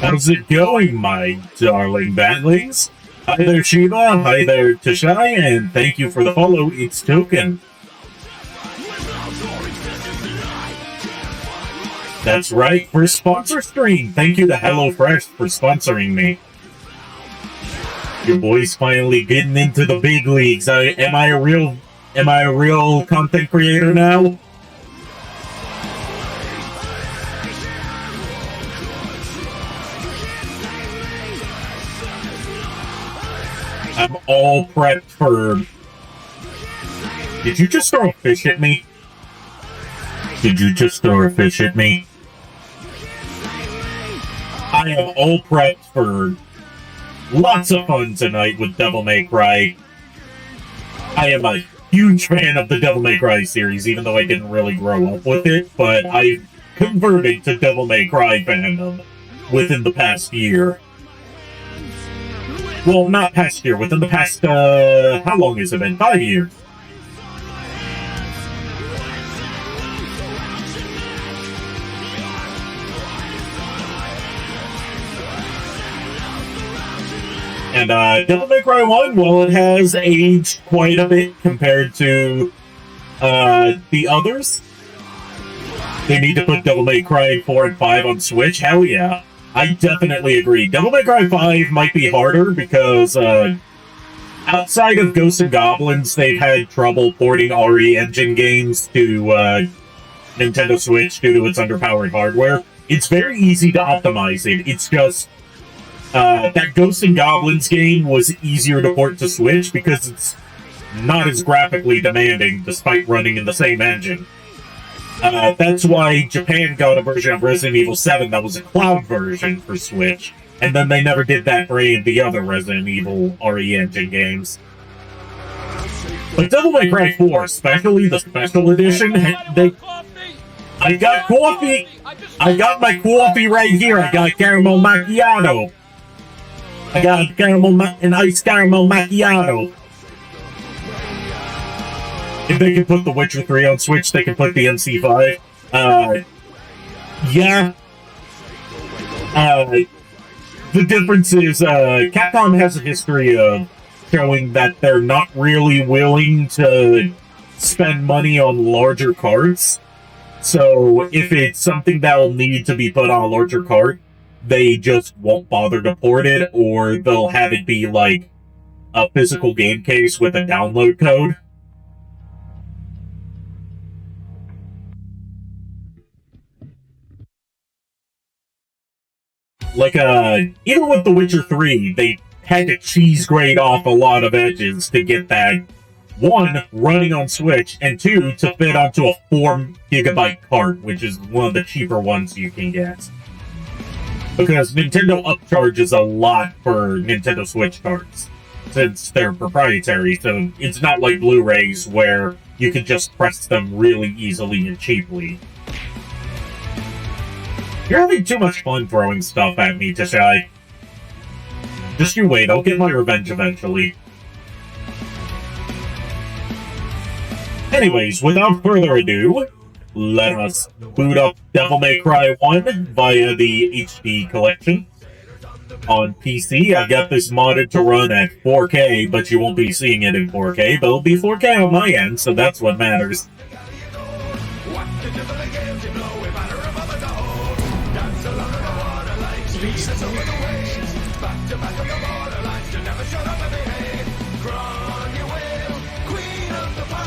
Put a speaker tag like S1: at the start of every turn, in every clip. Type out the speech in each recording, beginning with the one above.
S1: How's it going, my darling batlings? Hi there, Shiva. Hi there, Tashai, and thank you for the follow. It's Token. That's right, for sponsor stream. Thank you to HelloFresh for sponsoring me. Your boy's finally getting into the big leagues. Am I a real content creator now? I'm all prepped for... Did you just throw a fish at me? Did you just throw a fish at me? I am all prepped for lots of fun tonight with Devil May Cry. I am a huge fan of the Devil May Cry series, even though I didn't really grow up with it, but I converted to Devil May Cry fandom within the past year. Well, not past year, within the past, how long has it been? 5 years. And, Devil May Cry 1, well, it has aged quite a bit compared to, the others. They need to put Devil May Cry 4 and 5 on Switch, hell yeah. I definitely agree. Devil May Cry 5 might be harder because, outside of Ghosts and Goblins, they've had trouble porting RE Engine games to, Nintendo Switch due to its underpowered hardware. It's very easy to optimize it. It's just, that Ghosts and Goblins game was easier to port to Switch because it's not as graphically demanding despite running in the same engine. That's why Japan got a version of Resident Evil 7 that was a cloud version for Switch, and then they never did that for any of the other Resident Evil RE Engine games. But Devil May Cry 4, especially the special edition, I got coffee! I got my coffee right here, I got caramel macchiato! I got an iced caramel macchiato! If they can put The Witcher 3 on Switch, they can put the MC5. Yeah. The difference is, Capcom has a history of showing that they're not really willing to spend money on larger carts. So, if it's something that'll need to be put on a larger cart, they just won't bother to port it, or they'll have it be like a physical game case with a download code. Like, even with The Witcher 3, they had to cheese grade off a lot of edges to get that, 1, running on Switch, and 2, to fit onto a 4GB cart, which is one of the cheaper ones you can get. Because Nintendo upcharges a lot for Nintendo Switch carts, since they're proprietary, so it's not like Blu-rays where you can just press them really easily and cheaply. You're having too much fun throwing stuff at me, Tashai. Just you wait, I'll get my revenge eventually. Anyways, without further ado, let us boot up Devil May Cry 1 via the HD collection. On PC, I got this modded to run at 4K, but you won't be seeing it in 4K, but it'll be 4K on my end, so that's what matters.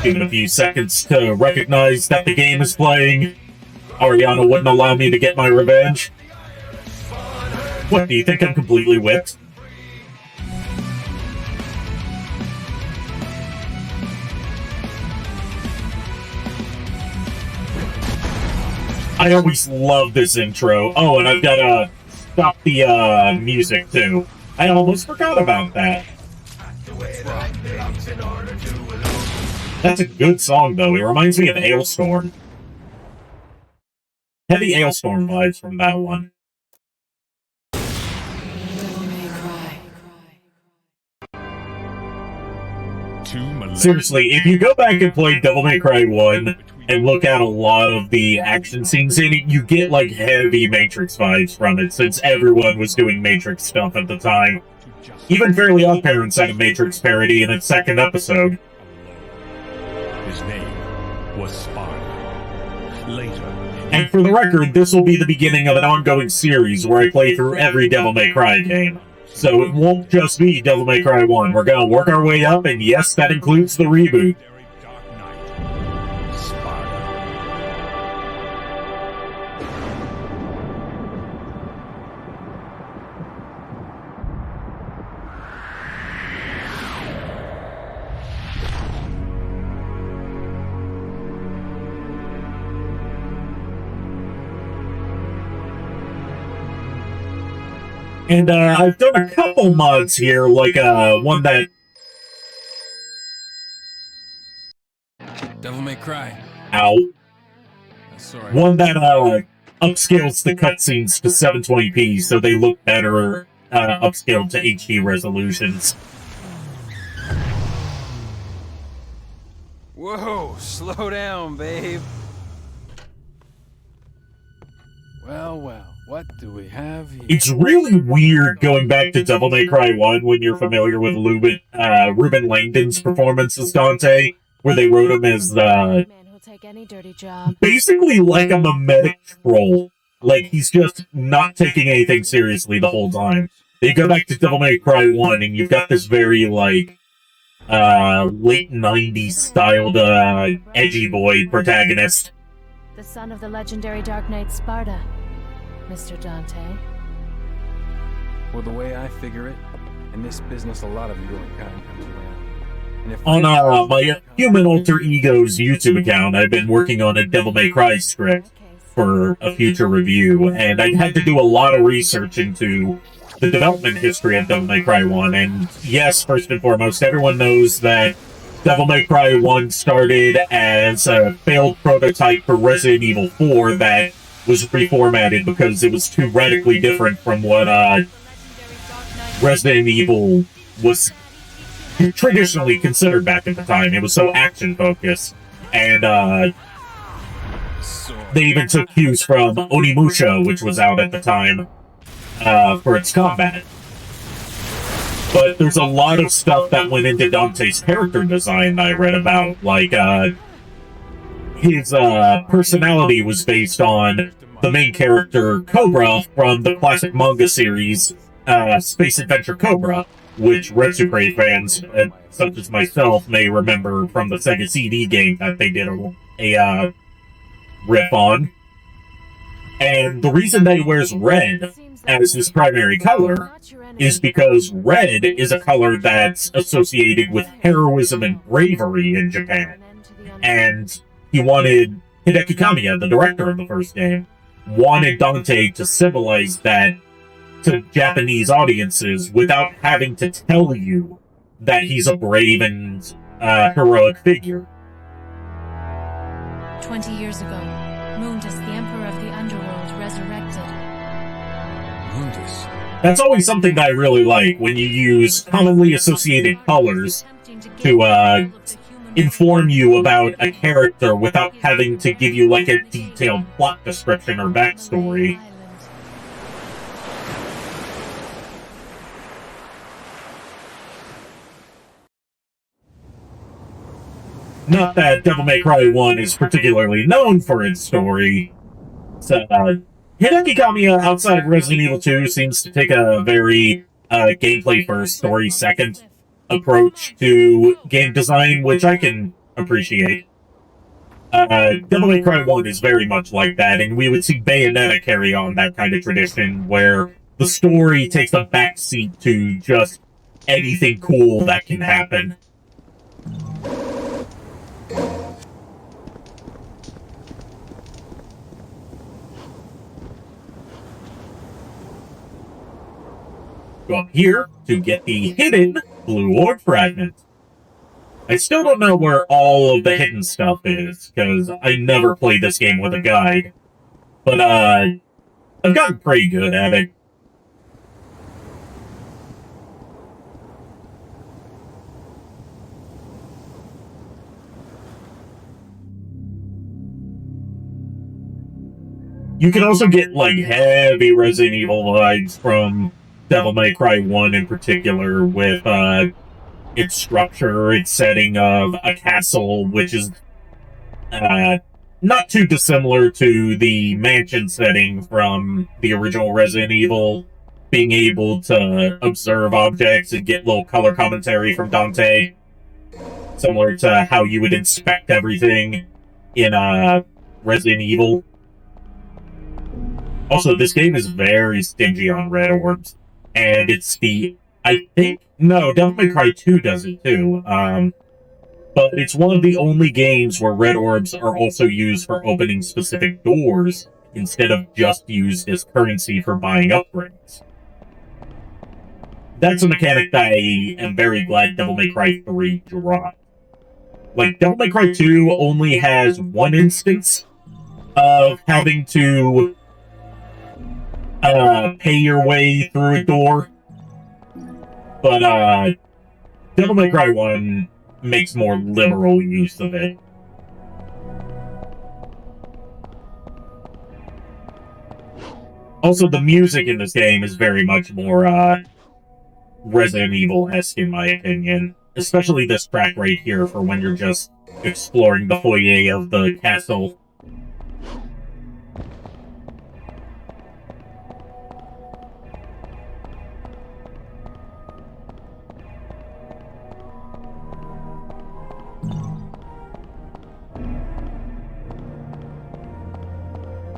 S1: Give it a few seconds to recognize that the game is playing. Ariana wouldn't allow me to get my revenge. What, do you think I'm completely whipped? I always love this intro. Oh, and I've gotta stop the music too. I almost forgot about that. That's a good song though. It reminds me of Hailstorm. Heavy Hailstorm vibes from that one. Seriously, if you go back and play Devil May Cry 1 and look at a lot of the action scenes in it, you get like heavy Matrix vibes from it, since everyone was doing Matrix stuff at the time. Even Fairly OddParents had a Matrix parody in its second episode.
S2: His name was Sparta. Later.
S1: And for the record, this will be the beginning of an ongoing series where I play through every Devil May Cry game. So it won't just be Devil May Cry 1. We're gonna work our way up, and yes, that includes the reboot. And I've done a couple mods here, like one that...
S3: Devil May Cry.
S1: Ow.
S3: Sorry.
S1: One that upscales the cutscenes to 720p so they look better upscaled to HD resolutions.
S3: Whoa, slow down, babe. Well, what do we have here?
S1: It's really weird going back to Devil May Cry 1 when you're familiar with Ruben Langdon's performance as Dante, where they wrote him as basically like a mimetic troll. Like, he's just not taking anything seriously the whole time. They go back to Devil May Cry 1, and you've got this very, like, late 90s styled, edgy boy protagonist.
S4: The son of the legendary Dark Knight Sparta, Mr. Dante.
S3: Well, the way I figure it, in this business a lot of your kind comes around. And if
S1: on my human alter ego's YouTube account, I've been working on a Devil May Cry script for a future review, and I had to do a lot of research into the development history of Devil May Cry 1, and yes, first and foremost, everyone knows that Devil May Cry 1 started as a failed prototype for Resident Evil 4 that was reformatted because it was too radically different from what Resident Evil was traditionally considered back at the time. It was so action-focused, and they even took cues from Onimusha, which was out at the time, for its combat. But there's a lot of stuff that went into Dante's character design that I read about, like, his personality was based on the main character, Cobra, from the classic manga series, Space Adventure Cobra, which Retsucray fans, such as myself, may remember from the Sega CD game that they did a riff on. And the reason that he wears red as his primary color is because red is a color that's associated with heroism and bravery in Japan. And he wanted, Hideki Kamiya, the director of the first game, wanted Dante to symbolize that to Japanese audiences without having to tell you that he's a brave and heroic figure.
S4: 20 years ago, Mundus, the Emperor of the Underworld, resurrected.
S3: Mundus.
S1: That's always something that I really like, when you use commonly associated colors to inform you about a character without having to give you like a detailed plot description or backstory. Not that Devil May Cry 1 is particularly known for its story. So, Hideki Kamiya, outside of Resident Evil 2, seems to take a very gameplay first, story second approach to game design, which I can appreciate. Devil May Cry 1 is very much like that, and we would see Bayonetta carry on that kind of tradition, where the story takes a backseat to just anything cool that can happen. Go up here to get the hidden blue orb fragment. I still don't know where all of the hidden stuff is, because I never played this game with a guide. But, I've gotten pretty good at it. You can also get, like, heavy Resident Evil vibes from Devil May Cry 1 in particular, with, its structure, its setting of a castle, which is, not too dissimilar to the mansion setting from the original Resident Evil, being able to observe objects and get little color commentary from Dante, similar to how you would inspect everything in, Resident Evil. Also, this game is very stingy on red orbs, and it's Devil May Cry 2 does it too, but it's one of the only games where red orbs are also used for opening specific doors, instead of just used as currency for buying upgrades. That's a mechanic that I am very glad Devil May Cry 3 dropped. Like, Devil May Cry 2 only has one instance of having to pay your way through a door. But, Devil May Cry 1 makes more liberal use of it. Also, the music in this game is very much more, Resident Evil-esque, in my opinion. Especially this track right here, for when you're just exploring the foyer of the castle.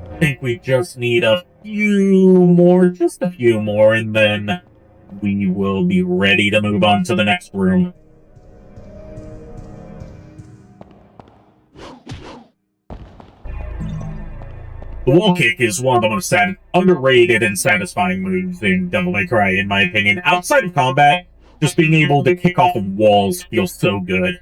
S1: I think we just need a few more, just a few more, and then we will be ready to move on to the next room. The wall kick is one of the most underrated and satisfying moves in Devil May Cry, in my opinion. Outside of combat, just being able to kick off of walls feels so good.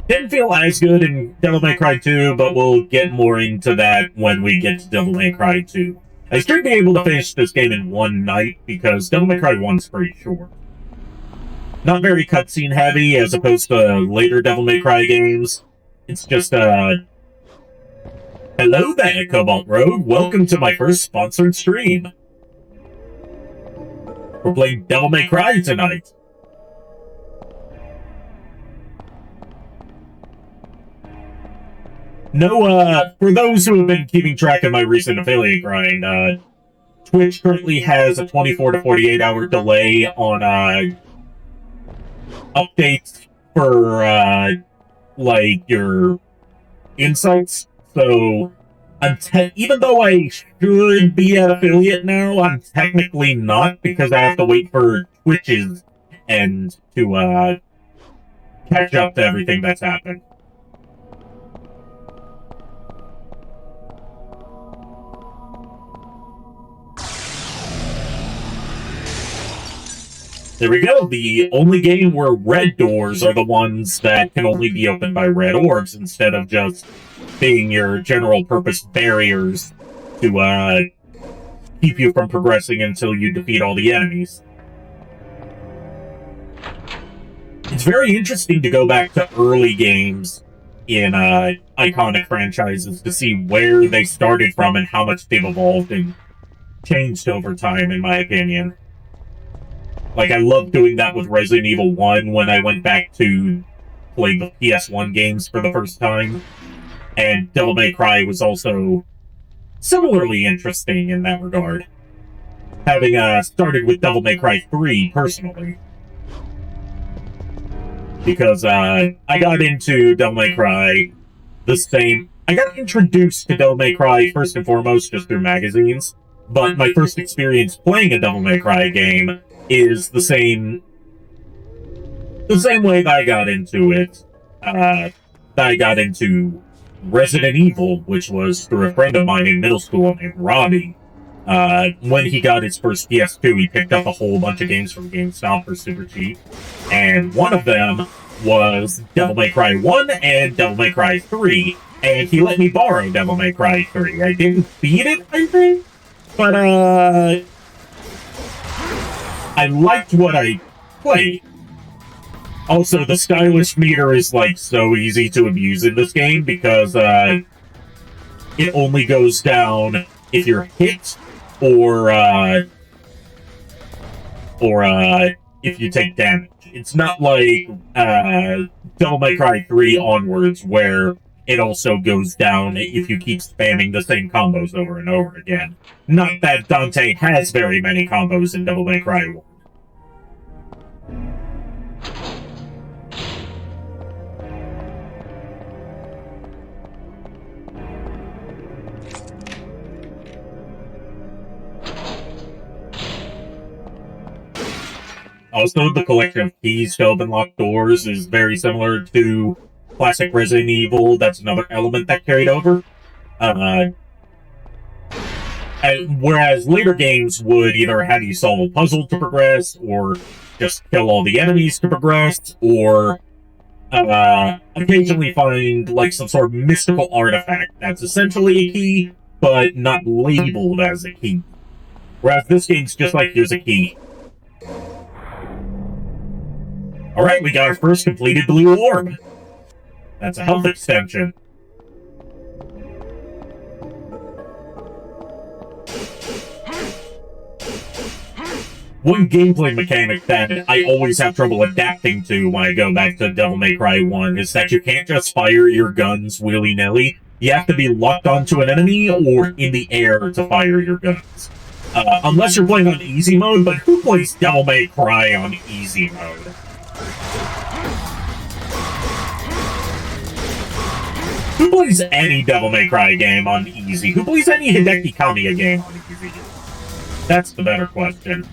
S1: Didn't feel as good in Devil May Cry 2, but we'll get more into that when we get to Devil May Cry 2. I should be able to finish this game in one night, because Devil May Cry 1's pretty short. Not very cutscene heavy, as opposed to later Devil May Cry games. It's just, Hello there, Cobalt Rogue! Welcome to my first sponsored stream! We're playing Devil May Cry tonight! No, for those who have been keeping track of my recent affiliate grind, Twitch currently has a 24 to 48 hour delay on, updates for, like, your insights. So, even though I should be an affiliate now, I'm technically not, because I have to wait for Twitch's end to, catch up to everything that's happened. There we go, the only game where red doors are the ones that can only be opened by red orbs, instead of just being your general purpose barriers to keep you from progressing until you defeat all the enemies. It's very interesting to go back to early games in iconic franchises to see where they started from and how much they've evolved and changed over time, in my opinion. Like, I love doing that with Resident Evil 1 when I went back to play the PS1 games for the first time. And Devil May Cry was also similarly interesting in that regard. Having started with Devil May Cry 3, personally. Because I got into Devil May Cry I got introduced to Devil May Cry first and foremost just through magazines, but my first experience playing a Devil May Cry game is the same way that I got into it, that I got into Resident Evil, which was through a friend of mine in middle school named Robbie. When he got his first PS2, he picked up a whole bunch of games from GameStop for super cheap, and one of them was Devil May Cry 1 and Devil May Cry 3, and he let me borrow Devil May Cry 3. I didn't beat it, I think, but I liked what I played. Also, the stylish meter is, like, so easy to abuse in this game because it only goes down if you're hit or if you take damage. It's not like Devil May Cry 3 onwards, where it also goes down if you keep spamming the same combos over and over again. Not that Dante has very many combos in Devil May Cry 1. Also, the collection of keys to open locked doors is very similar to classic Resident Evil. That's another element that carried over. Whereas later games would either have you solve a puzzle to progress, or just kill all the enemies to progress, or occasionally find like some sort of mystical artifact that's essentially a key, but not labeled as a key. Whereas this game's just like, here's a key. Alright, we got our first completed blue orb. That's a health extension. One gameplay mechanic that I always have trouble adapting to when I go back to Devil May Cry 1 is that you can't just fire your guns willy-nilly. You have to be locked onto an enemy or in the air to fire your guns. Unless you're playing on easy mode, but who plays Devil May Cry on easy mode? Who plays any Devil May Cry game on easy? Who plays any Hideki Kamiya game on easy? That's the better question.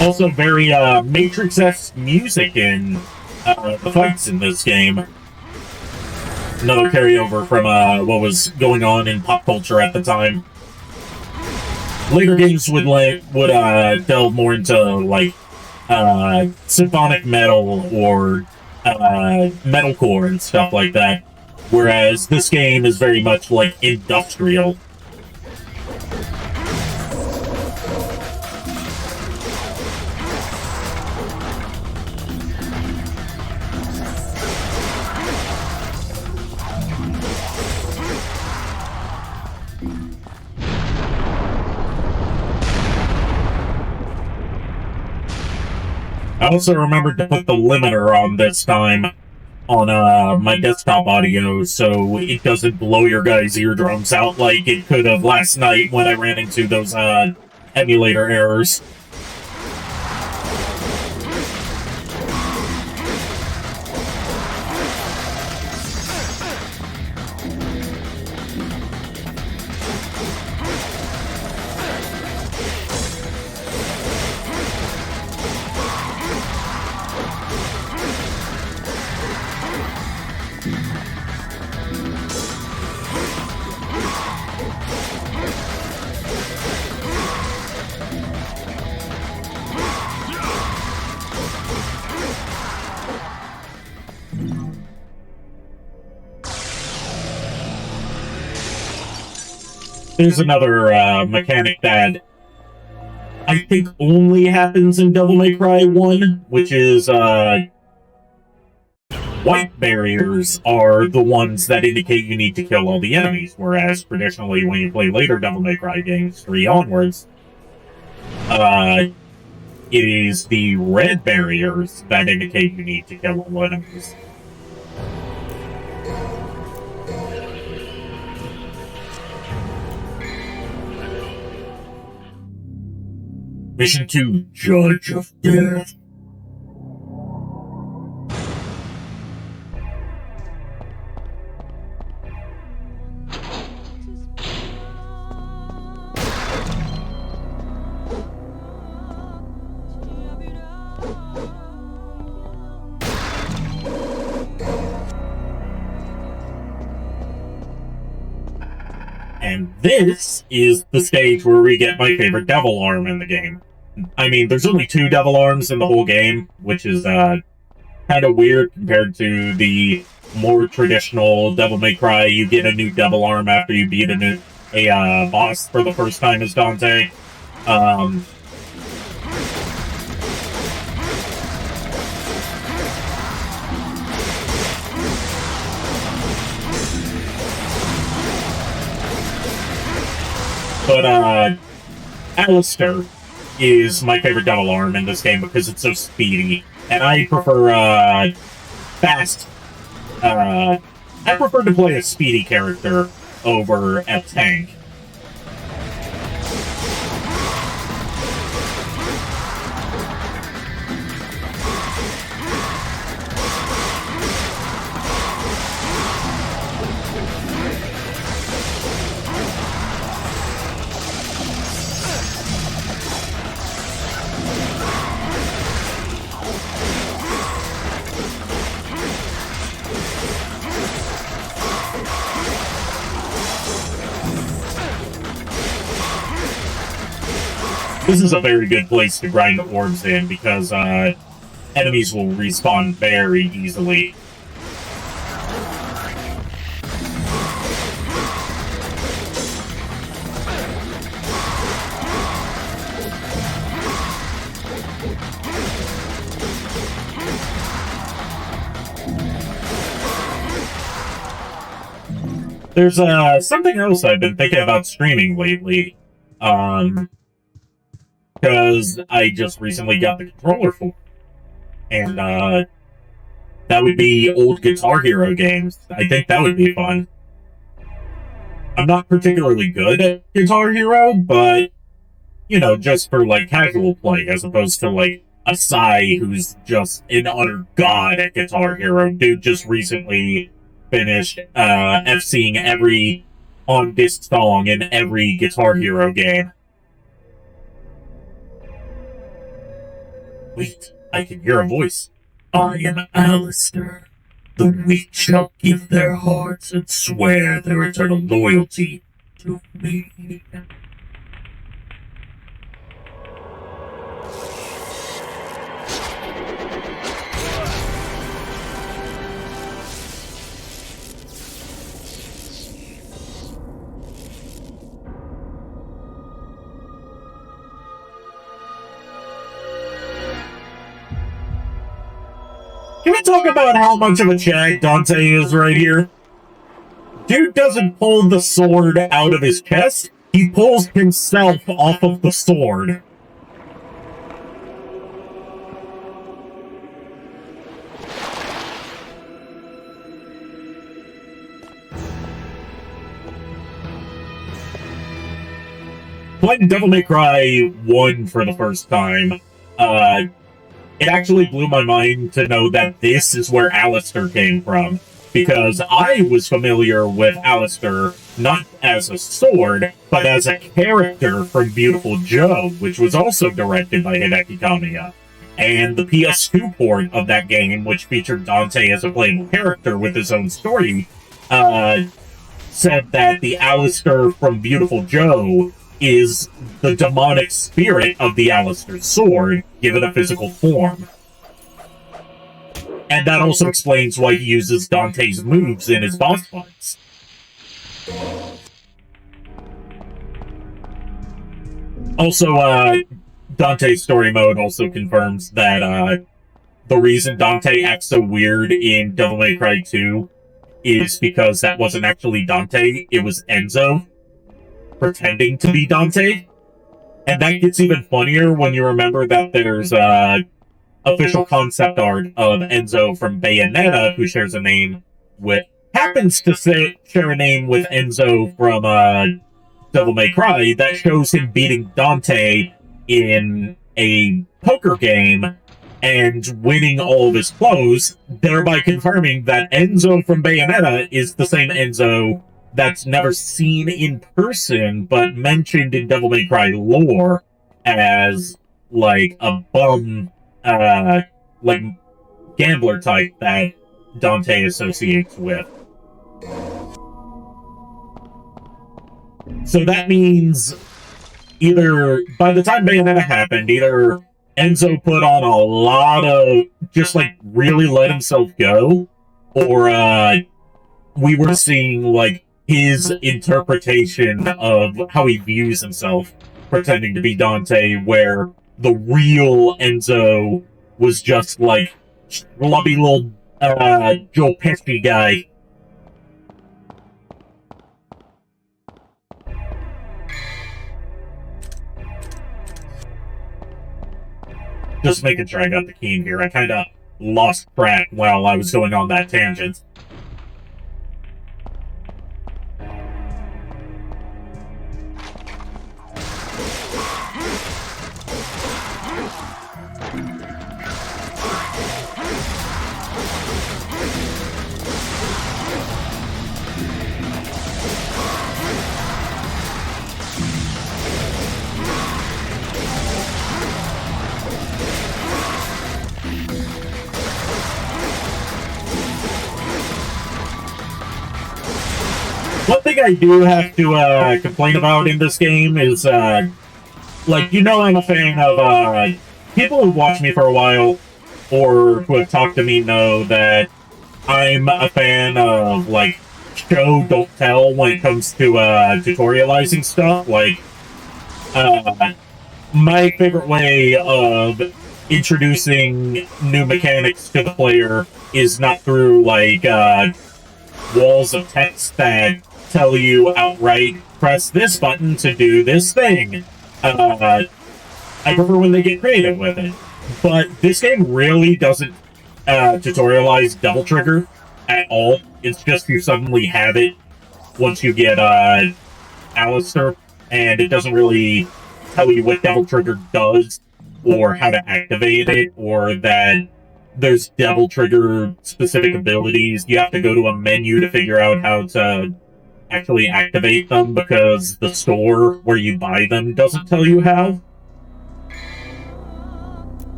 S1: Also very Matrix-esque music in the fights in this game. Another carryover from what was going on in pop culture at the time. Later games would delve more into like symphonic metal or metalcore and stuff like that, whereas this game is very much like industrial. I also remembered to put the limiter on this time on my desktop audio so it doesn't blow your guys' eardrums out like it could have last night when I ran into those emulator errors. There's another mechanic that I think only happens in Devil May Cry 1, which is white barriers are the ones that indicate you need to kill all the enemies, whereas traditionally when you play later Devil May Cry games, 3 onwards, it is the red barriers that indicate you need to kill all enemies. Mission 2, Judge of Death. And this is the stage where we get my favorite devil arm in the game. I mean, there's only 2 devil arms in the whole game, which is kind of weird compared to the more traditional Devil May Cry. You get a new devil arm after you beat a boss for the first time as Dante. But Alistair is my favorite devil arm in this game because it's so speedy, and I prefer fast. I prefer to play a speedy character over a tank. This is a very good place to grind the orbs in, because enemies will respawn very easily. There's something else I've been thinking about streaming lately. Because I just recently got the controller for it. And, that would be old Guitar Hero games. I think that would be fun. I'm not particularly good at Guitar Hero, but, you know, just for, like, casual play, as opposed to, like, a Sai who's just an utter god at Guitar Hero. Dude just recently finished, FCing every on-disc song in every Guitar Hero game. Wait, I can hear a voice. I am Alistair. The weak shall give their hearts and swear their eternal loyalty to me. Can we talk about how much of a Chad Dante is right here? Dude doesn't pull the sword out of his chest, he pulls himself off of the sword. Playing Devil May Cry 1 for the first time, it actually blew my mind to know that this is where Alistair came from, because I was familiar with Alistair not as a sword, but as a character from Beautiful Joe, which was also directed by Hideki Kamiya. And the PS2 port of that game, which featured Dante as a playable character with his own story, said that the Alistair from Beautiful Joe is the demonic spirit of the Alistair sword, given a physical form. And that also explains why he uses Dante's moves in his boss fights. Also, Dante's story mode also confirms that the reason Dante acts so weird in Devil May Cry 2 is because that wasn't actually Dante, it was Enzo pretending to be Dante. And that gets even funnier when you remember that there's official concept art of Enzo from Bayonetta, who shares a name with, happens to share a name with Enzo from Devil May Cry, that shows him beating Dante in a poker game and winning all of his clothes, thereby confirming that Enzo from Bayonetta is the same Enzo that's never seen in person, but mentioned in Devil May Cry lore as, like, a bum, like, gambler type that Dante associates with. So that means either, by the time Bayonetta happened, either Enzo put on a lot of, just, like, really let himself go, or, we were seeing, like, his interpretation of how he views himself, pretending to be Dante, where the real Enzo was just, like, schlubby little, Joe Pesci guy. Just making sure I got the key in here. I kinda lost track while I was going on that tangent. One thing I do have to complain about in this game is, like, you know I'm a fan of, people who've watched me for a while, or who have talked to me know that I'm a fan of, like, show, don't tell when it comes to, tutorializing stuff. Like, my favorite way of introducing new mechanics to the player is not through, like, walls of text that tell you outright, press this button to do this thing. I prefer when they get creative with it. But this game really doesn't tutorialize double trigger at all. It's just you suddenly have it once you get Alistair, and it doesn't really tell you what double trigger does, or how to activate it, or that there's double trigger specific abilities. You have to go to a menu to figure out how to actually activate them, because the store where you buy them doesn't tell you how.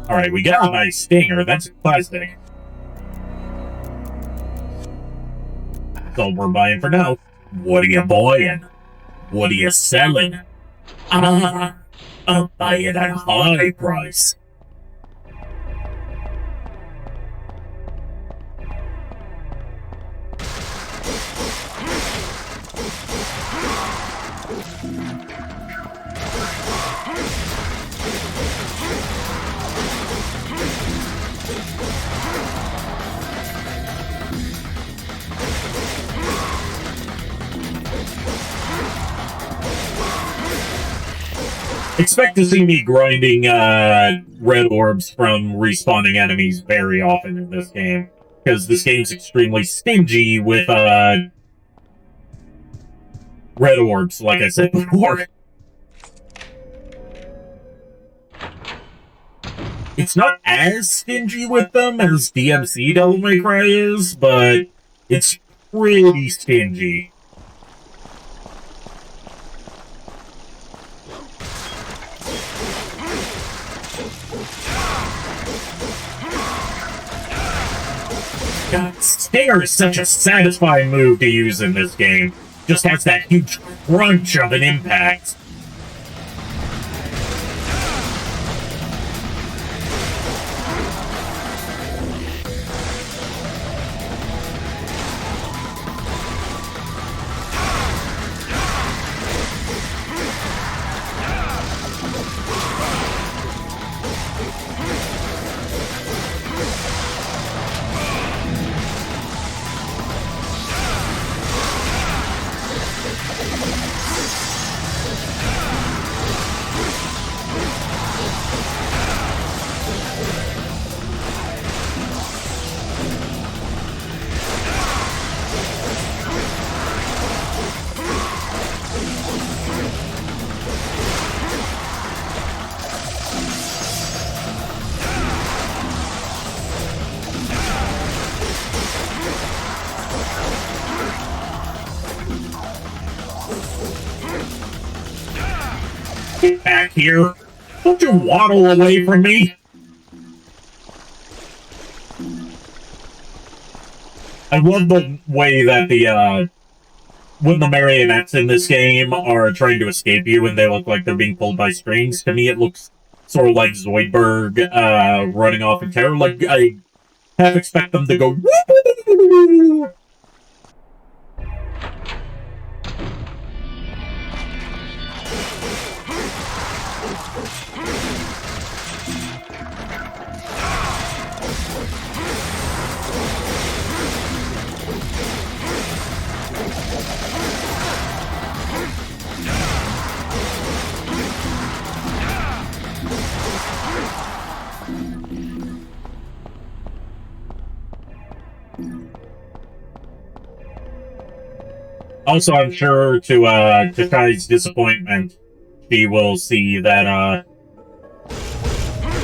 S1: Alright, we got a nice stinger. That's plastic. That's all we're buying for now. What are you buying? What are you selling? I'm buying at a high price. Expect to see me grinding red orbs from respawning enemies very often in this game, because this game's extremely stingy with red orbs, like I said before. It's not as stingy with them as DMC Devil May Cry is, but it's pretty stingy. God, Stinger is such a satisfying move to use in this game. Just has that huge crunch of an impact. Get back here. Don't you waddle away from me. I love the way that when the marionettes in this game are trying to escape you and they look like they're being pulled by strings. To me, it looks sort of like Zoidberg running off in terror. Like, I half expect them to go... Woo! Also, I'm sure to Kai's disappointment, she will see that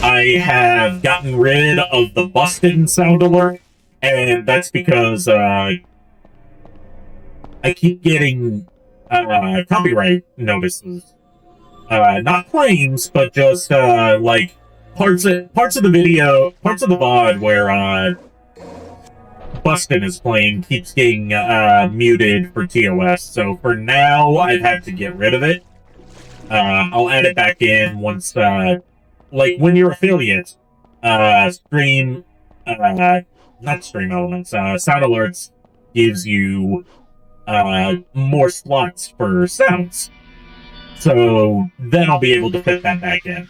S1: I have gotten rid of the busted sound alert, and that's because I keep getting copyright notices. Not claims, but just like parts of the video, parts of the VOD where Bustin is playing keeps getting muted for TOS. So for now, I've had to get rid of it. I'll add it back in once, like when you're affiliate, stream, not stream elements, sound alerts gives you more slots for sounds. So then I'll be able to fit that back in.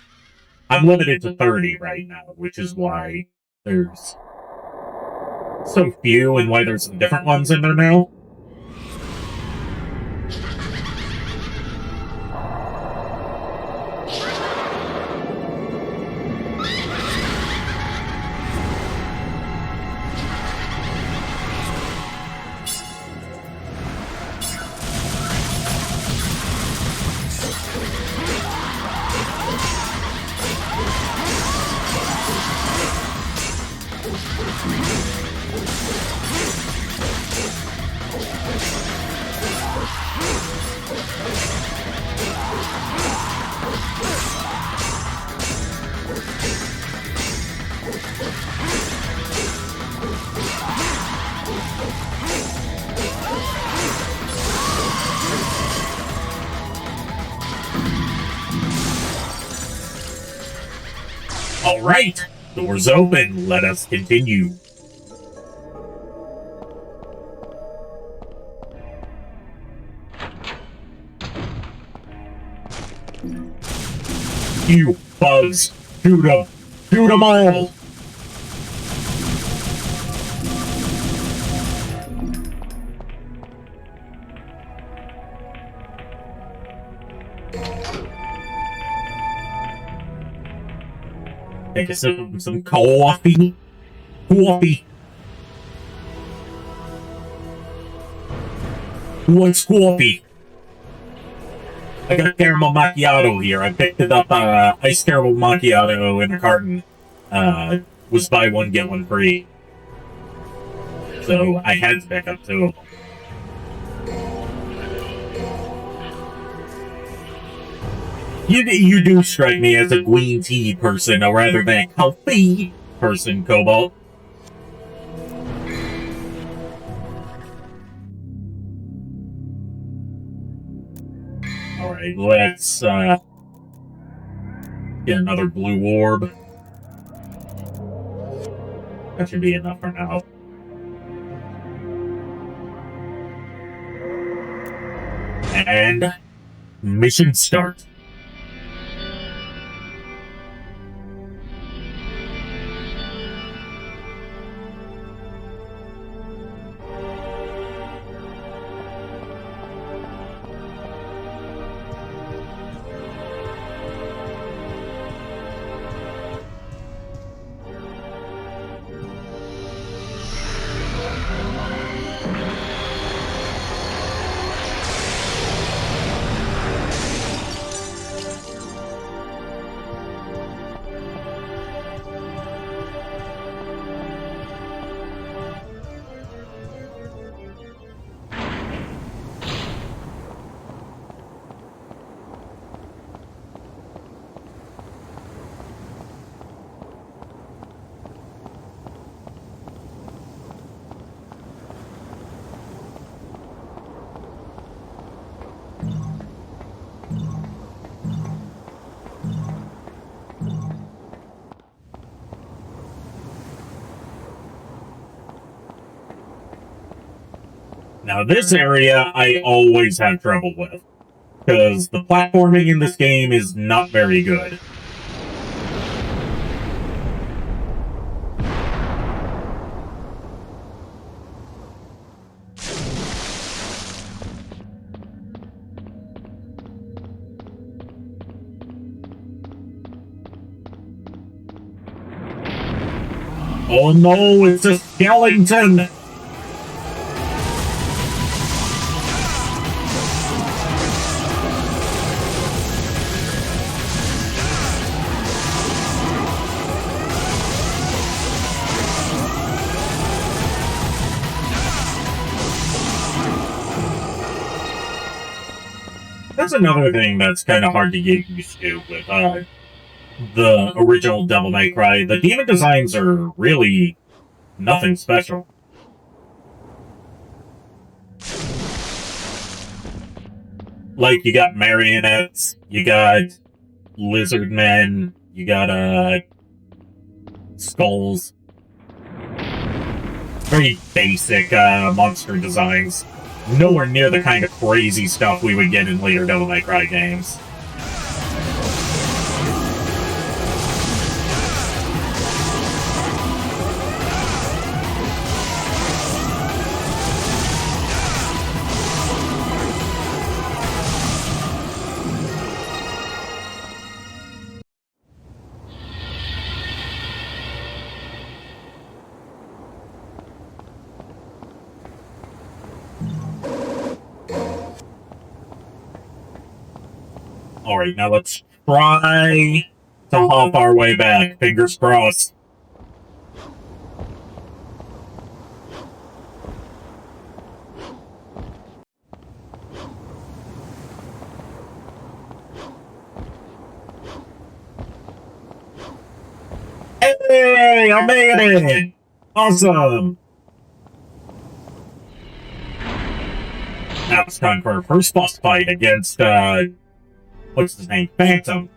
S1: I'm limited to 30 right now, which is why there's so few and why there's some different ones in there now. Alright, doors open, let us continue. You bugs, shoot them all! Take a sip of some coffee. Coffee. Who wants coffee? I got caramel macchiato here. I picked it up, iced caramel macchiato in a carton. Was buy one, get one free. So I had to pick up two of them. You do strike me as a green tea person, or rather than a coffee person, Cobalt. Alright, let's get another blue orb. That should be enough for now. And mission start. Now, this area I always have trouble with, because the platforming in this game is not very good. Oh no, it's a skeleton! That's another thing that's kind of hard to get used to with the original Devil May Cry. The demon designs are really nothing special. Like, you got marionettes, you got lizard men, you got skulls. Very basic monster designs. Nowhere near the kind of crazy stuff we would get in later Devil May Cry games. Alright, now let's try to hop our way back. Fingers crossed. Hey, I made it! Awesome! Now it's time for our first boss fight against, what's his name? Phantom.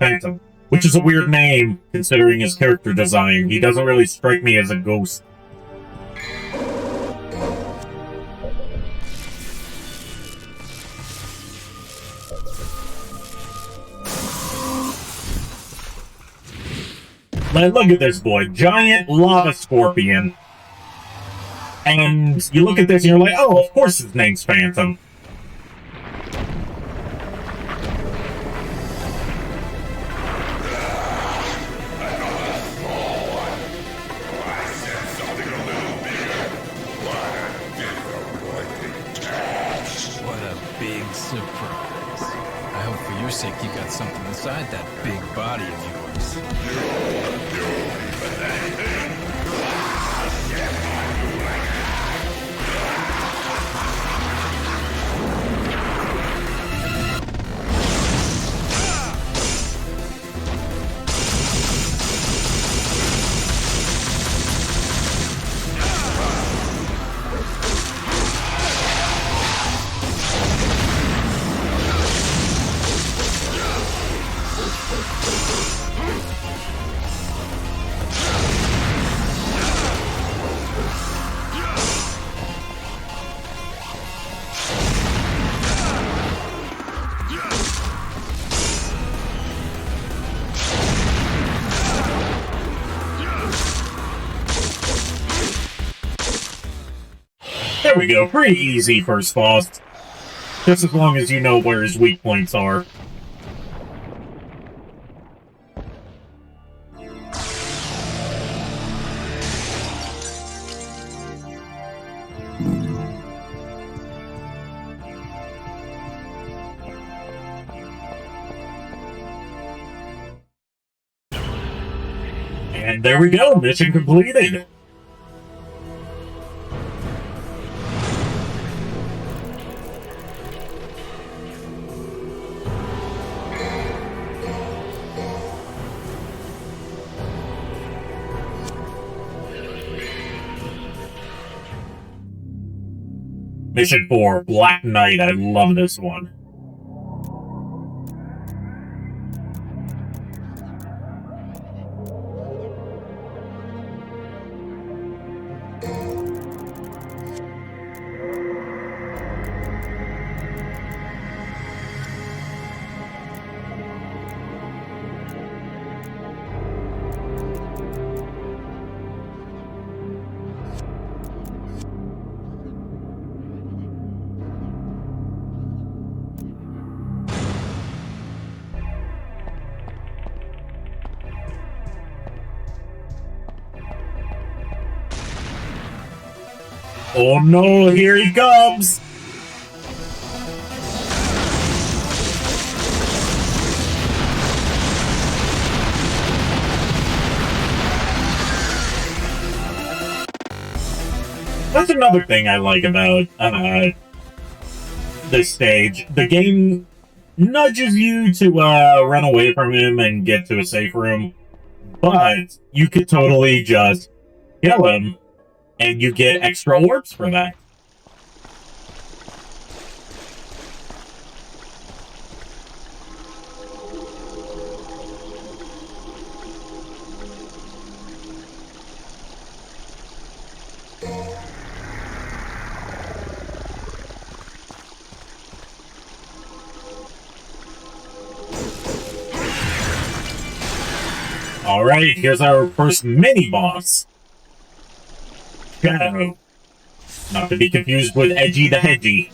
S1: Phantom. Which is a weird name, considering his character design. He doesn't really strike me as a ghost. Like, look at this boy. Giant lava scorpion. And you look at this and you're like, oh, of course his name's Phantom.
S3: Surprise. I hope for your sake you got something inside that big body of yours.
S1: There we go, pretty easy first boss. Just as long as you know where his weak points are. And there we go, mission completed! Mission 4, Black Knight. I love this one. Oh no, here he comes! That's another thing I like about this stage. The game nudges you to run away from him and get to a safe room, but you could totally just kill him and you get extra orbs for that. Alright, here's our first mini-boss. Shadow. Not to be confused with Edgy the Hedgy.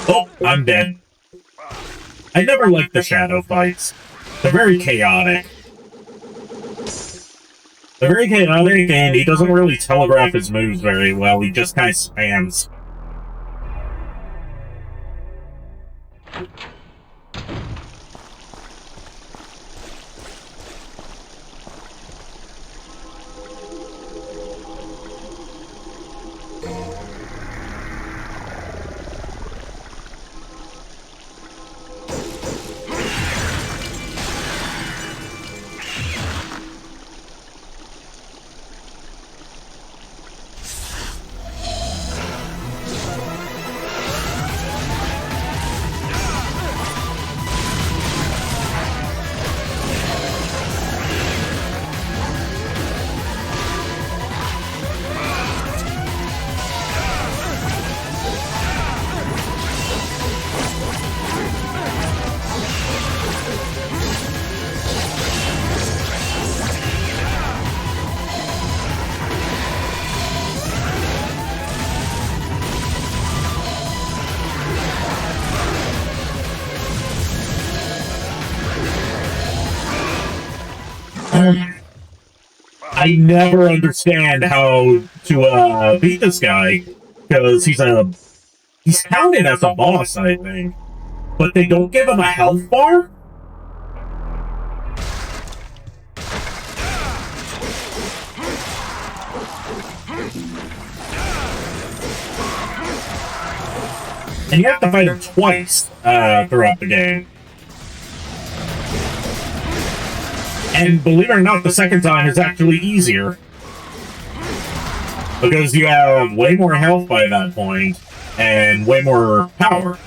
S1: Oh, I'm dead. I never liked the shadow fights. They're very chaotic. They're very chaotic, and he doesn't really telegraph his moves very well. He just kind of spams. I never understand how to beat this guy, because he's counted as a boss, I think, but they don't give him a health bar? And you have to fight him twice throughout the game. And believe it or not, the second time is actually easier. Because you have way more health by that point, and way more power.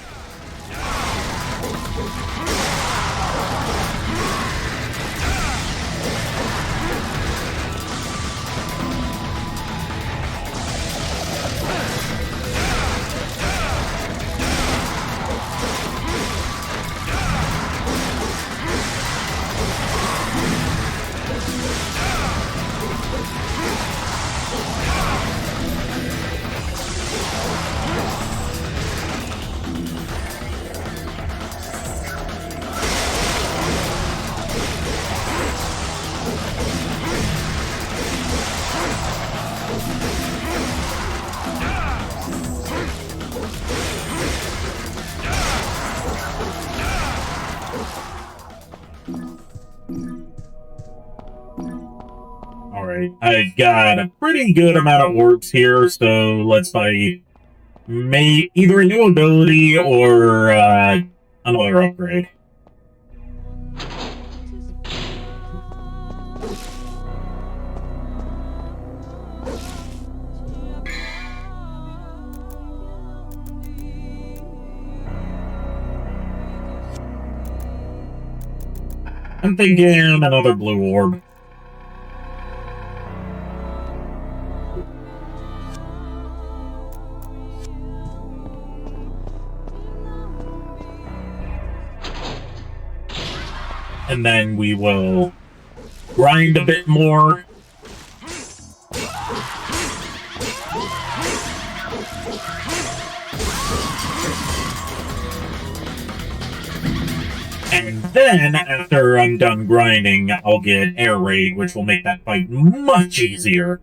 S1: Alright, I've got a pretty good amount of orbs here, so let's buy either a new ability or another upgrade. I'm thinking another blue orb. And then we will grind a bit more. And then, after I'm done grinding, I'll get air raid, which will make that fight much easier.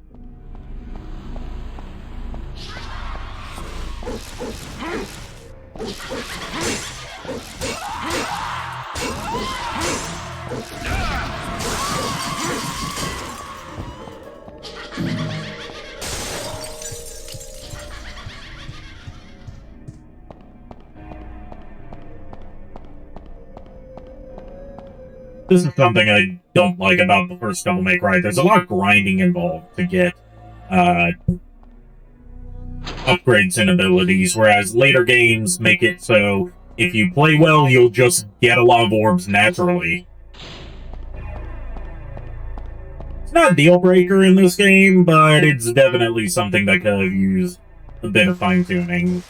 S1: This is something I don't like about the first Devil May Cry. There's a lot of grinding involved to get upgrades and abilities, whereas later games make it so if you play well, you'll just get a lot of orbs naturally. It's not a deal breaker in this game, but it's definitely something that could have used a bit of fine-tuning.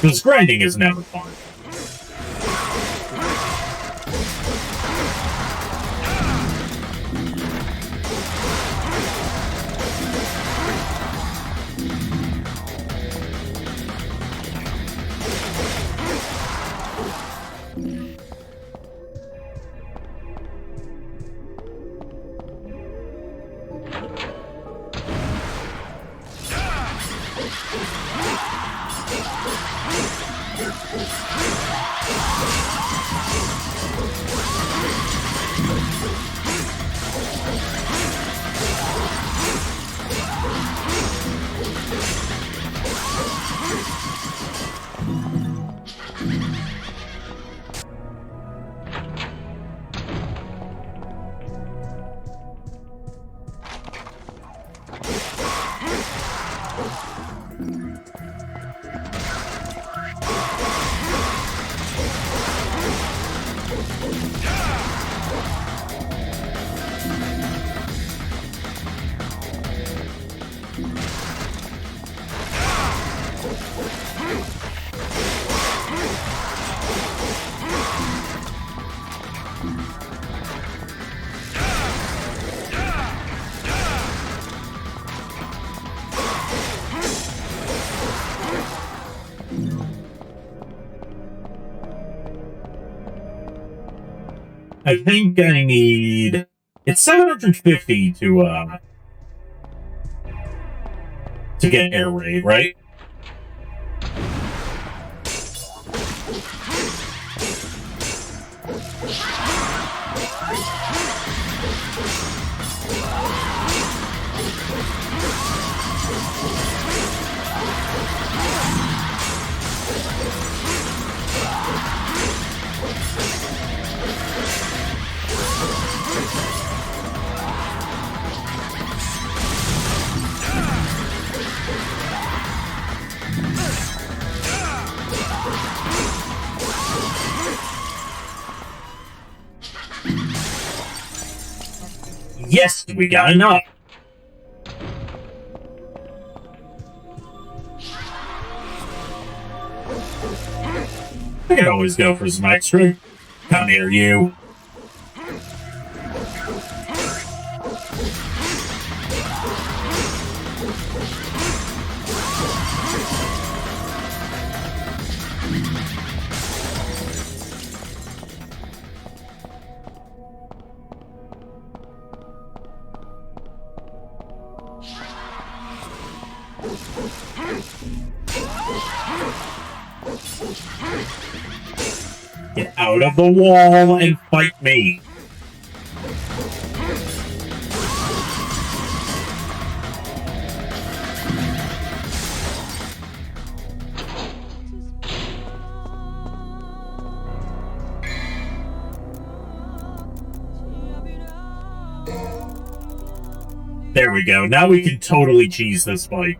S1: Because grinding is never fun. I think I need... It's 750 to get air raid, right? Yes, we got enough. I can always go for some extra. Come here, you. Get out of the wall and fight me. There we go. Now we can totally cheese this fight.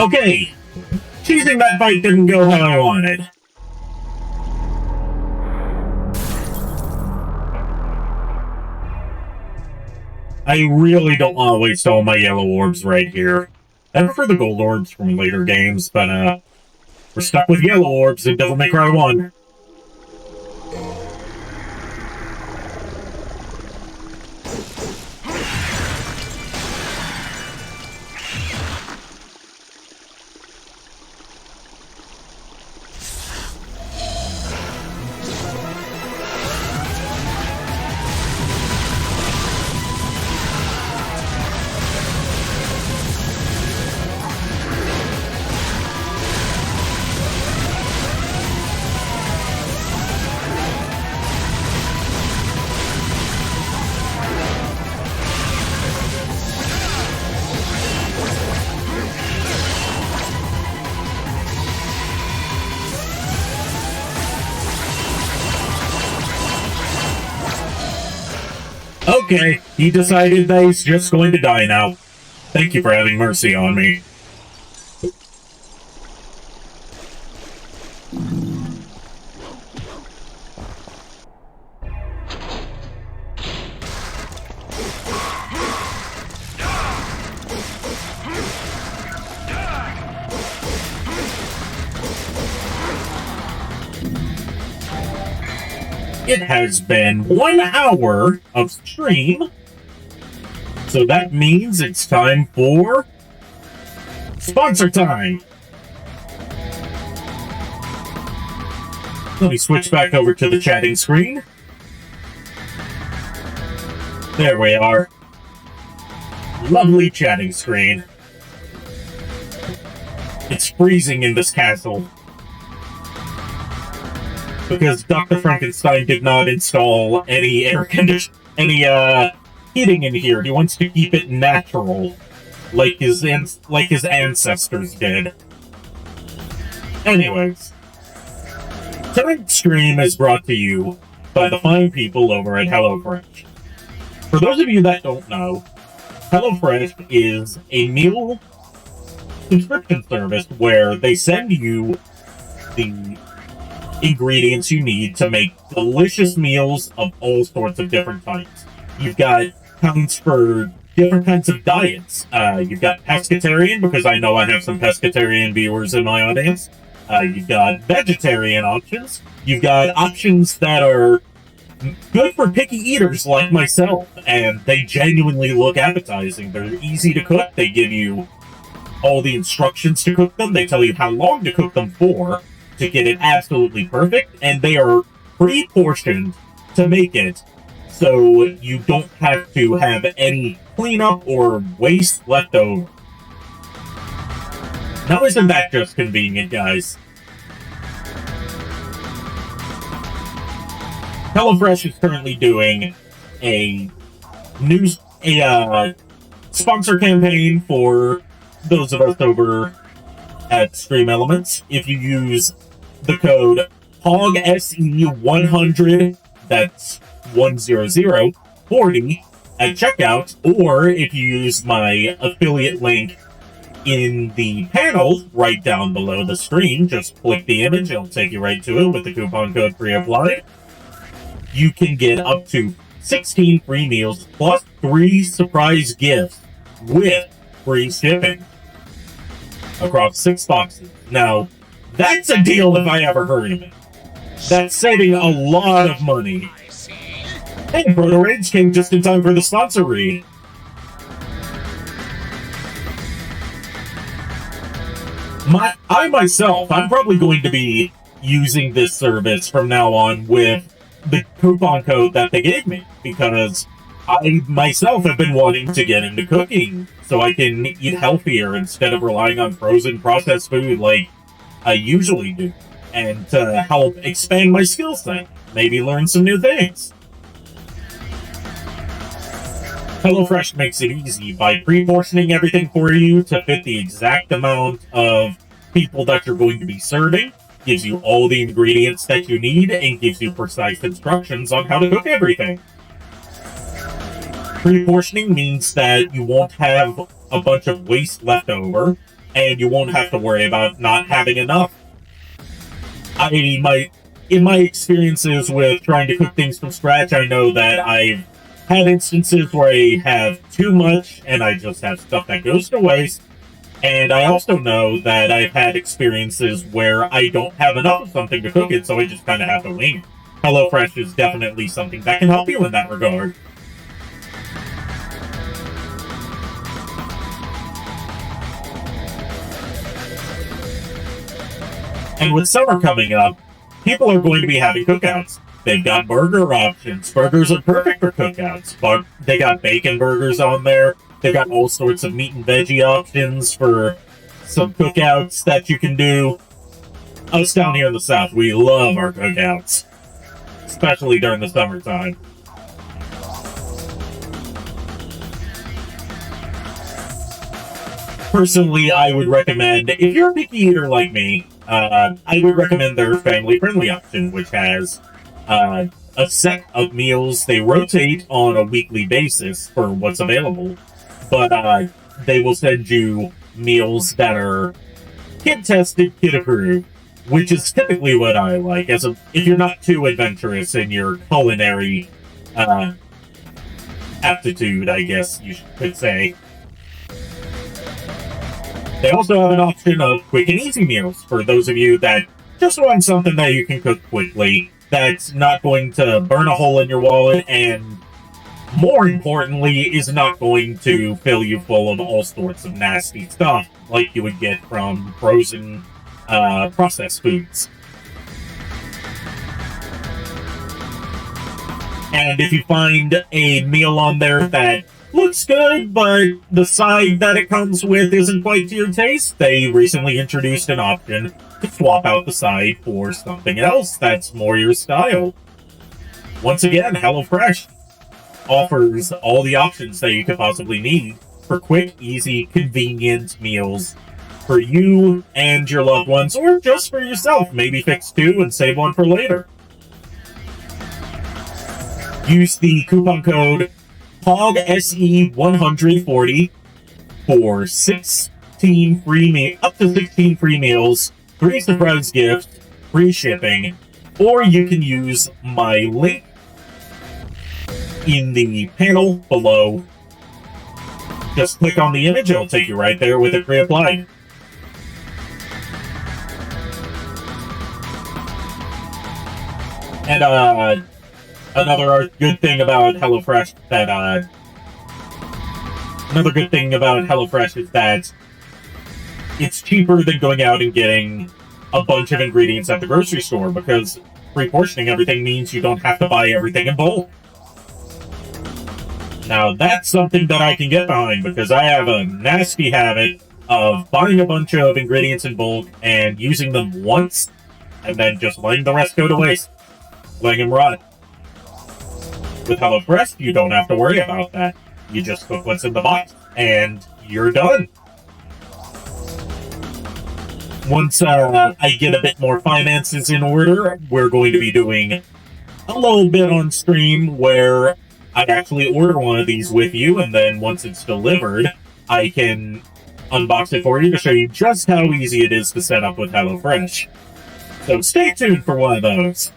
S1: Okay, choosing that fight didn't go how I wanted. I really don't want to waste all my yellow orbs right here. I prefer the gold orbs from later games, but we're stuck with yellow orbs in Devil May Cry 1. Okay, he decided that he's just going to die now. Thank you for having mercy on me. It has been 1 hour of stream, so that means it's time for sponsor time. Let me switch back over to the chatting screen. There we are. Lovely chatting screen. It's freezing in this castle, because Dr. Frankenstein did not install any heating in here. He wants to keep it natural, like his ancestors did. Anyways, tonight's stream is brought to you by the fine people over at HelloFresh. For those of you that don't know, HelloFresh is a meal subscription service where they send you the ingredients you need to make delicious meals of all sorts of different types. You've got kinds for different kinds of diets. You've got pescatarian, because I know I have some pescatarian viewers in my audience. You've got vegetarian options. You've got options that are good for picky eaters like myself, and they genuinely look appetizing. They're easy to cook. They give you all the instructions to cook them. They tell you how long to cook them for, to get it absolutely perfect, and they are pre-portioned to make it so you don't have to have any cleanup or waste left over. Now, isn't that just convenient, guys? HelloFresh is currently doing a sponsor campaign for those of us over at Stream Elements. If you use the code POGSE100, that's 10040 at checkout, or if you use my affiliate link in the panel right down below the screen, just click the image, it'll take you right to it with the coupon code free applied. You can get up to 16 free meals plus 3 surprise gifts with free shipping across 6 boxes. Now, that's a deal if I ever heard of it. That's saving a lot of money. Hey, Proto Rage came just in time for the sponsor read. I'm probably going to be using this service from now on with the coupon code that they gave me, because I myself have been wanting to get into cooking so I can eat healthier instead of relying on frozen processed food like I usually do, and to help expand my skill set, maybe learn some new things. HelloFresh makes it easy by pre-portioning everything for you to fit the exact amount of people that you're going to be serving, gives you all the ingredients that you need, and gives you precise instructions on how to cook everything. Pre-portioning means that you won't have a bunch of waste left over and you won't have to worry about not having enough. In my experiences with trying to cook things from scratch, I know that I've had instances where I have too much and I just have stuff that goes to waste. And I also know that I've had experiences where I don't have enough of something to cook it, so I just kind of have to wing it. HelloFresh is definitely something that can help you in that regard. And with summer coming up, people are going to be having cookouts. They've got burger options. Burgers are perfect for cookouts, but they got bacon burgers on there. They've got all sorts of meat and veggie options for some cookouts that you can do. Us down here in the South, we love our cookouts, especially during the summertime. Personally, I would recommend, if you're a picky eater like me, I would recommend their family-friendly option, which has a set of meals. They rotate on a weekly basis for what's available, but they will send you meals that are kid-tested, kid-approved, which is typically what I like. If you're not too adventurous in your culinary aptitude, I guess you could say. They also have an option of quick and easy meals for those of you that just want something that you can cook quickly, that's not going to burn a hole in your wallet, and more importantly, is not going to fill you full of all sorts of nasty stuff like you would get from frozen processed foods. And if you find a meal on there that looks good, but the side that it comes with isn't quite to your taste, they recently introduced an option to swap out the side for something else that's more your style. Once again, HelloFresh offers all the options that you could possibly need for quick, easy, convenient meals for you and your loved ones, or just for yourself. Maybe fix two and save one for later. Use the coupon code POGSE140 for 16 free up to 16 free meals, 3 surprise gifts, free shipping, or you can use my link in the panel below. Just click on the image, it'll take you right there with it pre-applied. And another good thing about HelloFresh is that it's cheaper than going out and getting a bunch of ingredients at the grocery store, because pre-portioning everything means you don't have to buy everything in bulk. Now that's something that I can get behind, because I have a nasty habit of buying a bunch of ingredients in bulk and using them once and then just letting the rest go to waste, letting them rot. With HelloFresh, you don't have to worry about that. You just cook what's in the box, and you're done. Once I get a bit more finances in order, we're going to be doing a little bit on stream where I actually order one of these with you, and then once it's delivered, I can unbox it for you to show you just how easy it is to set up with HelloFresh. So stay tuned for one of those.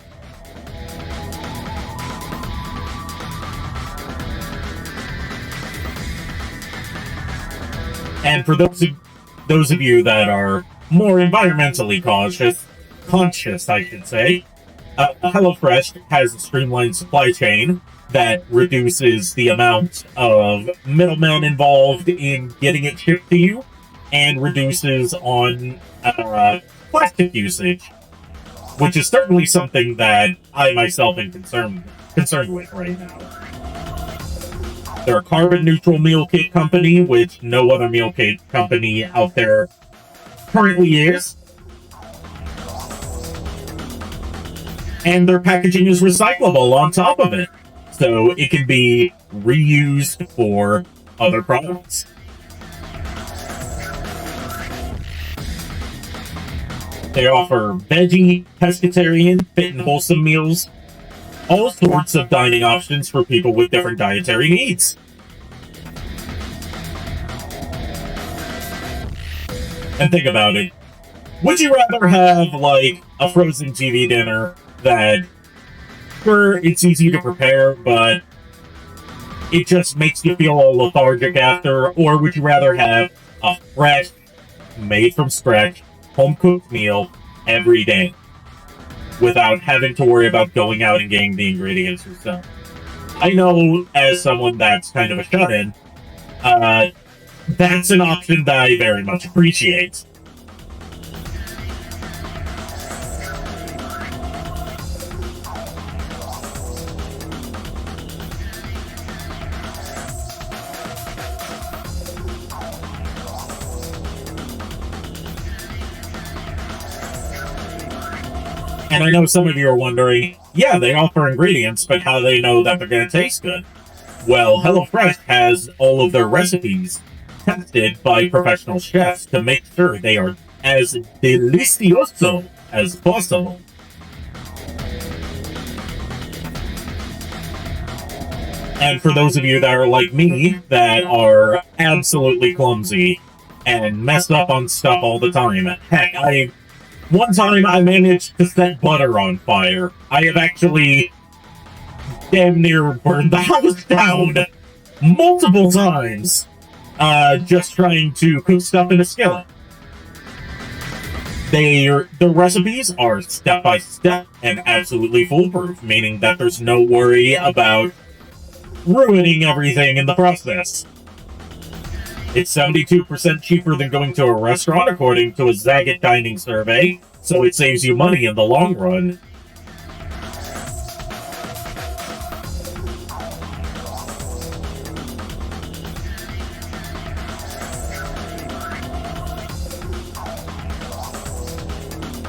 S1: And for those of you that are more environmentally conscious, I should say, HelloFresh has a streamlined supply chain that reduces the amount of middlemen involved in getting it shipped to you, and reduces on plastic usage, which is certainly something that I myself am concerned with right now. They're a carbon-neutral meal kit company, which no other meal kit company out there currently is. And their packaging is recyclable on top of it, so it can be reused for other products. They offer veggie, pescatarian, fit and wholesome meals, all sorts of dining options for people with different dietary needs. And think about it. Would you rather have, like, a frozen TV dinner that, sure, it's easy to prepare, but it just makes you feel all lethargic after, or would you rather have a fresh, made from scratch, home-cooked meal every day without having to worry about going out and getting the ingredients yourself? I know, as someone that's kind of a shut-in, that's an option that I very much appreciate. And I know some of you are wondering, yeah, they offer ingredients, but how do they know that they're going to taste good? Well, HelloFresh has all of their recipes tested by professional chefs to make sure they are as delicioso as possible. And for those of you that are like me, that are absolutely clumsy and mess up on stuff all the time, heck, one time I managed to set butter on fire. I have actually damn near burned the house down multiple times, just trying to cook stuff in a skillet. The recipes are step-by-step and absolutely foolproof, meaning that there's no worry about ruining everything in the process. It's 72% cheaper than going to a restaurant, according to a Zagat dining survey, so it saves you money in the long run.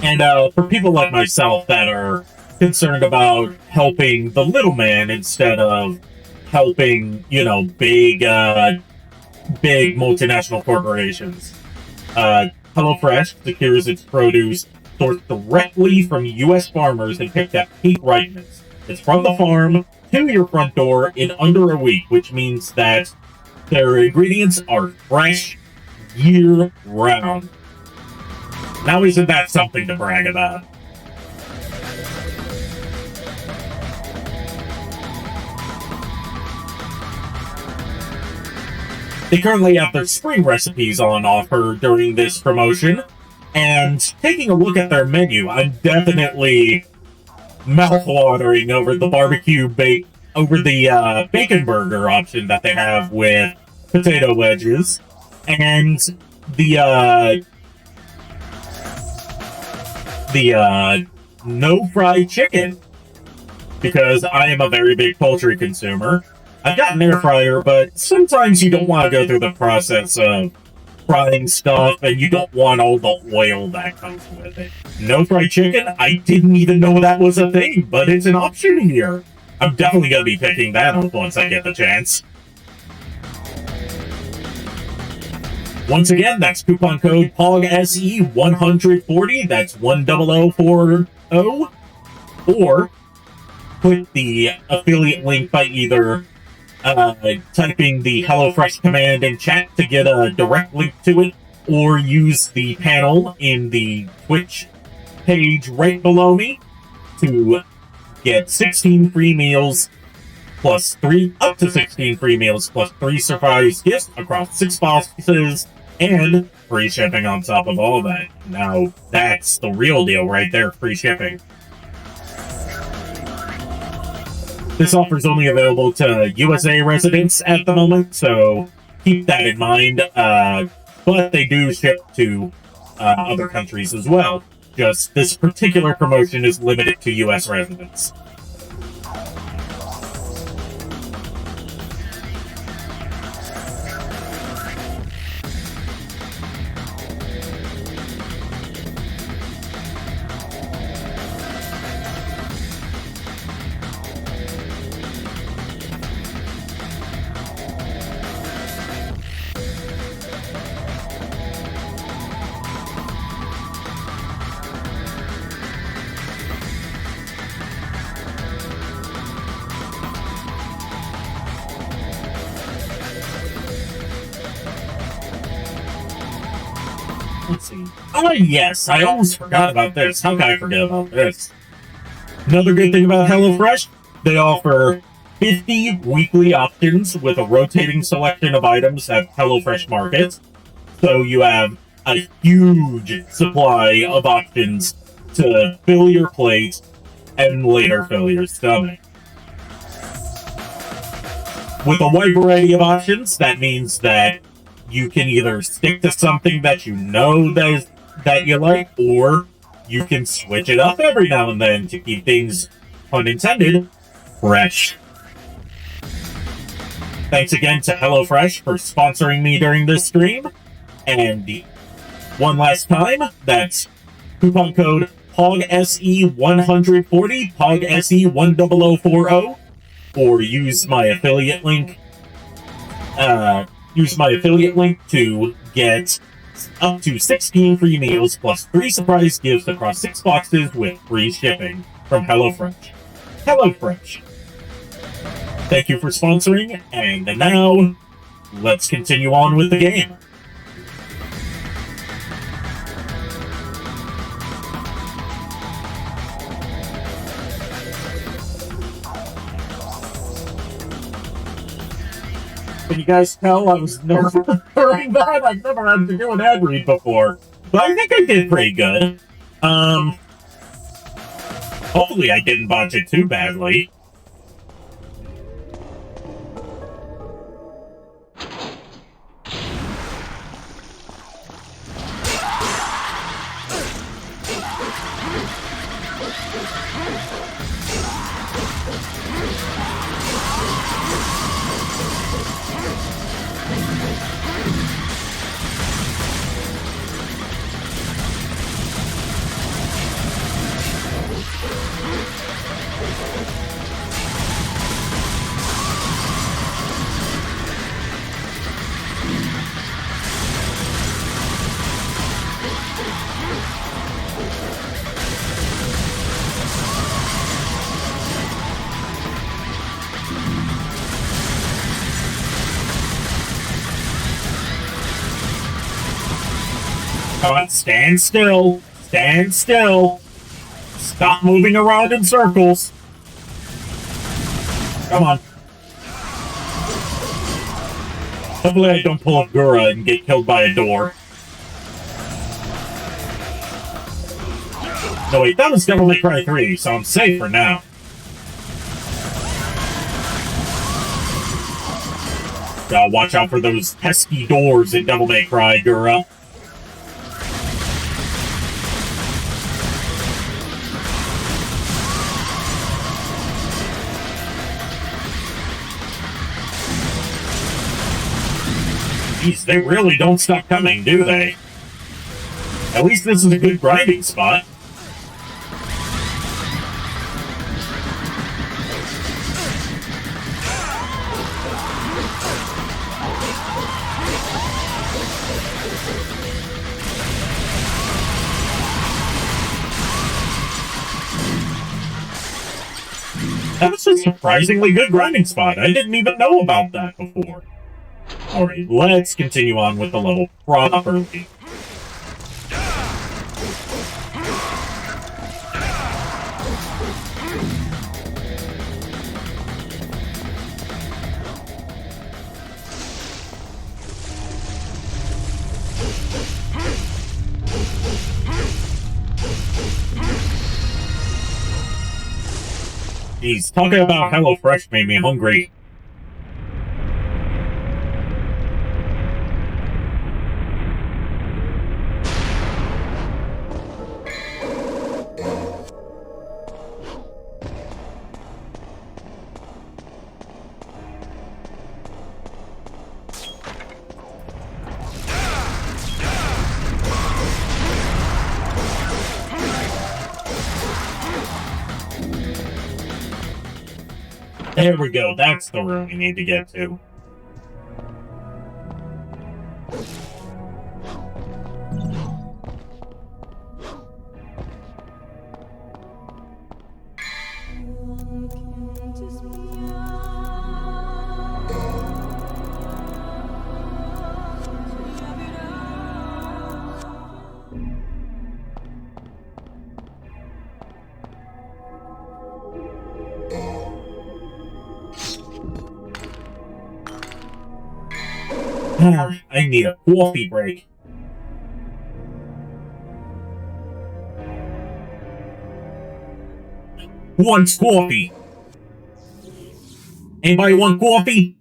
S1: And for people like myself that are concerned about helping the little man instead of helping, big multinational corporations, HelloFresh secures its produce sourced directly from U.S. farmers and picked at peak ripeness. It's from the farm to your front door in under a week, which means that their ingredients are fresh year-round. Now isn't that something to brag about? They currently have their spring recipes on offer during this promotion, and taking a look at their menu, I'm definitely mouth-watering over the bacon burger option that they have with potato wedges, and the no-fried chicken, because I am a very big poultry consumer. I've got an air fryer, but sometimes you don't want to go through the process of frying stuff, and you don't want all the oil that comes with it. No fried chicken? I didn't even know that was a thing, but it's an option here. I'm definitely going to be picking that up once I get the chance. Once again, that's coupon code POGSE140, that's 10040, or click the affiliate link by either typing the HelloFresh command in chat to get a direct link to it, or use the panel in the Twitch page right below me to get 16 free meals plus up to 16 free meals plus 3 surprise gifts across 6 boxes, and free shipping on top of all that. Now, that's the real deal right there, free shipping. This offer is only available to USA residents at the moment, so keep that in mind. But they do ship to other countries as well. Just this particular promotion is limited to US residents. Ah, yes, I almost forgot about this. How can I forget about this? Another good thing about HelloFresh, they offer 50 weekly options with a rotating selection of items at HelloFresh Market. So you have a huge supply of options to fill your plate and later fill your stomach. With a wide variety of options, that means that you can either stick to something that you know that you like, or you can switch it up every now and then to keep things, pun intended, fresh. Thanks again to HelloFresh for sponsoring me during this stream. And one last time, that's coupon code POGSE140, POGSE10040, or use my affiliate link. Use my affiliate link to get up to 16 free meals plus 3 surprise gifts across 6 boxes with free shipping from HelloFresh. HelloFresh. Thank you for sponsoring, and now, let's continue on with the game. Can you guys tell I was nervous during that? I've never had to do an ad read before. But I think I did pretty good. Hopefully I didn't botch it too badly. Come on, stand still. Stand still. Stop moving around in circles. Come on. Hopefully I don't pull a Gura and get killed by a door. No wait, that was Devil May Cry 3, so I'm safe for now. Gotta watch out for those pesky doors in Devil May Cry, Gura. Jeez, they really don't stop coming, do they? At least this is a good grinding spot. That was a surprisingly good grinding spot. I didn't even know about that before. Alright, let's continue on with the level properly. Jeez, talking about HelloFresh made me hungry. There we go, that's the room we need to get to. I need a coffee break. Who wants coffee? Anybody want coffee?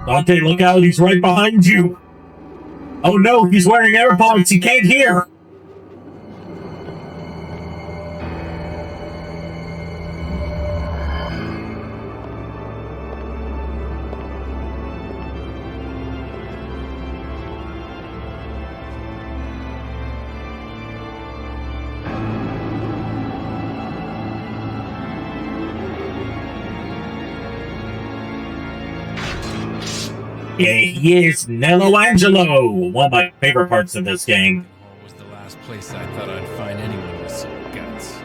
S1: Dante, look out, he's right behind you. Oh no, he's wearing AirPods, he can't hear. Yeah, he is Nello Angelo, one of my favorite parts of this game.
S3: Was the last place I thought I'd find anyone with some guts.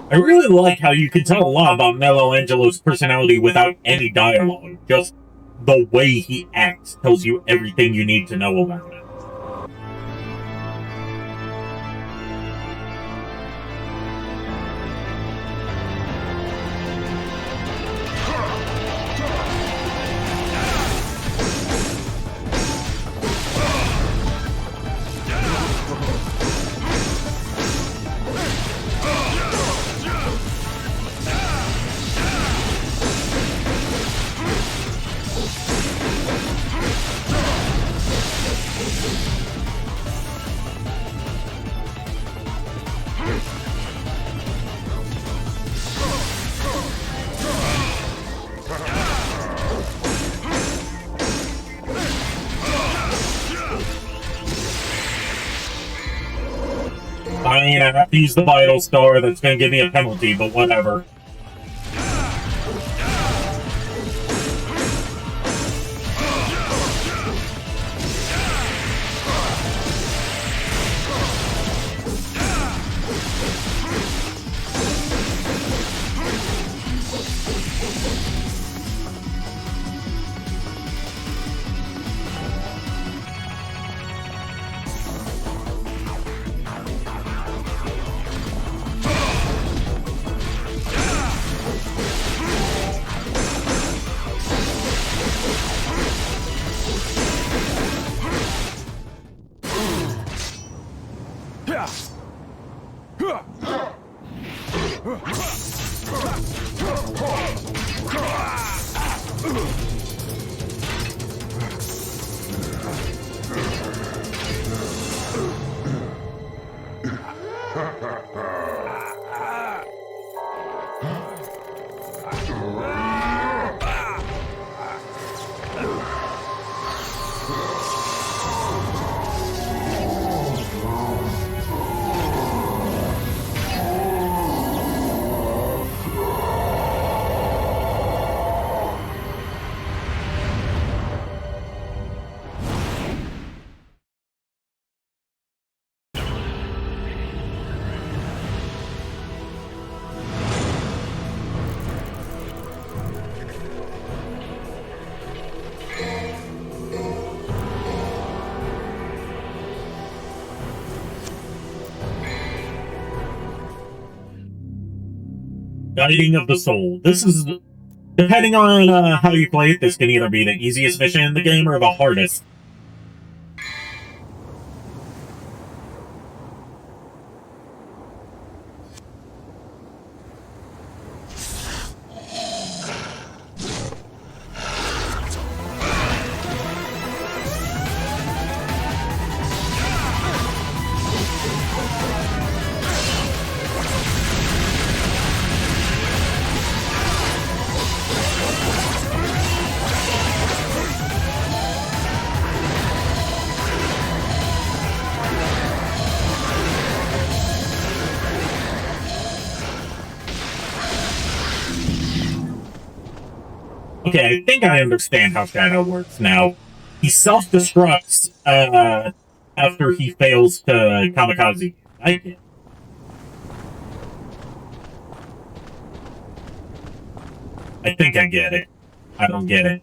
S1: I really like how you can tell a lot about Nello Angelo's personality without any dialogue. Just the way he acts tells you everything you need to know about him. I mean, I have to use the Vital Star, that's gonna give me a penalty, but whatever. Guiding of the Soul. This is, depending on how you play it, this can either be the easiest mission in the game or the hardest. Okay, I think I understand how Shadow works now. He self-destructs after he fails to kamikaze. I think I get it. I don't get it.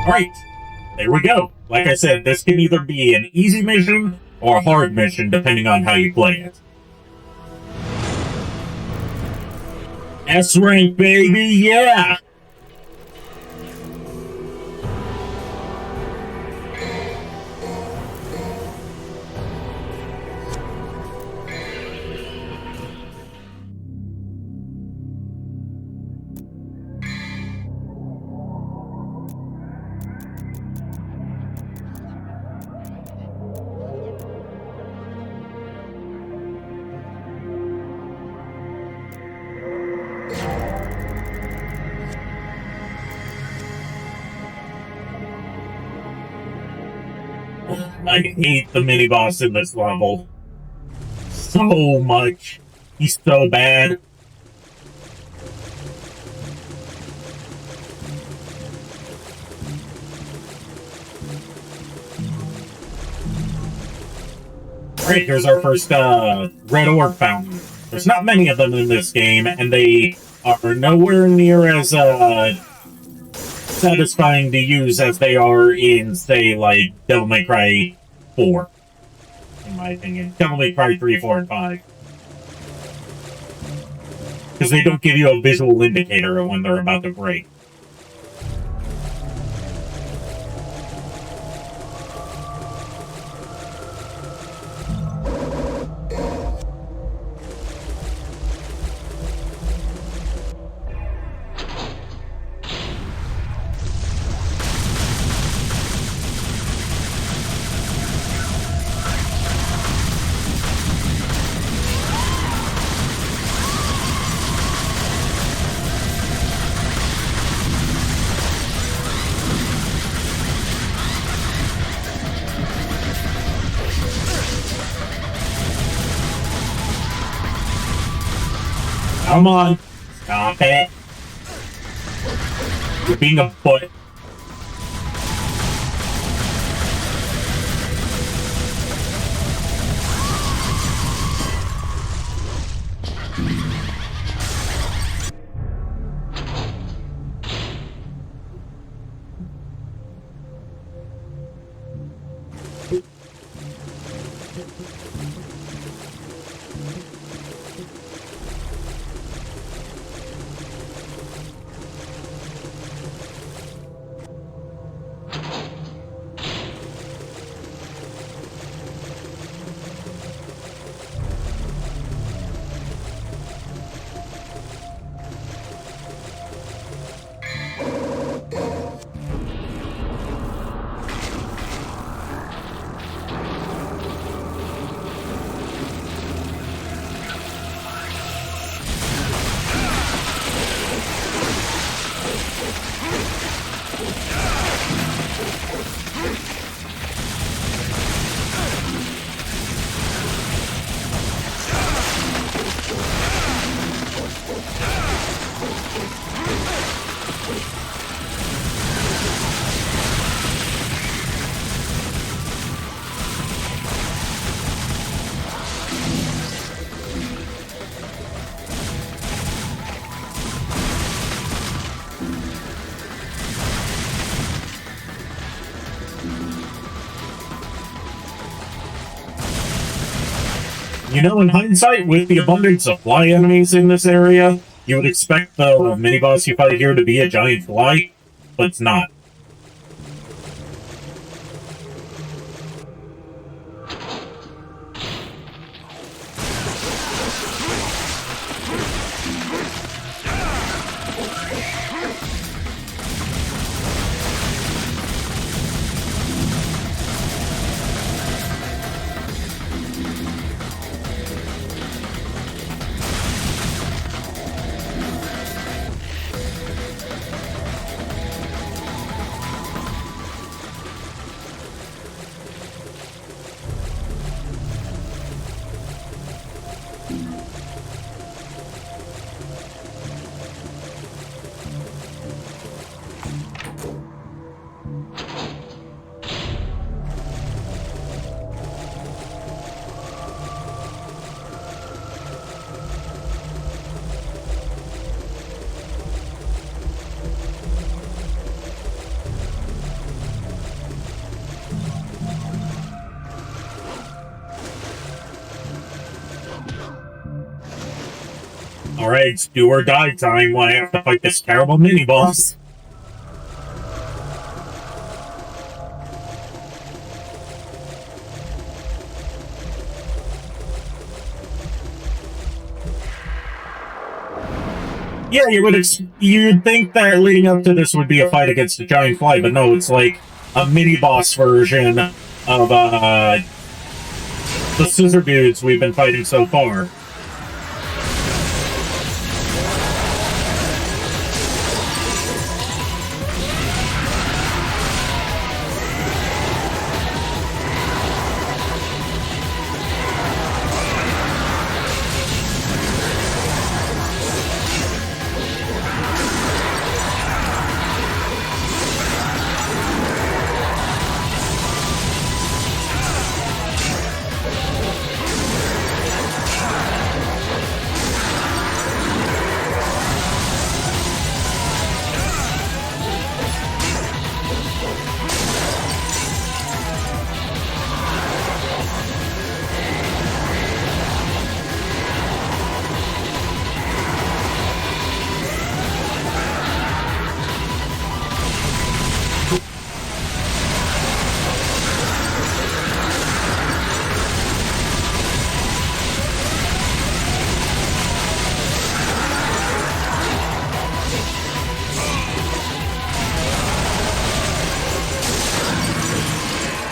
S1: Right, there we go. Like I said, this can either be an easy mission or a hard mission, depending on how you play it. S rank, baby, yeah! I hate the mini-boss in this level so much. He's so bad. Alright, here's our first red orb fountain. There's not many of them in this game, and they are nowhere near as satisfying to use as they are in, say, like, Devil May Cry 4. In my opinion. Devil May Cry 3, 4, and 5. Because they don't give you a visual indicator of when they're about to break. Come on. Stop it. You're being a butt. You know, in hindsight, with the abundance of fly enemies in this area, you would expect the mini-boss you fight here to be a giant fly, but it's not. Alright, it's do or die time when I have to fight this terrible mini-boss. Yeah, you'd think that leading up to this would be a fight against a giant fly, but no, it's like a mini-boss version of, the scissor dudes we've been fighting so far.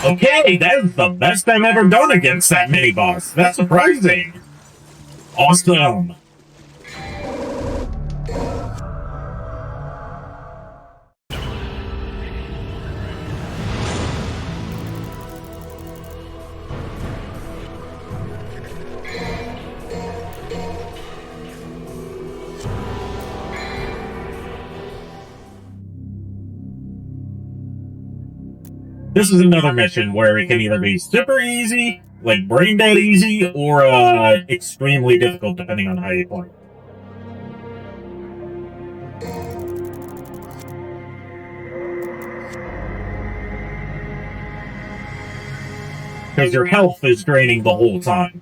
S1: Okay, that's the best I've ever done against that mini-boss. That's surprising. Awesome. This is another mission where it can either be super easy, like brain dead easy, or extremely difficult depending on how you play. Because your health is draining the whole time.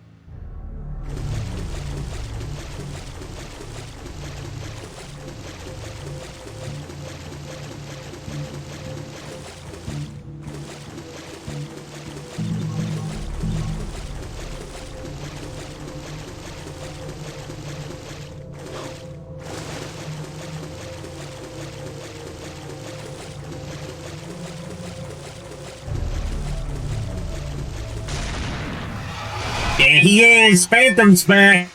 S1: There he is! Phantom's back!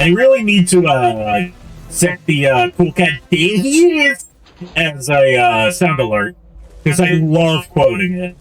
S1: I really need to set the cool cat "there he is" as a sound alert, because I love quoting it.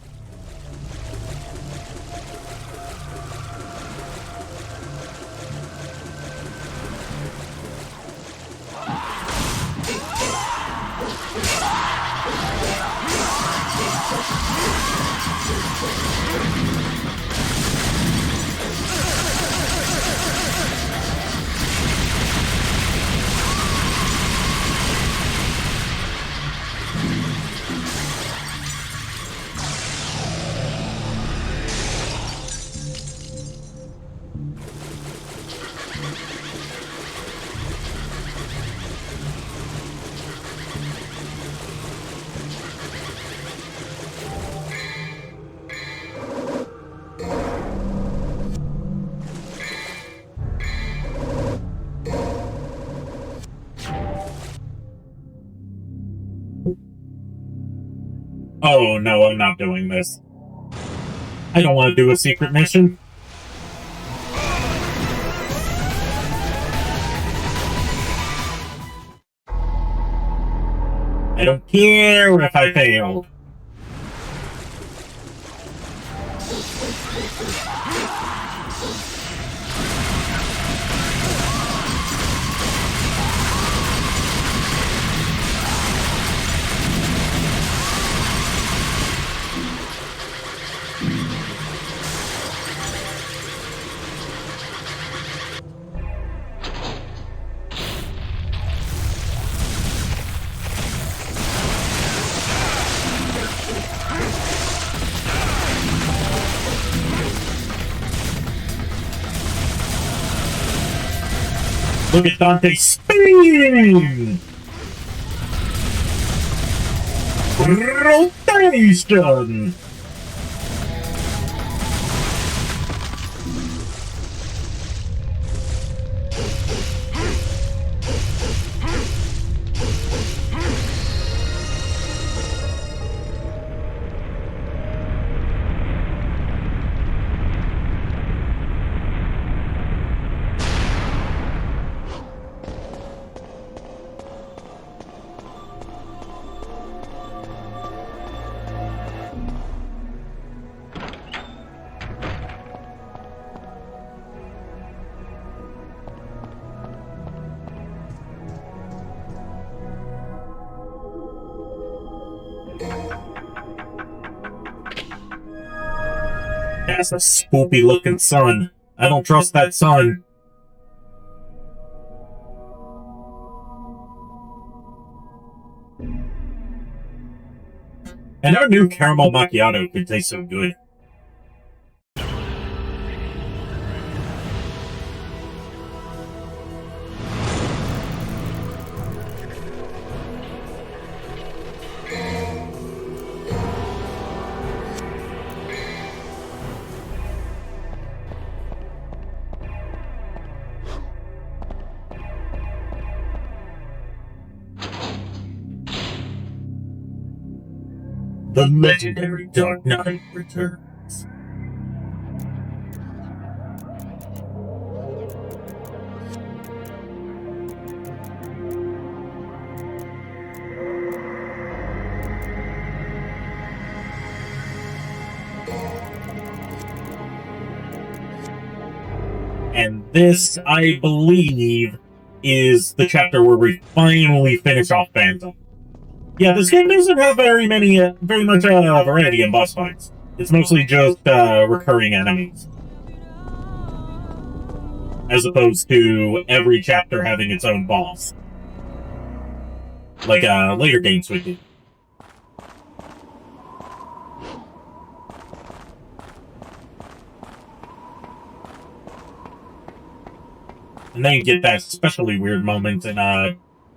S1: Oh no, I'm not doing this. I don't want to do a secret mission. I don't care if I failed. Look at Dante spin! Rotation! That's a spoopy looking sun. I don't trust that sun. And our new caramel macchiato could taste so good. The legendary Dark Knight returns. And this, I believe, is the chapter where we finally finish off Phantom. Yeah, this game doesn't have very much variety in boss fights. It's mostly just recurring enemies, as opposed to every chapter having its own boss, like later games would do. And then you get that especially weird moment in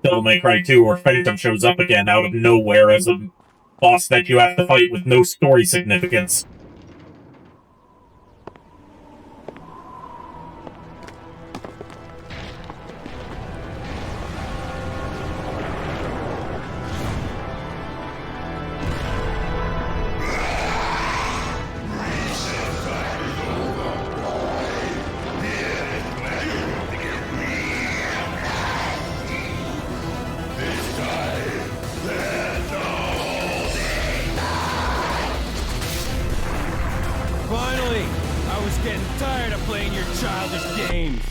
S1: Devil May Cry 2 where Phantom shows up again out of nowhere as a boss that you have to fight with no story significance.
S3: Finally! I was getting tired of playing your childish games.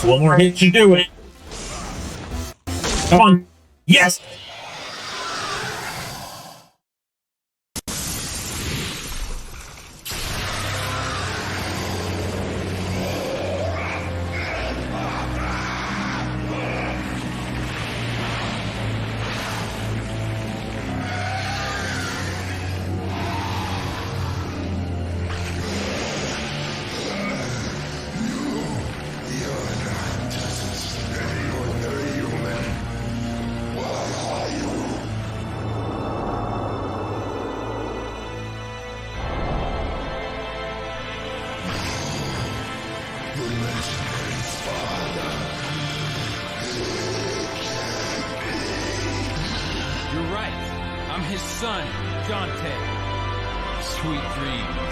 S3: One more hit, you do it. Come on.
S1: Yes!
S5: You're right. I'm his son, Dante. Sweet dreams.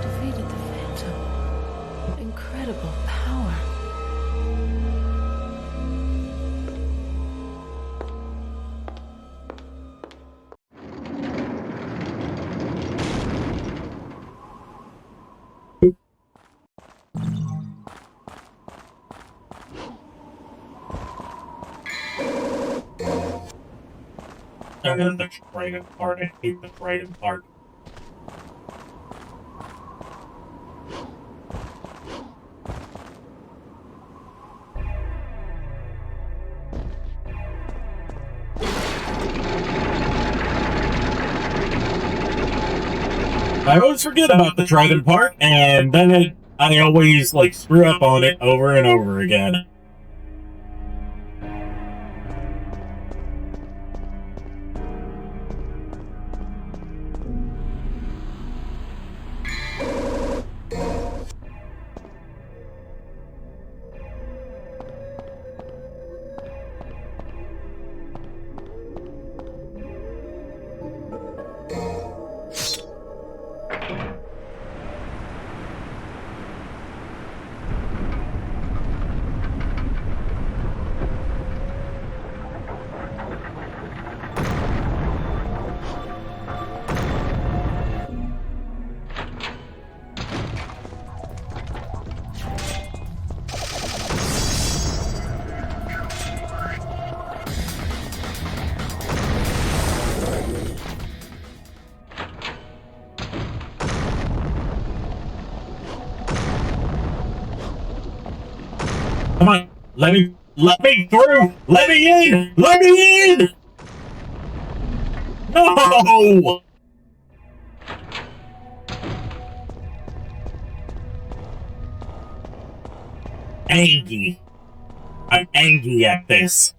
S4: Defeated the Phantom. Incredible power.
S1: And then the Trident part. I hate the Trident part. I always forget about the Trident part, and then I always, like, screw up on it over and over again. Come on, let me through! Let me in! Let me in! No! Angry. I'm angry at this.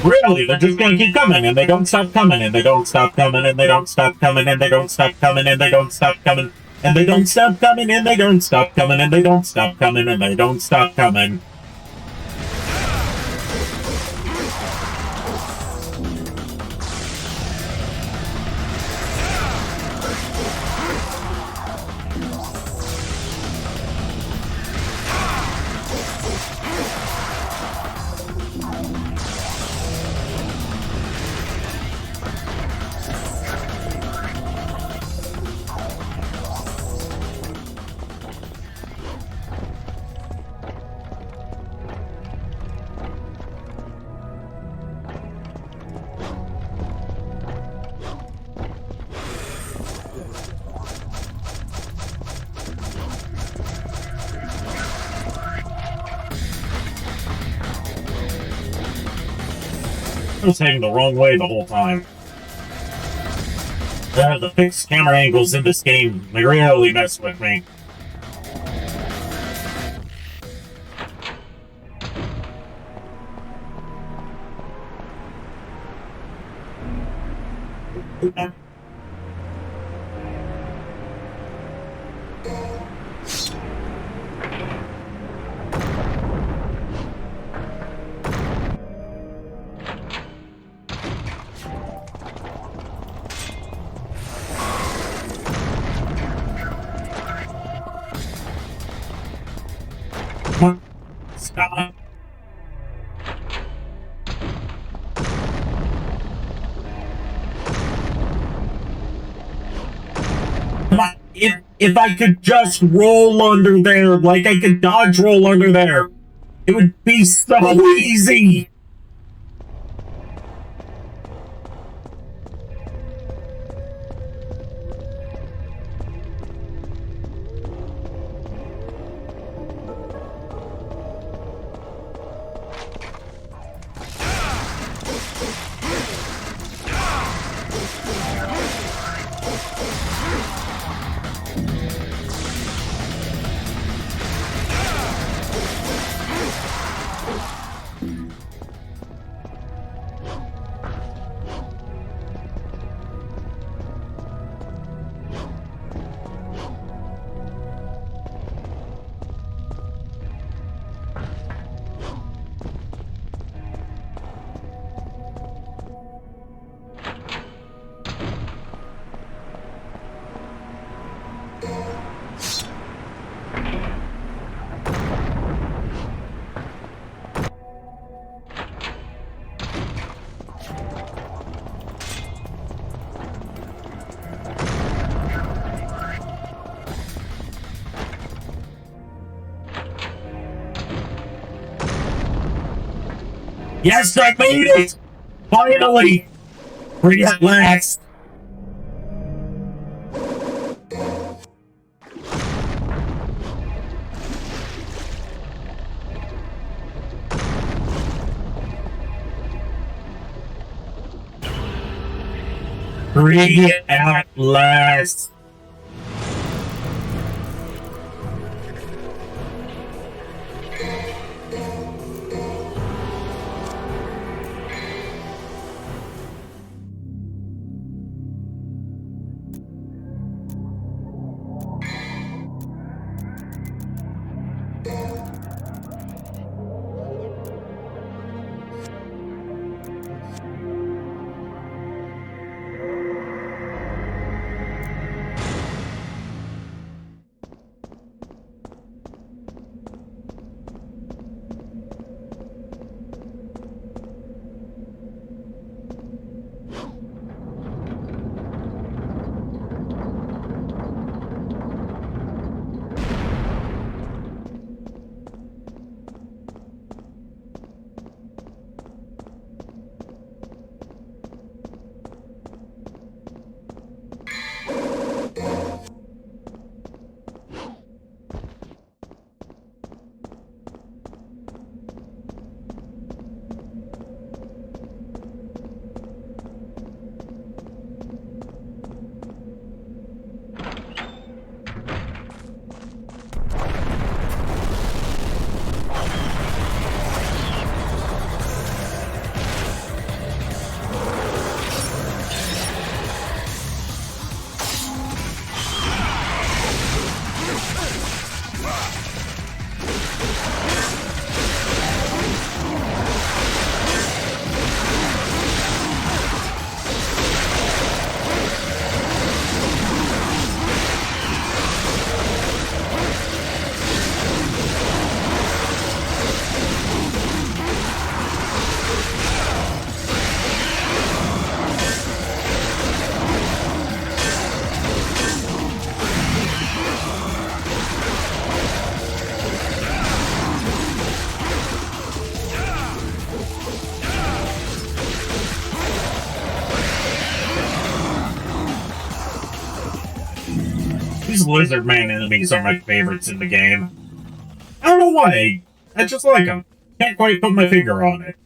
S1: Really, they're just gonna keep coming, and they don't stop coming, and they don't stop coming, and they don't stop coming, and they don't stop coming, and they don't stop coming, and they don't stop coming, and they don't stop coming, and they don't stop coming, and they don't stop coming. I was heading the wrong way the whole time. The fixed camera angles in this game, they really mess with me. Stop. If I could just roll under there, like I could dodge roll under there, it would be so easy. Yes, I made it! Finally! Free at last! Free at last! These lizard man enemies are my favorites in the game. I don't know why. I just like them. Can't quite put my finger on it.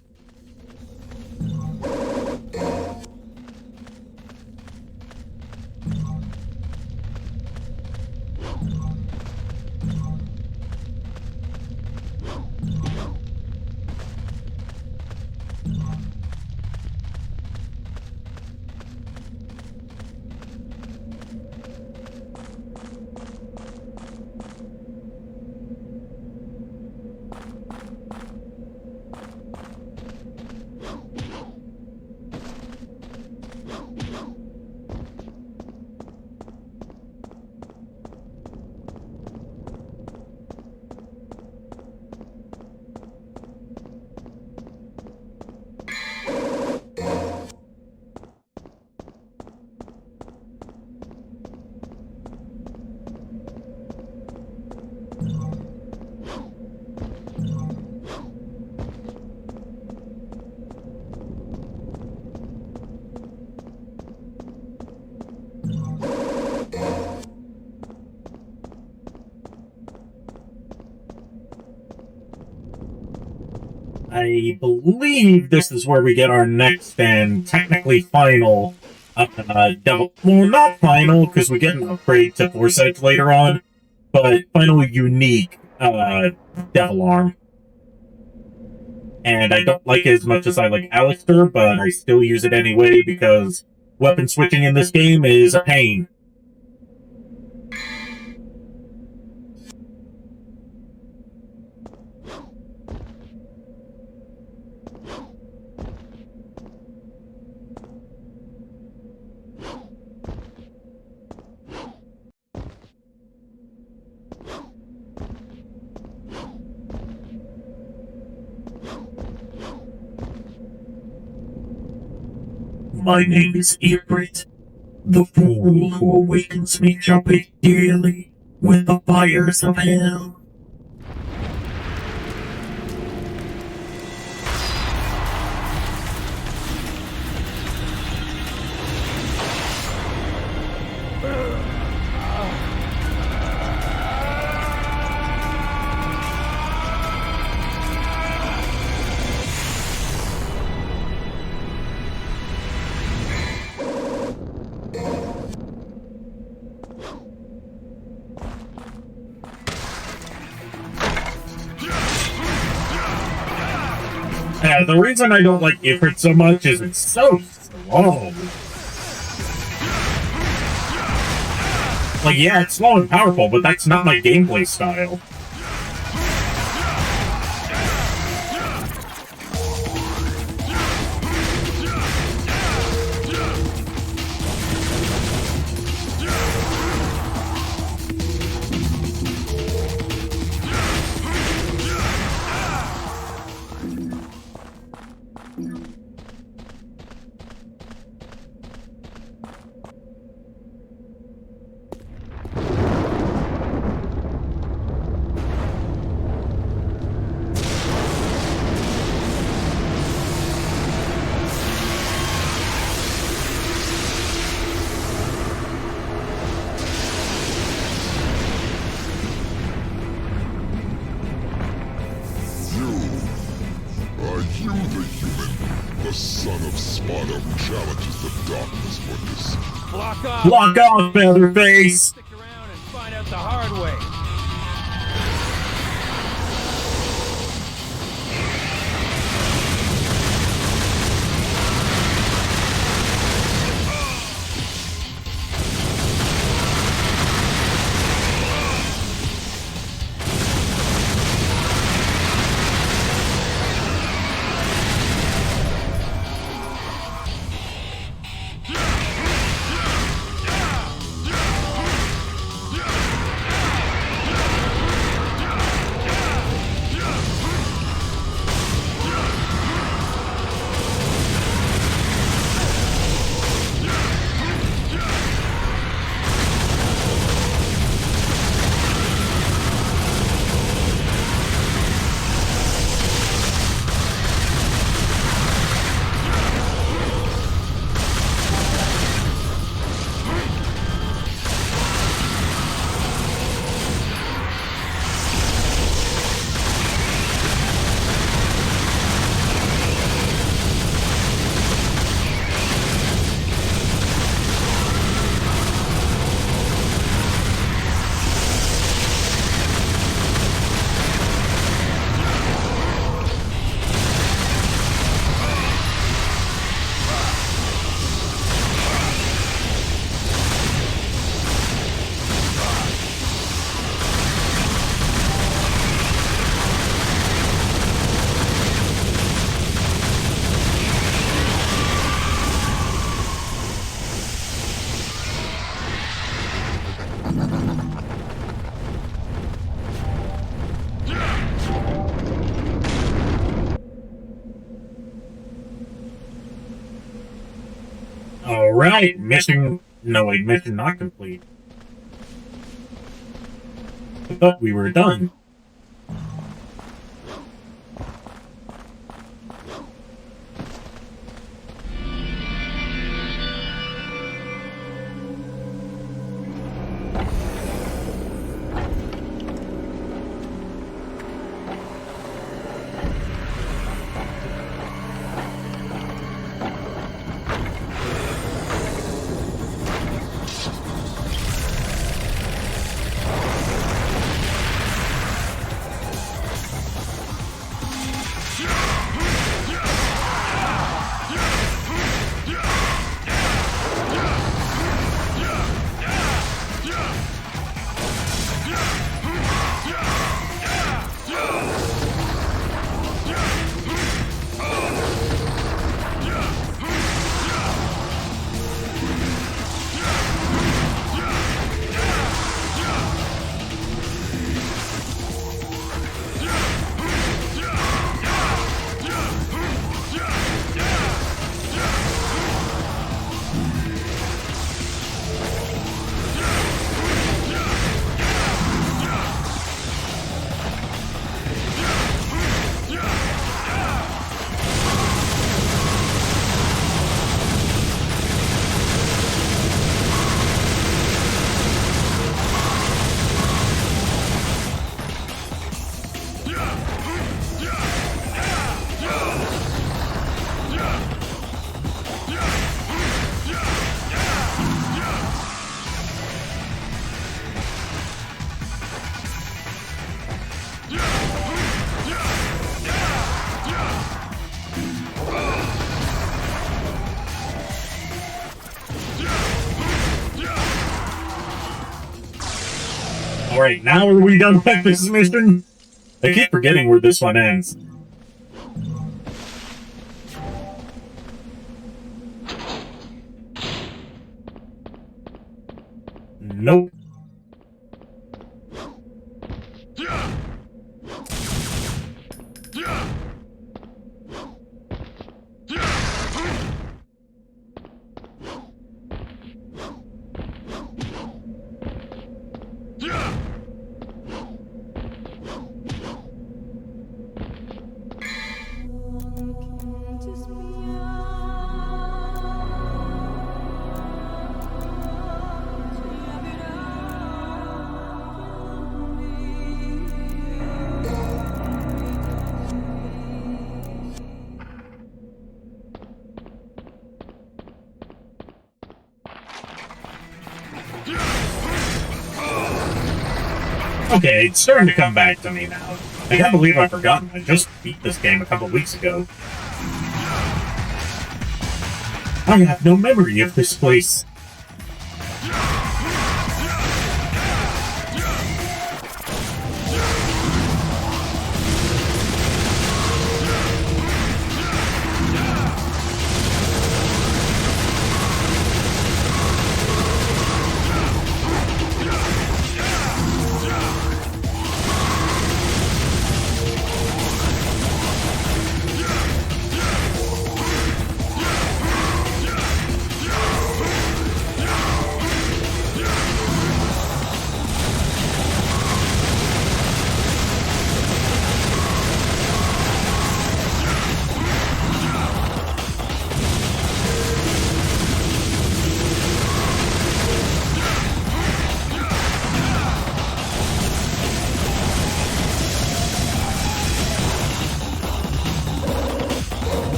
S1: I believe this is where we get our next and technically final devil. Well, not final, because we get an upgrade to Force Edge later on, but final unique devil arm. And I don't like it as much as I like Alistair, but I still use it anyway because weapon switching in this game is a pain.
S6: My name is Ibrit. The fool who awakens me shall pay dearly with the fires of hell.
S1: Yeah, the reason I don't like Ifrit so much is it's so slow. Like, yeah, it's slow and powerful, but that's not my gameplay style. Block off, Featherface!
S5: Stick around and find out the hard way.
S1: Alright, mission... No, wait, mission not complete. I thought we were done. Alright, now are we done with this mission? I keep forgetting where this one ends. Nope. Okay, it's starting to come back to me now. I can't believe I've forgotten. I just beat this game a couple weeks ago. I have no memory of this place.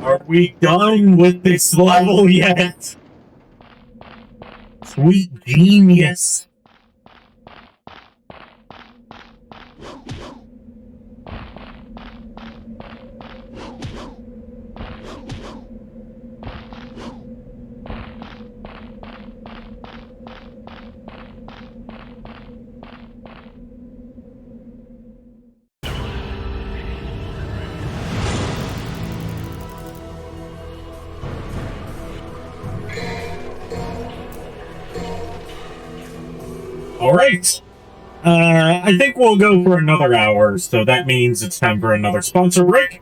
S1: Are we done with this level yet? Sweet genius. Alright. I think we'll go for another hour, so that means it's time for another sponsor break.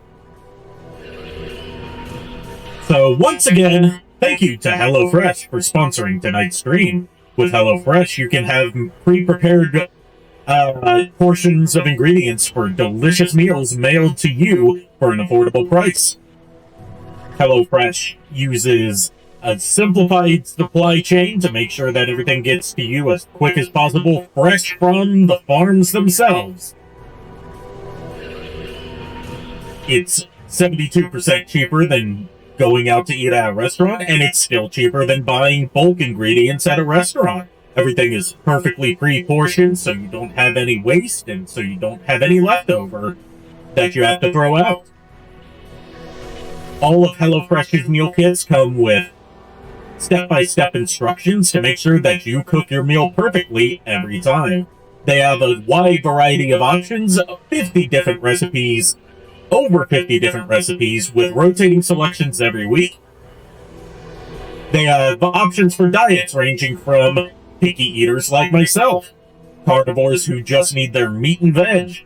S1: So once again, thank you to HelloFresh for sponsoring tonight's stream. With HelloFresh, you can have pre-prepared portions of ingredients for delicious meals mailed to you for an affordable price. HelloFresh uses a simplified supply chain to make sure that everything gets to you as quick as possible, fresh from the farms themselves. It's 72% cheaper than going out to eat at a restaurant, and it's still cheaper than buying bulk ingredients at a restaurant. Everything is perfectly pre-portioned, so you don't have any waste, and so you don't have any leftover that you have to throw out. All of HelloFresh's meal kits come with step-by-step instructions to make sure that you cook your meal perfectly every time. They have a wide variety of options, 50 different recipes, over 50 different recipes with rotating selections every week. They have options for diets ranging from picky eaters like myself, carnivores who just need their meat and veg,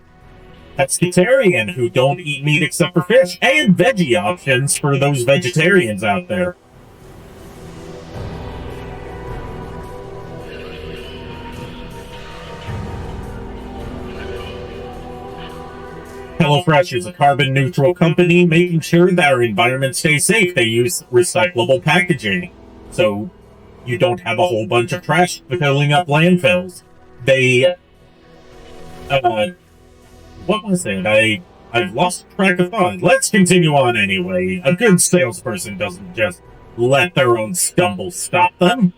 S1: pescatarian who don't eat meat except for fish, and veggie options for those vegetarians out there. HelloFresh is a carbon-neutral company making sure that our environment stays safe. They use recyclable packaging, so you don't have a whole bunch of trash filling up landfills. They, what was it? I've lost track of thought. Let's continue on anyway. A good salesperson doesn't just let their own stumble stop them.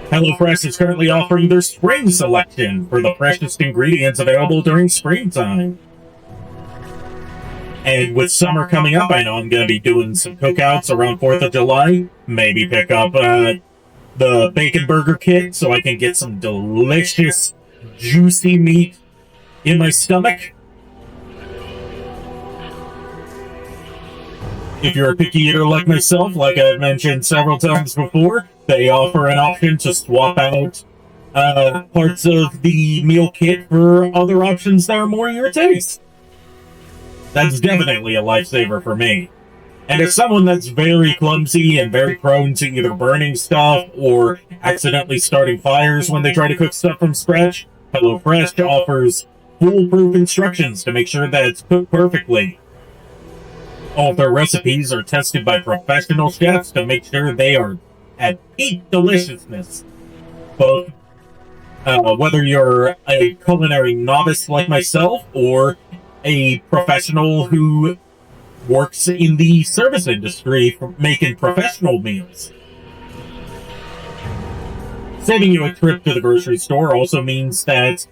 S1: HelloFresh is currently offering their spring selection for the freshest ingredients available during springtime. And with summer coming up, I know I'm going to be doing some cookouts around 4th of July. Maybe pick up the bacon burger kit so I can get some delicious, juicy meat in my stomach. If you're a picky eater like myself, like I've mentioned several times before, they offer an option to swap out parts of the meal kit for other options that are more your taste. That's definitely a lifesaver for me. And as someone that's very clumsy and very prone to either burning stuff or accidentally starting fires when they try to cook stuff from scratch, HelloFresh offers foolproof instructions to make sure that it's cooked perfectly. All of their recipes are tested by professional chefs to make sure they are at peak deliciousness. Both, whether you're a culinary novice like myself or a professional who works in the service industry for making professional meals. Saving you a trip to the grocery store also means that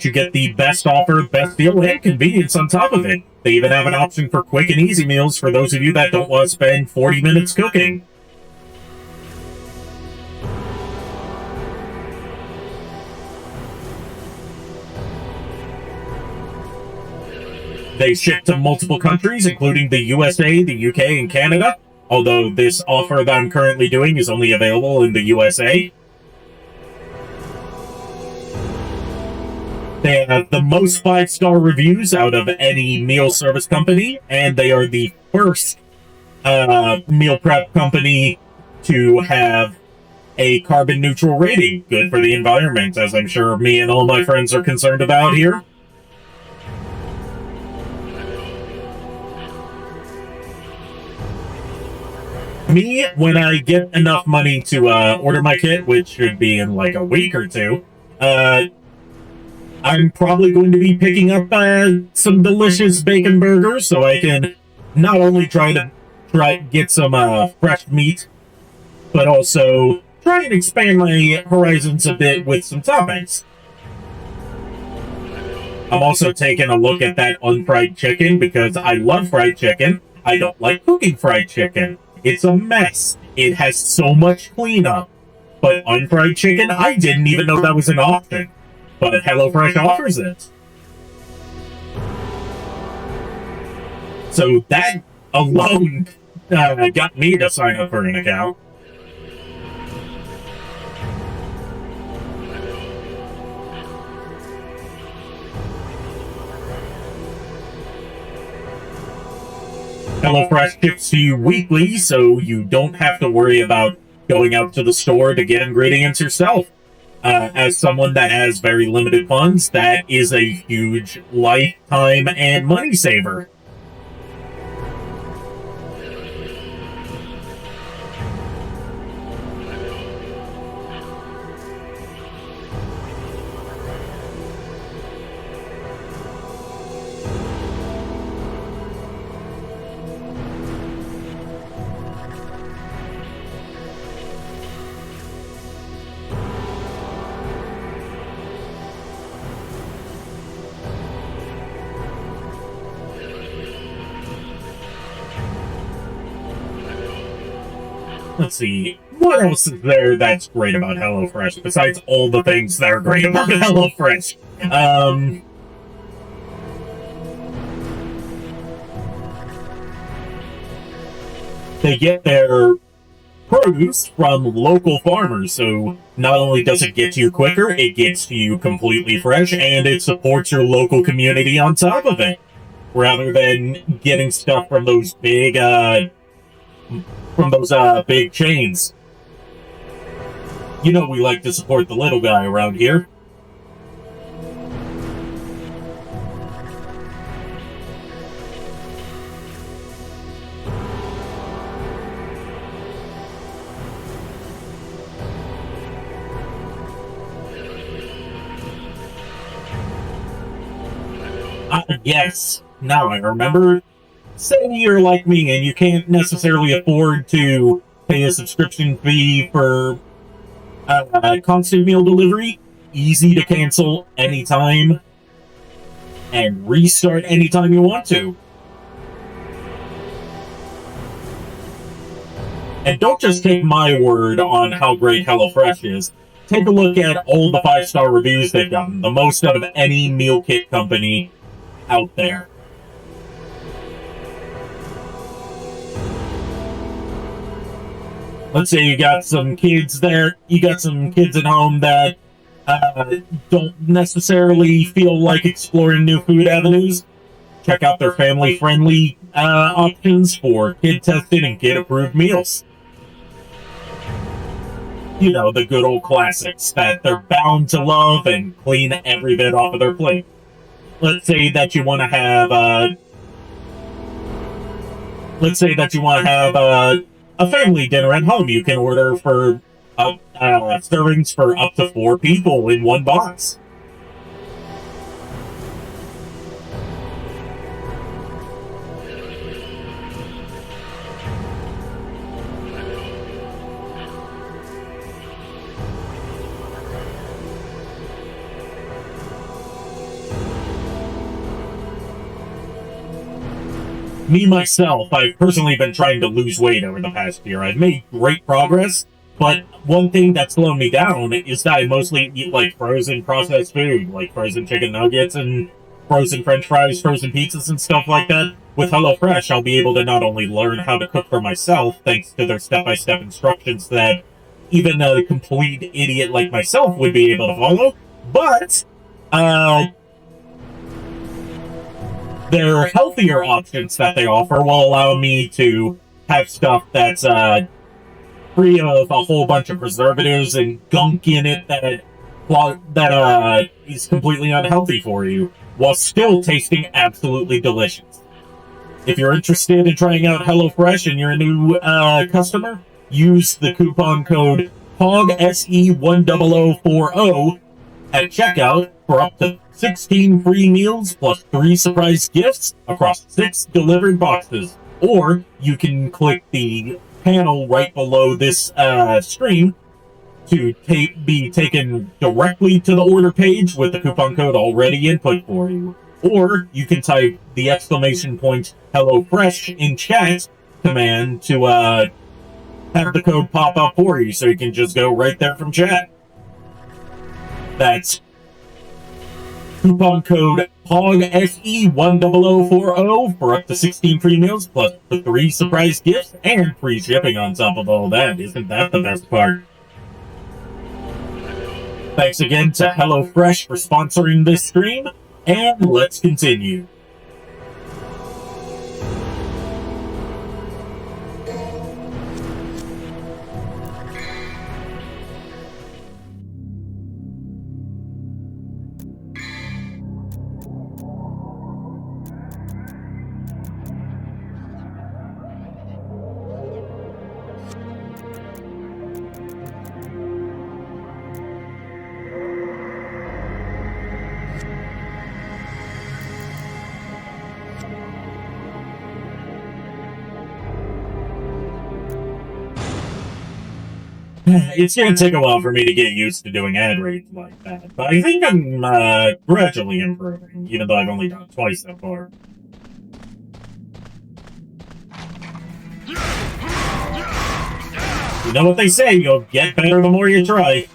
S1: you get the best offer, best deal, and convenience on top of it. They even have an option for quick and easy meals for those of you that don't want to spend 40 minutes cooking. They ship to multiple countries, including the USA, the UK, and Canada, although this offer that I'm currently doing is only available in the USA. They have the most 5-star reviews out of any meal service company, and they are the first meal prep company to have a carbon neutral rating. Good for the environment, as I'm sure me and all my friends are concerned about here. Me, when I get enough money to order my kit, which should be in like a week or two, I'm probably going to be picking up some delicious bacon burgers so I can not only try get some fresh meat, but also try and expand my horizons a bit with some toppings. I'm also taking a look at that unfried chicken because I love fried chicken. I don't like cooking fried chicken. It's a mess. It has so much cleanup. But unfried chicken, I didn't even know that was an option. But HelloFresh offers it. So that alone got me to sign up for an account. HelloFresh ships to you weekly, so you don't have to worry about going out to the store to get ingredients yourself. As someone that has very limited funds, that is a huge lifetime and money saver. Let's see, what else is there that's great about HelloFresh, besides all the things that are great about HelloFresh? They get their produce from local farmers, so not only does it get to you quicker, it gets to you completely fresh, and it supports your local community on top of it. Rather than getting stuff from those big, from those big chains. You know we like to support the little guy around here. Yes, now I remember. Say you're like me and you can't necessarily afford to pay a subscription fee for constant meal delivery. Easy to cancel anytime and restart anytime you want to. And don't just take my word on how great HelloFresh is. Take a look at all the 5-star reviews they've gotten, the most out of any meal kit company out there. Let's say you got some kids there, you got some kids at home that don't necessarily feel like exploring new food avenues. Check out their family-friendly options for kid-tested and kid-approved meals. You know, the good old classics that they're bound to love and clean every bit off of their plate. Let's say that you want to have a family dinner at home. You can order for servings for up to 4 people in one box. Me, myself, I've personally been trying to lose weight over the past year. I've made great progress, but one thing that's slowed me down is that I mostly eat, like, frozen processed food, like frozen chicken nuggets and frozen french fries, frozen pizzas, and stuff like that. With HelloFresh, I'll be able to not only learn how to cook for myself, thanks to their step-by-step instructions that even a complete idiot like myself would be able to follow, but, their healthier options that they offer will allow me to have stuff that's free of a whole bunch of preservatives and gunk in it that is completely unhealthy for you, while still tasting absolutely delicious. If you're interested in trying out HelloFresh and you're a new customer, use the coupon code POGSE10040 at checkout for up to 16 free meals plus 3 surprise gifts across 6 delivered boxes. Or you can click the panel right below this stream to be taken directly to the order page with the coupon code already input for you. Or you can type the exclamation point HelloFresh in chat command to have the code pop up for you, so you can just go right there from chat. That's coupon code POGSE10040 for up to 16 free meals plus the 3 surprise gifts and free shipping on top of all that. Isn't that the best part? Thanks again to HelloFresh for sponsoring this stream, and let's continue. It's gonna take a while for me to get used to doing ad reads like that, but I think I'm gradually improving, even though I've only done it twice so far. You know what they say, you'll get better the more you try.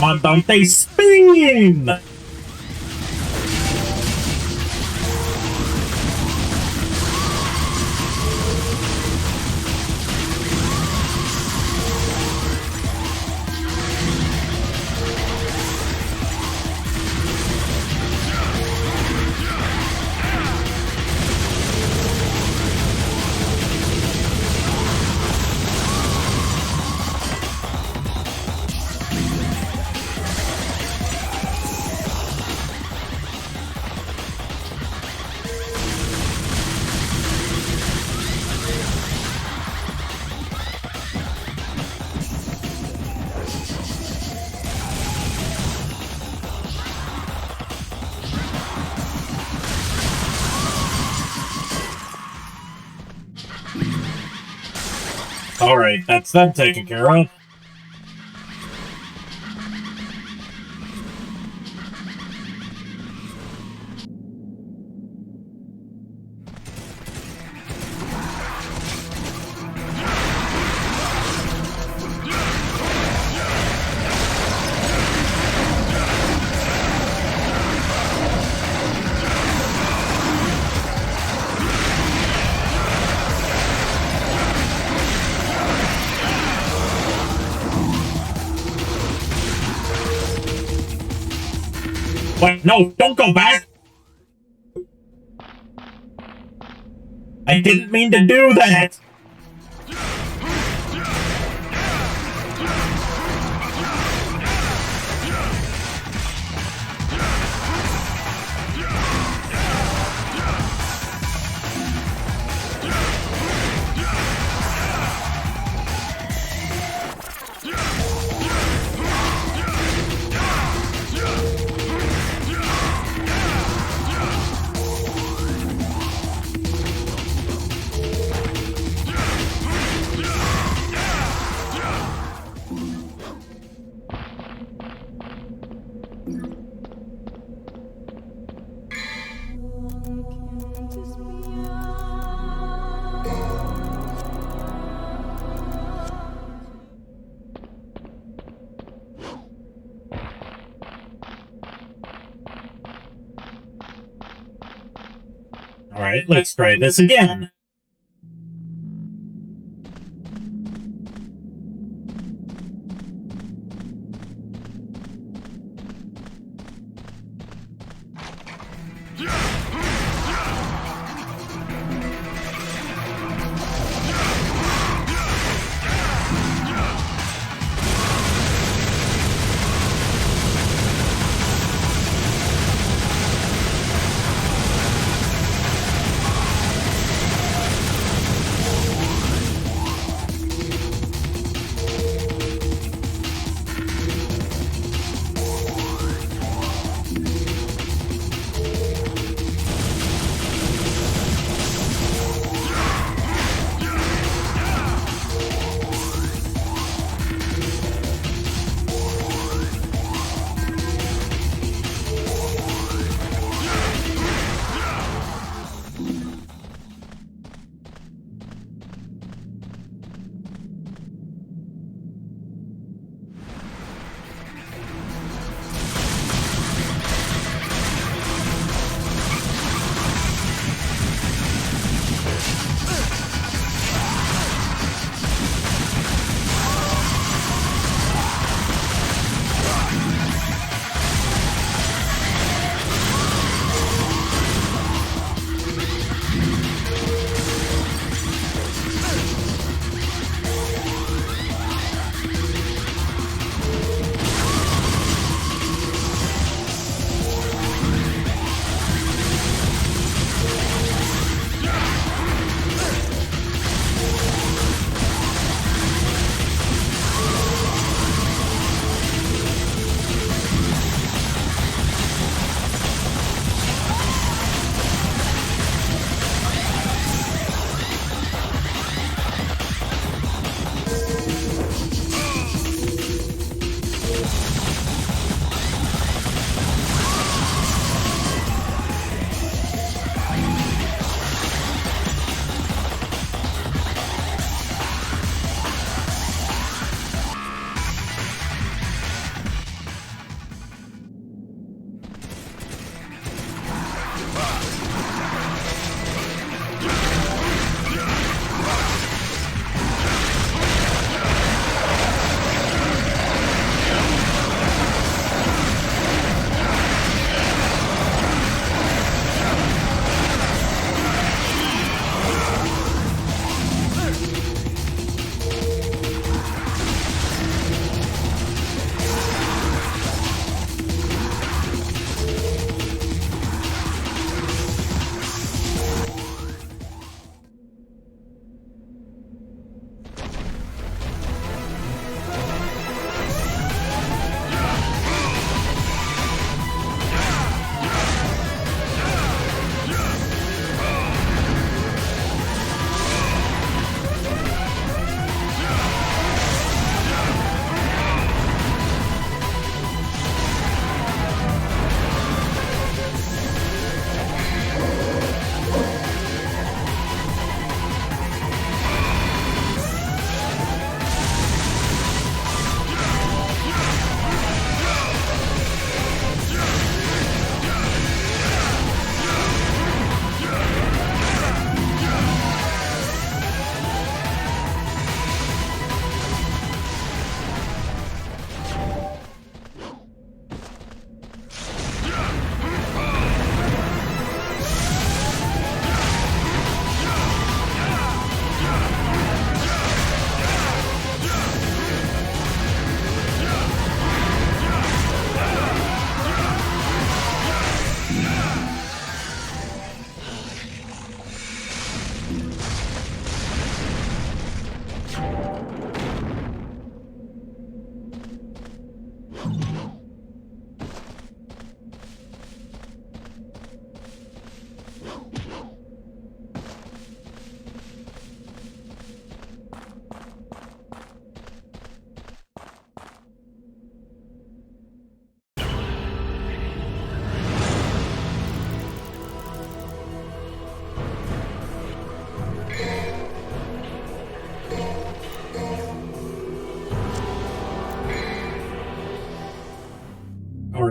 S1: Come on, Dante, spin! Alright, that's them taken care of. Wait, no, don't go back! I didn't mean to do that! Alright, let's try this again.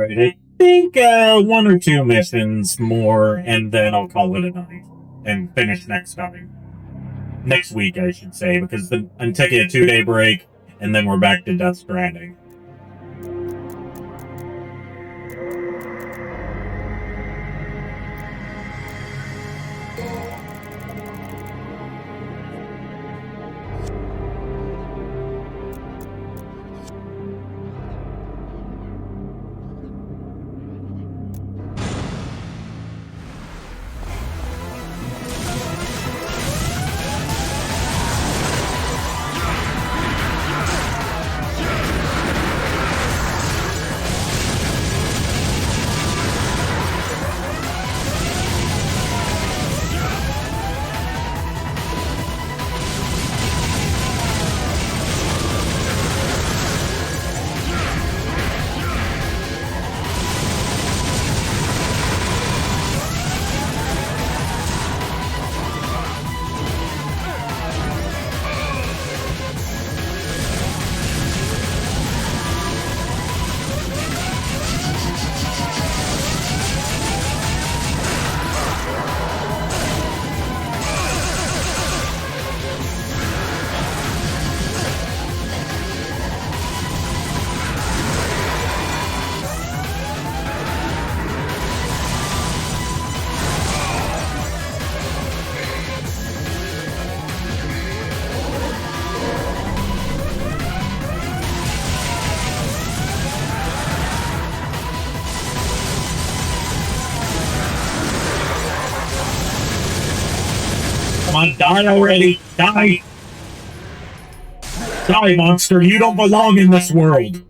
S1: Alright, I think one or two missions more, and then I'll call it a night. And finish next time. Next week, I should say, because I'm taking a 2-day break, and then we're back to Death Stranding. Come on, die already! Die! Die, monster! You don't belong in this world!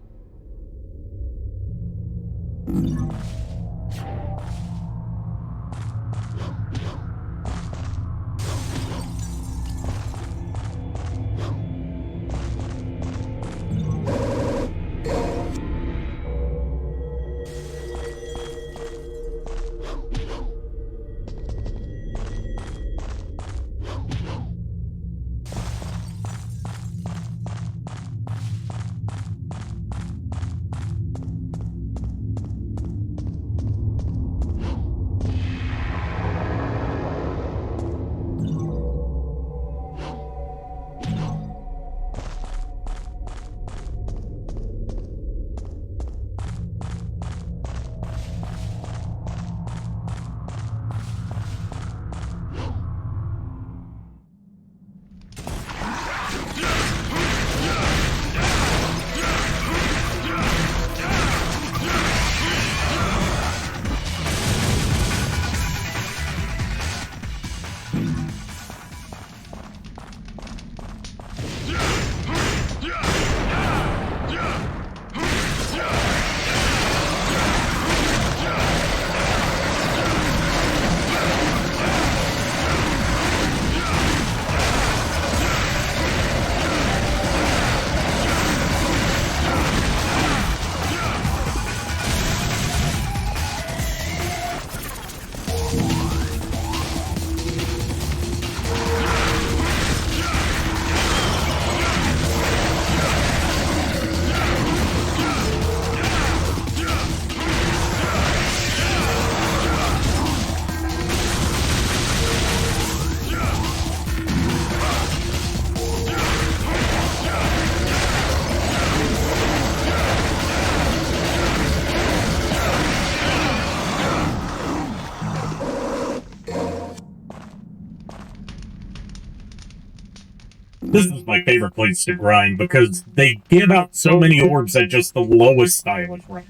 S1: This is my favorite place to grind because they give out so many orbs at just the lowest stylish rank.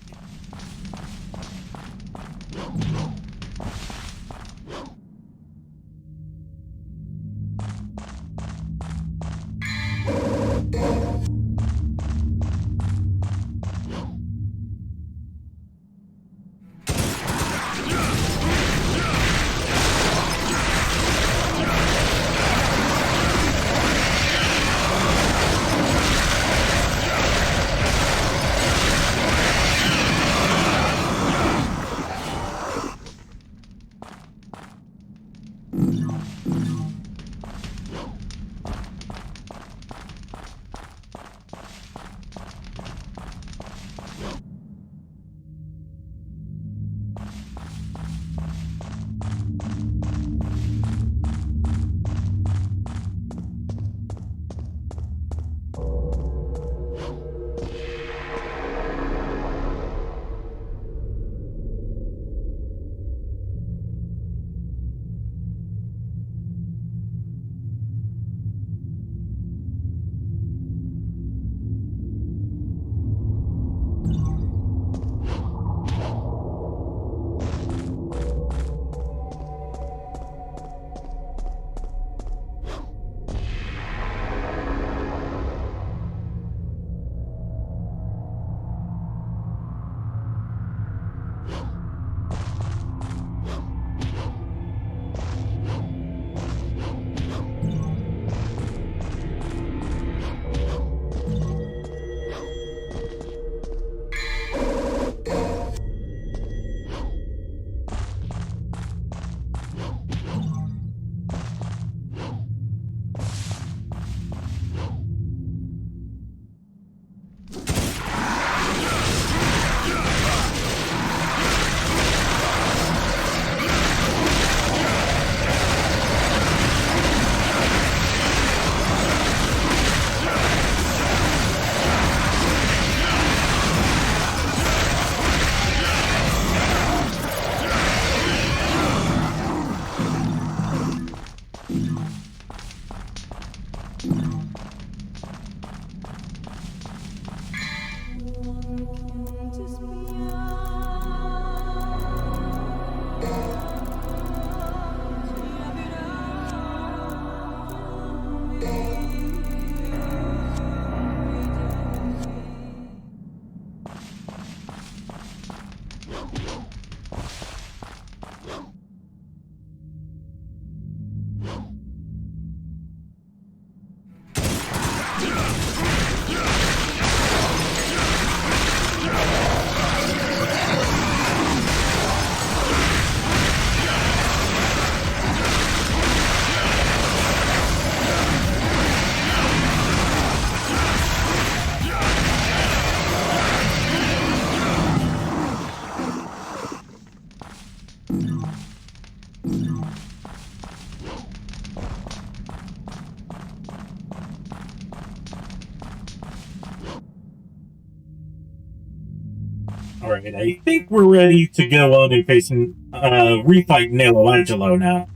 S1: Alright, I think we're ready to go on and face refight Nello now.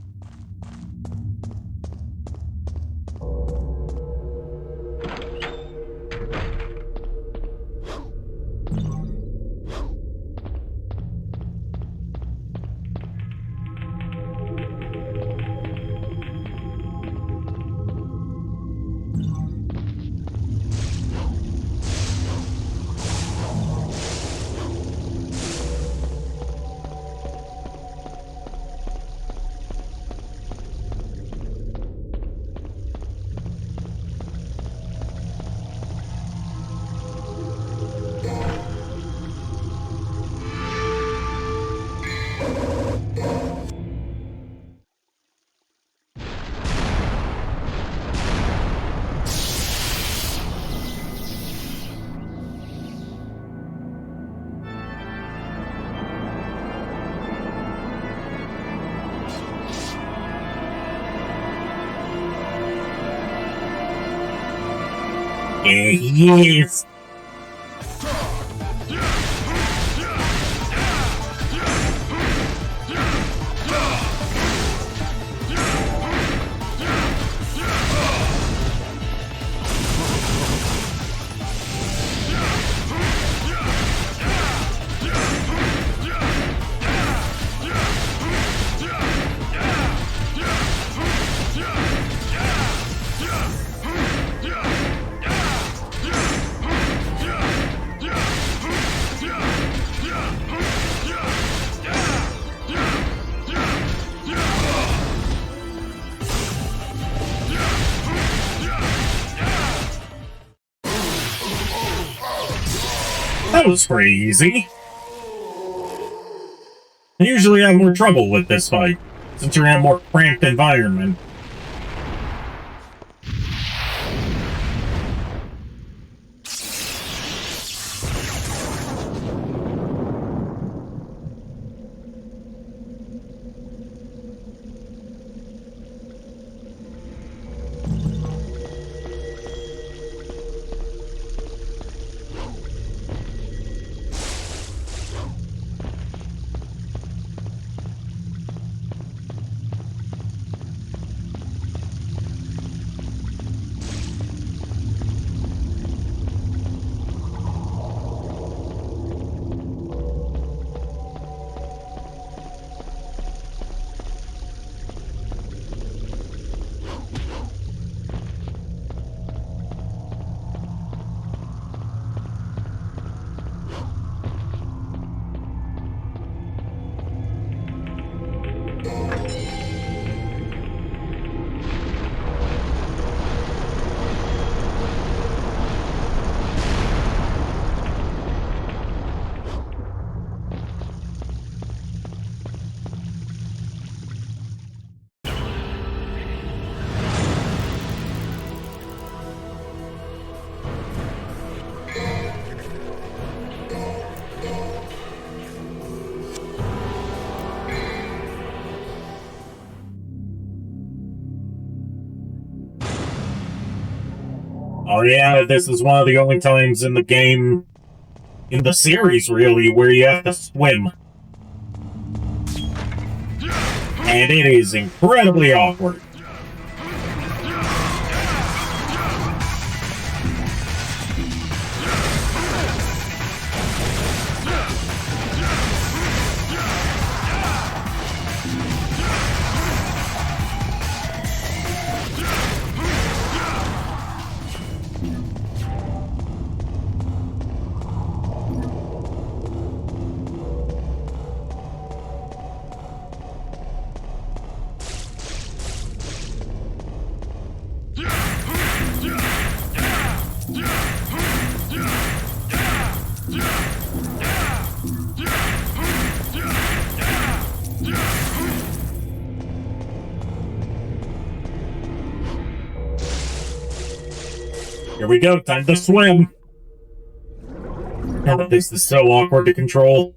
S1: Yes. That was pretty easy. I usually have more trouble with this fight, since you're in a more cramped environment. Oh yeah, this is one of the only times in the game, in the series really, where you have to swim. And it is incredibly awkward. Here we go, time to swim! Oh, this is so awkward to control.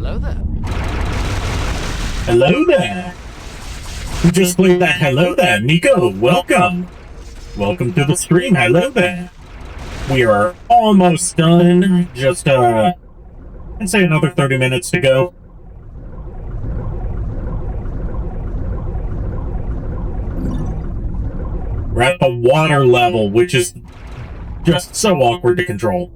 S5: Hello there.
S1: Hello there. Who just played that hello there? Nico, welcome. Welcome to the stream. Hello there. We are almost done. Just, I'd say another 30 minutes to go. We're at the water level, which is just so awkward to control.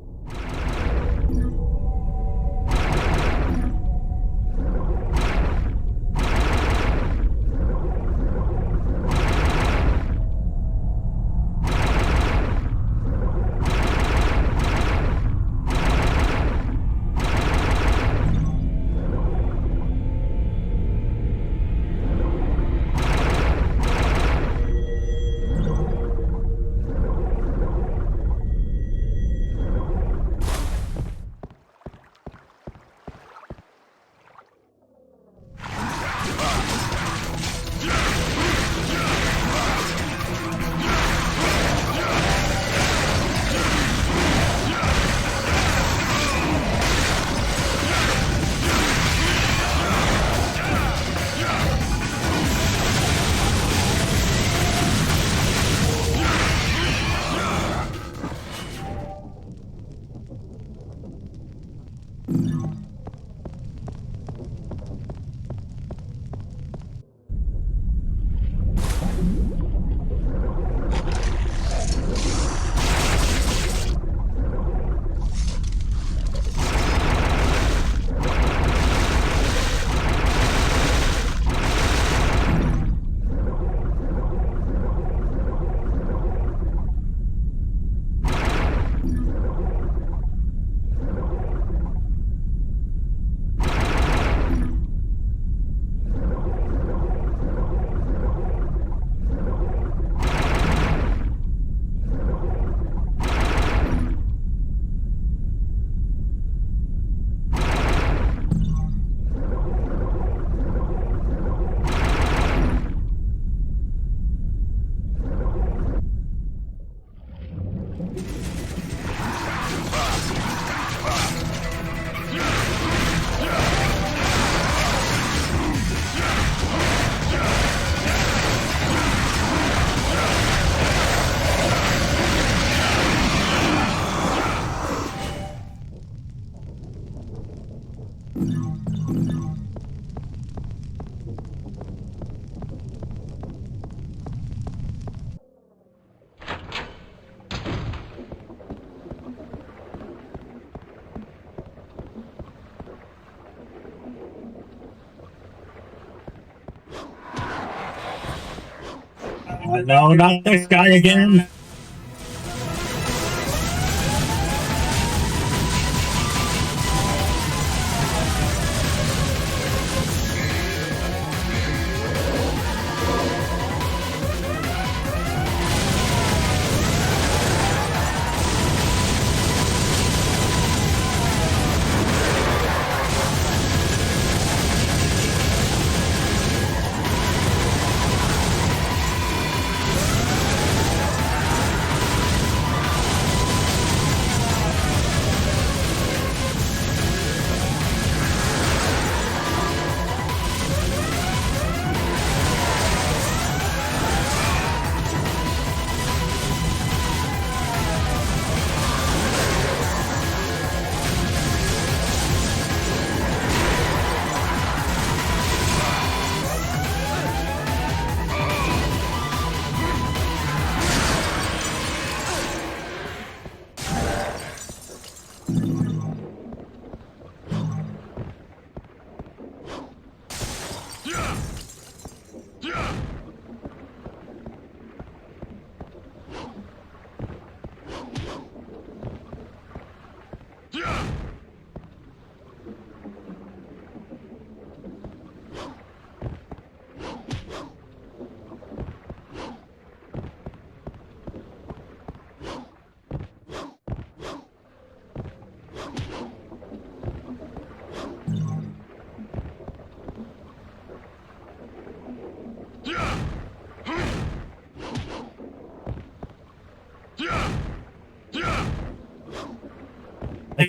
S1: No, not this guy again.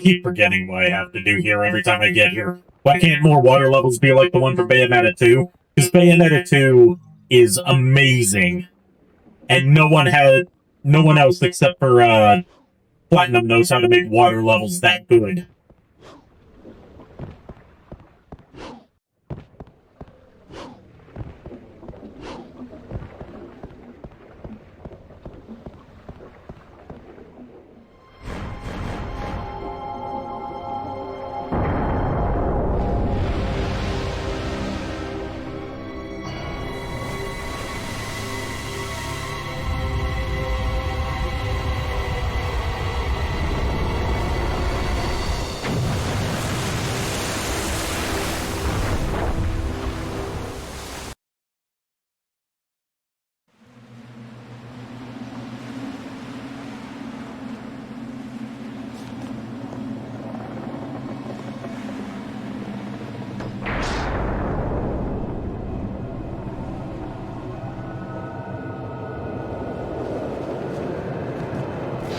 S1: keep forgetting what I have to do here every time I get here. Why can't more water levels be like the one from Bayonetta 2? Because Bayonetta 2 is amazing. And no one else except for, Platinum knows how to make water levels that good.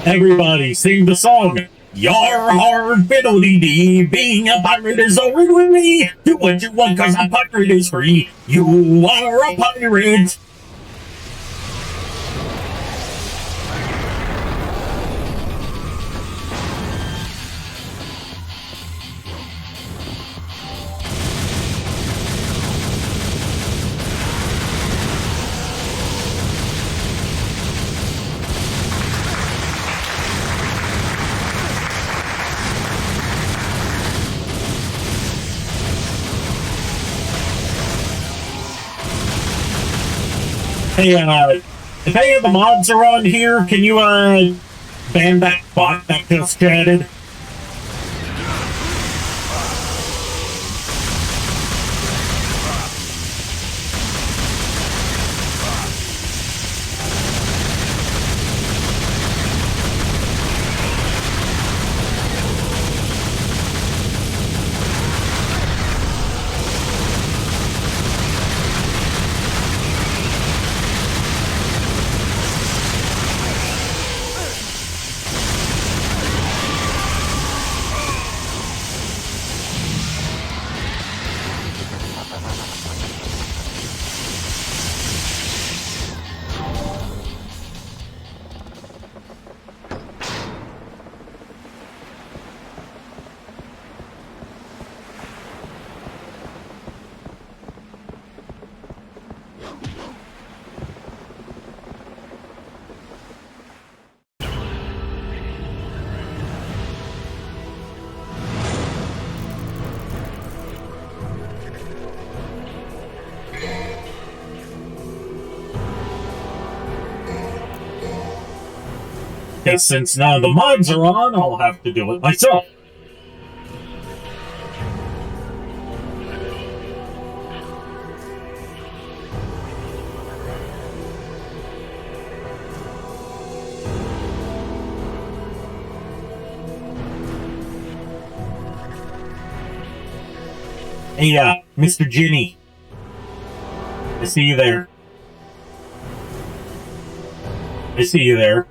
S1: Everybody sing the song. Yar har fiddly dee, being a pirate is alright with me. Do what you want cause a pirate is free. You are a pirate. Hey, if any of the mods are on here, can you, ban that bot that just chatted? Guess since none of the mods are on, I'll have to do it myself. Hey, Mr. Ginny. I see you there. I see you there.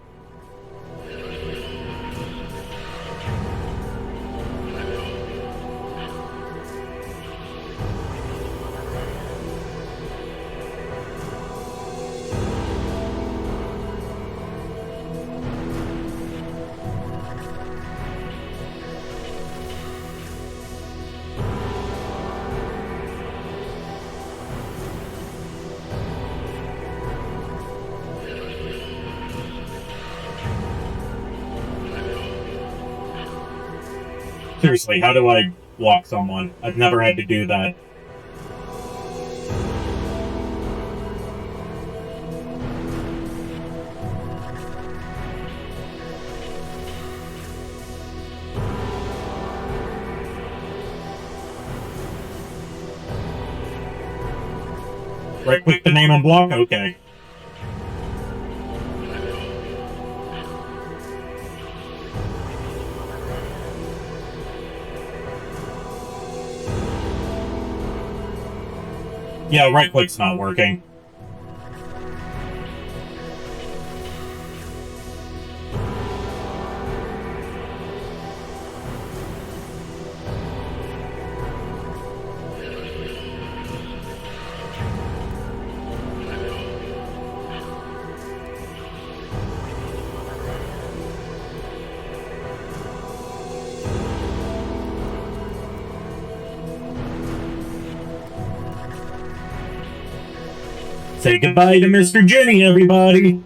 S1: Seriously, how do I block someone? I've never had to do that. Right click the name and block? Okay. Yeah, right click's not working. Say goodbye to Mr. Jenny, everybody.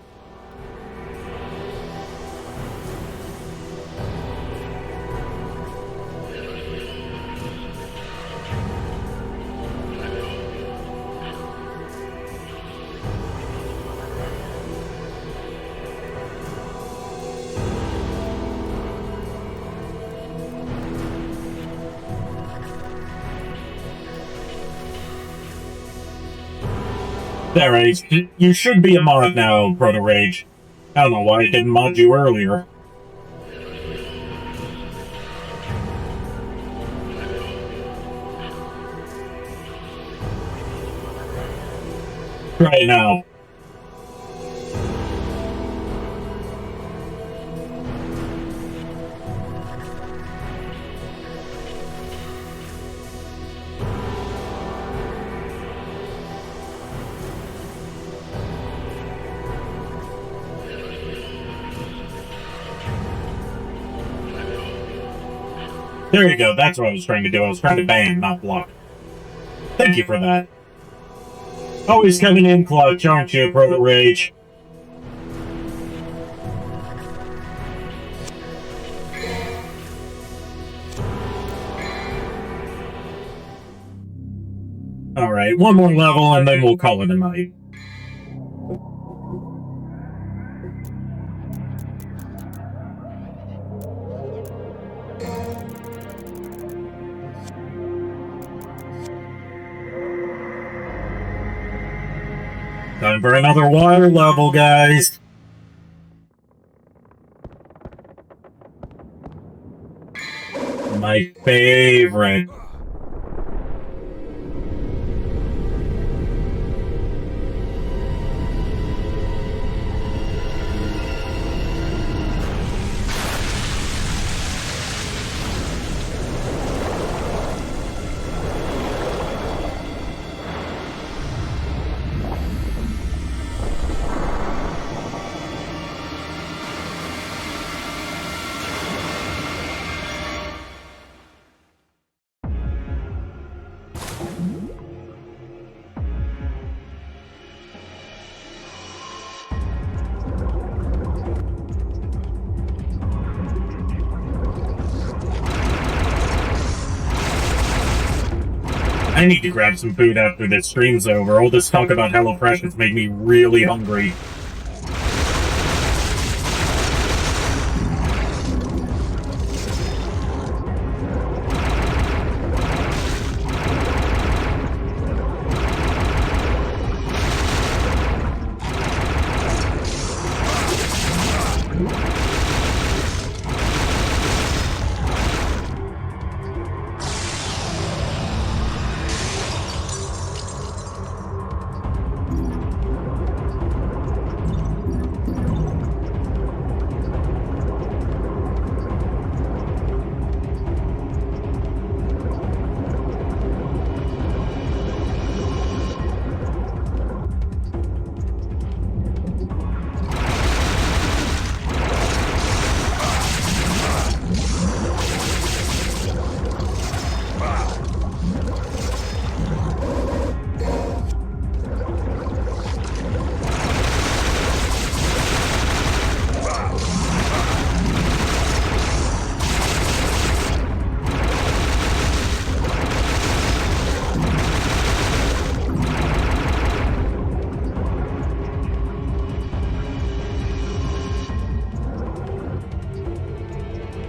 S1: Alright, you should be a mod now, Proto Rage. I don't know why I didn't mod you earlier. Try it now. There you go, that's what I was trying to do. I was trying to bang, not block. Thank you for that. Always coming in clutch, aren't you, Proto Rage? Alright, one more level and then we'll call it a night. Time for another water level, guys. My favorite. I need to grab some food after this stream's over. All this talk about HelloFresh has made me really hungry.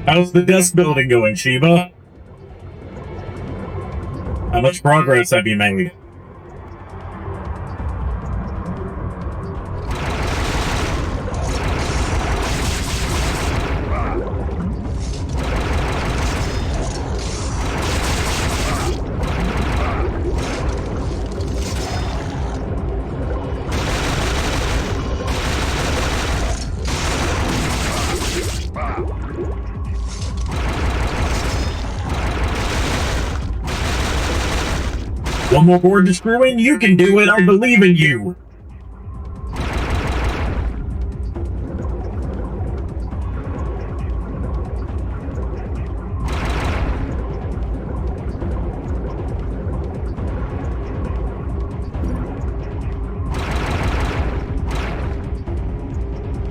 S1: How's the desk building going, Shiva? How much progress have you made? One more board to screw in? You can do it! I believe in you!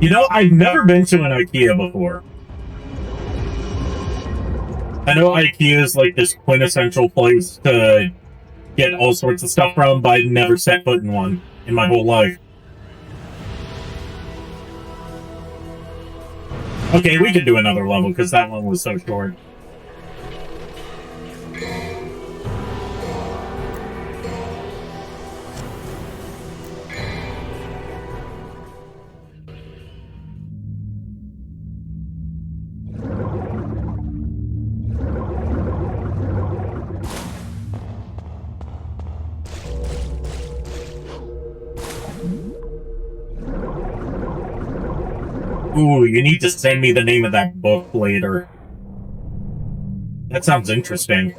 S1: You know, I've never been to an IKEA before. I know IKEA is like this quintessential place to get all sorts of stuff from, but I've never set foot in one in my whole life. Okay, we can do another level, because that one was so short. Ooh, you need to send me the name of that book later. That sounds interesting.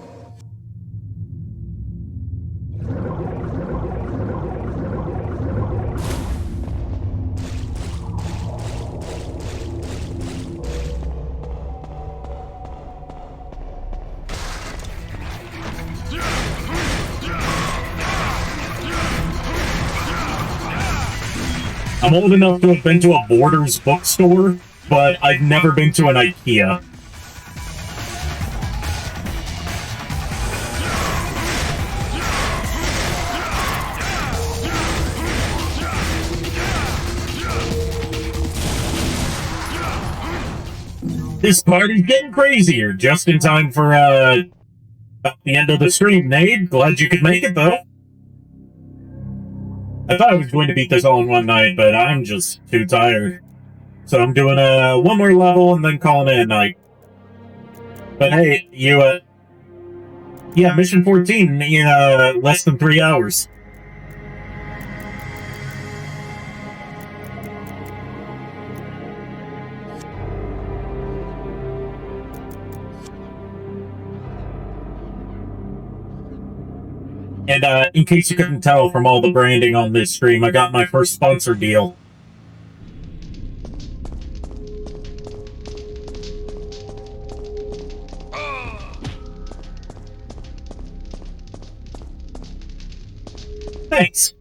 S1: I'm old enough to have been to a Borders bookstore, but I've never been to an IKEA. This party's getting crazier, just in time for, the end of the stream, Nate. Glad you could make it, though. I thought I was going to beat this all in one night, but I'm just too tired. So I'm doing one more level and then calling it a night. But hey, you, yeah, mission 14 in, less than 3 hours. And, in case you couldn't tell from all the branding on this stream, I got my first sponsor deal. Thanks.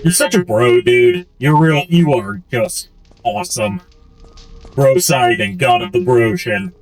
S1: You're such a bro, dude. You are just awesome. Bro side and god of the broshin.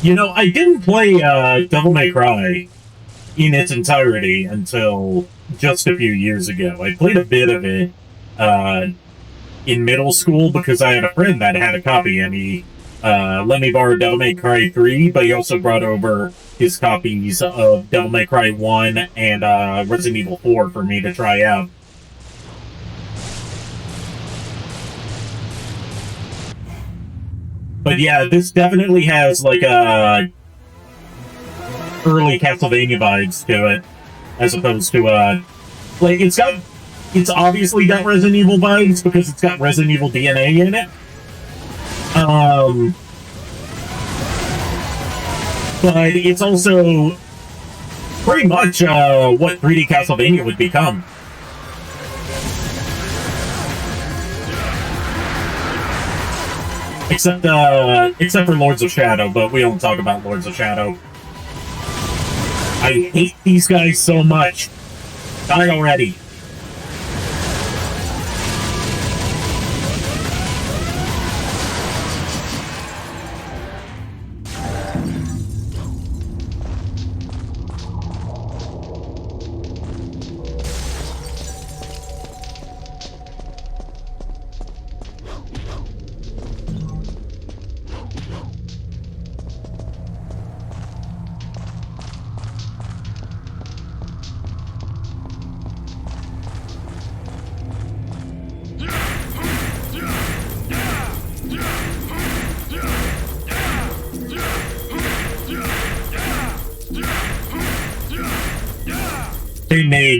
S1: You know, I didn't play Devil May Cry in its entirety until just a few years ago. I played a bit of it in middle school because I had a friend that had a copy, and he let me borrow Devil May Cry 3, but he also brought over his copies of Devil May Cry 1 and Resident Evil 4 for me to try out. But yeah, this definitely has, like, early Castlevania vibes to it, as opposed to, like, it's obviously got Resident Evil vibes, because it's got Resident Evil DNA in it. But it's also pretty much what 3D Castlevania would become. Except for Lords of Shadow, but we don't talk about Lords of Shadow. I hate these guys so much. Die already.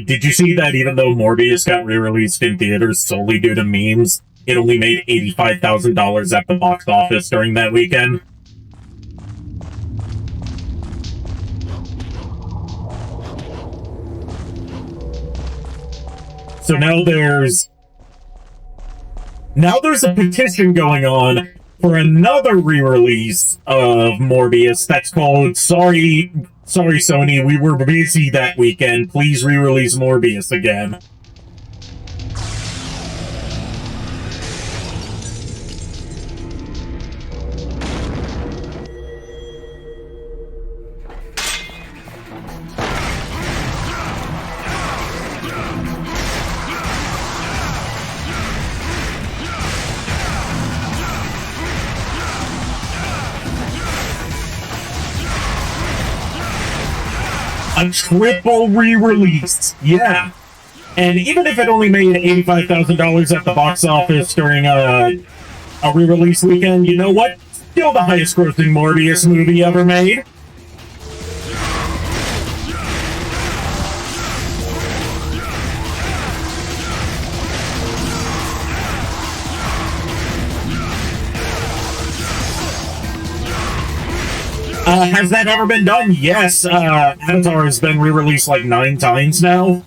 S1: Did you see that even though Morbius got re-released in theaters solely due to memes, it only made $85,000 at the box office during that weekend? So now there's a petition going on for another re-release of Morbius that's called Sorry Sony, we were busy that weekend. Please re-release Morbius again. A triple re-release, yeah. And even if it only made $85,000 at the box office during a re-release weekend, you know what? Still the highest-grossing Morbius movie ever made. Has that ever been done? Yes. Avatar has been re-released like 9 times now.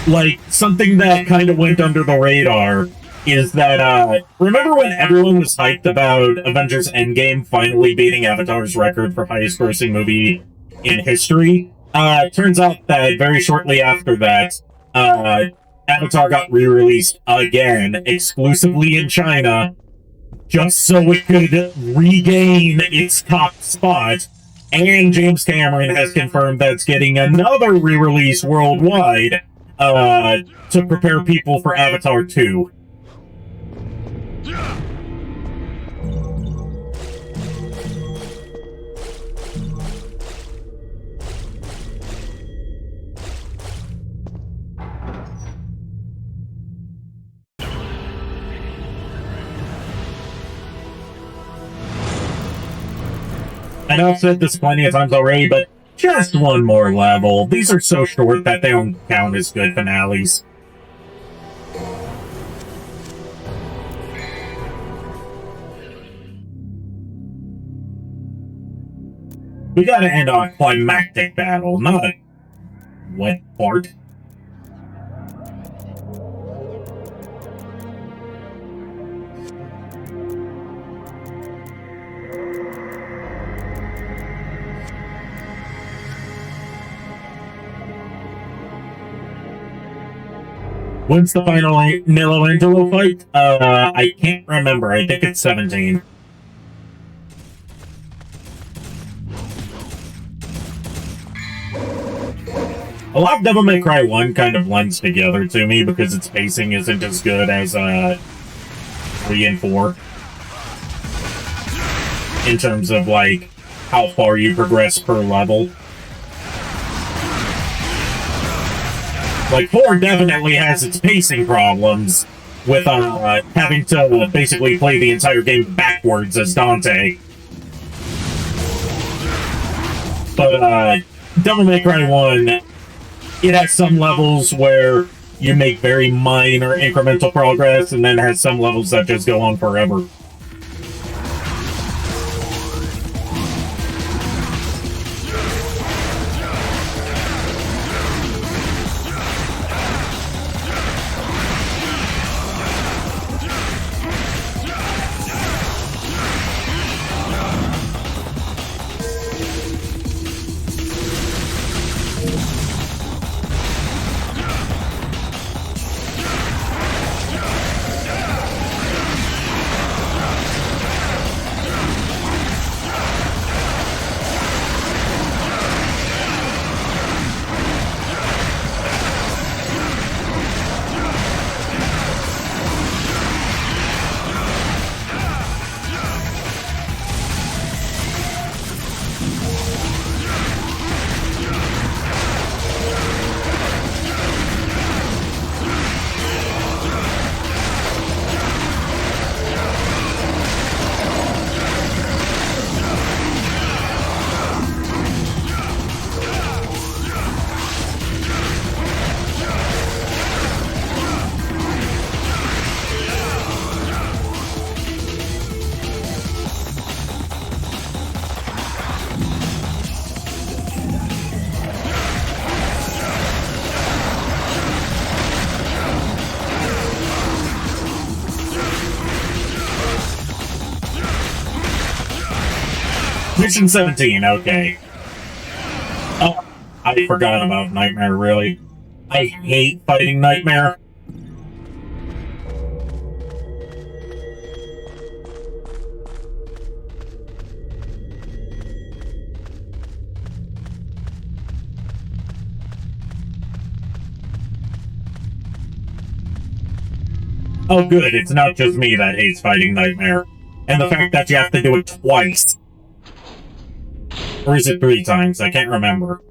S1: Like, something that kind of went under the radar is that, remember when everyone was hyped about Avengers Endgame finally beating Avatar's record for highest grossing movie in history? Turns out that very shortly after that, Avatar got re-released again, exclusively in China, just so it could regain its top spot, and James Cameron has confirmed that it's getting another re-release worldwide to prepare people for Avatar 2. I know I've said this plenty of times already, but just one more level. These are so short that they don't count as good finales. We gotta end on a climactic battle, not a wet fart. When's the final Michelangelo fight? I can't remember. I think it's 17. A lot of Devil May Cry 1 kind of blends together to me because its pacing isn't as good as 3 and 4. In terms of, like, how far you progress per level. Like, 4 definitely has its pacing problems with having to basically play the entire game backwards as Dante. But Devil May Cry 1, it has some levels where you make very minor incremental progress, and then it has some levels that just go on forever. Mission 17, okay. Oh, I forgot about Nightmare, really. I hate fighting Nightmare. Oh good, it's not just me that hates fighting Nightmare. And the fact that you have to do it twice. Or is it 3 times? I can't remember.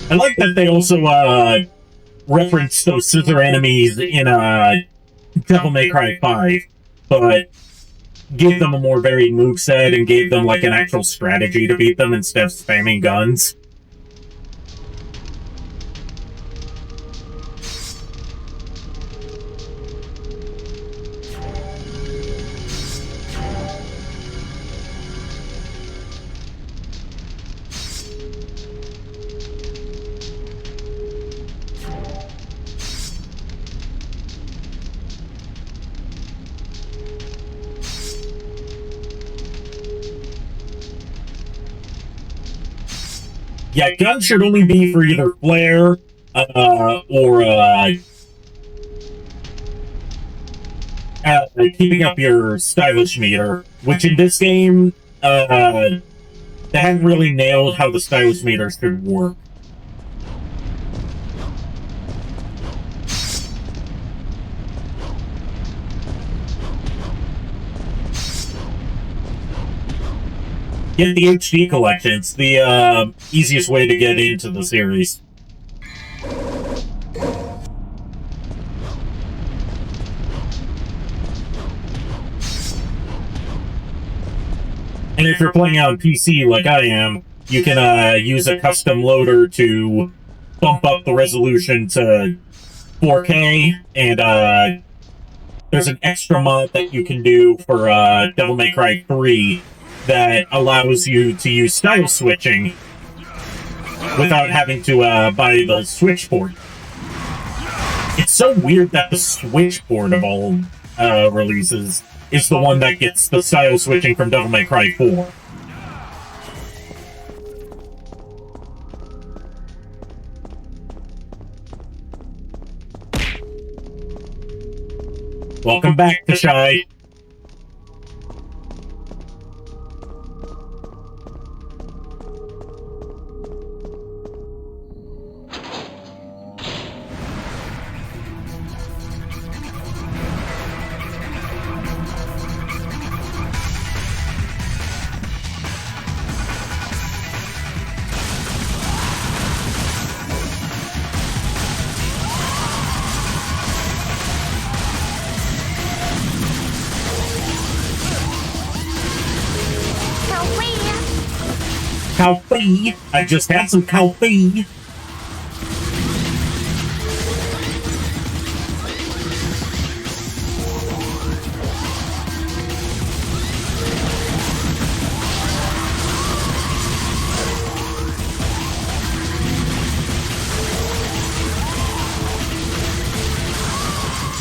S1: I like that they also reference those scissor enemies in Devil May Cry 5, but gave them a more varied moveset and gave them like an actual strategy to beat them instead of spamming guns. Yeah, guns should only be for either flare, or, keeping up your stylish meter, which in this game, they haven't really nailed how the stylish meter should work. Get the HD collection. It's the easiest way to get into the series. And if you're playing on PC like I am, you can use a custom loader to bump up the resolution to 4K, and there's an extra mod that you can do for Devil May Cry 3 that allows you to use style switching without having to buy the Switch port. It's so weird that the Switch port of all releases is the one that gets the style switching from Devil May Cry 4. Welcome back, Kashai. Coffee! I just had some coffee!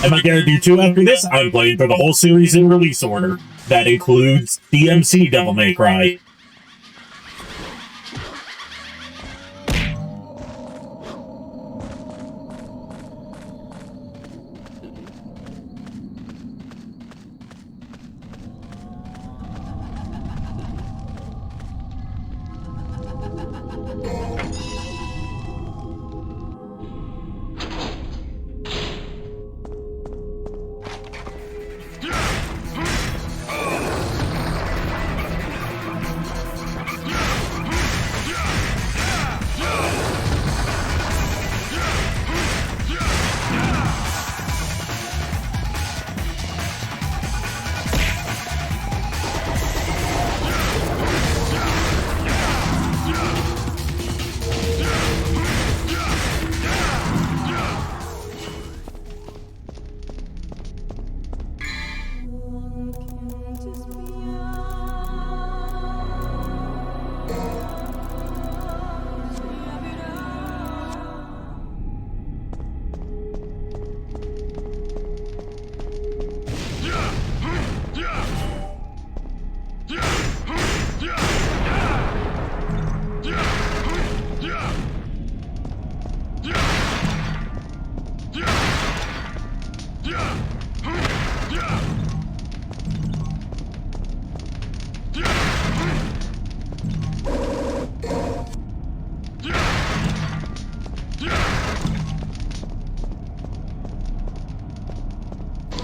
S1: Am I gonna do 2 after this? I'm playing for the whole series in release order. That includes DMC Devil May Cry.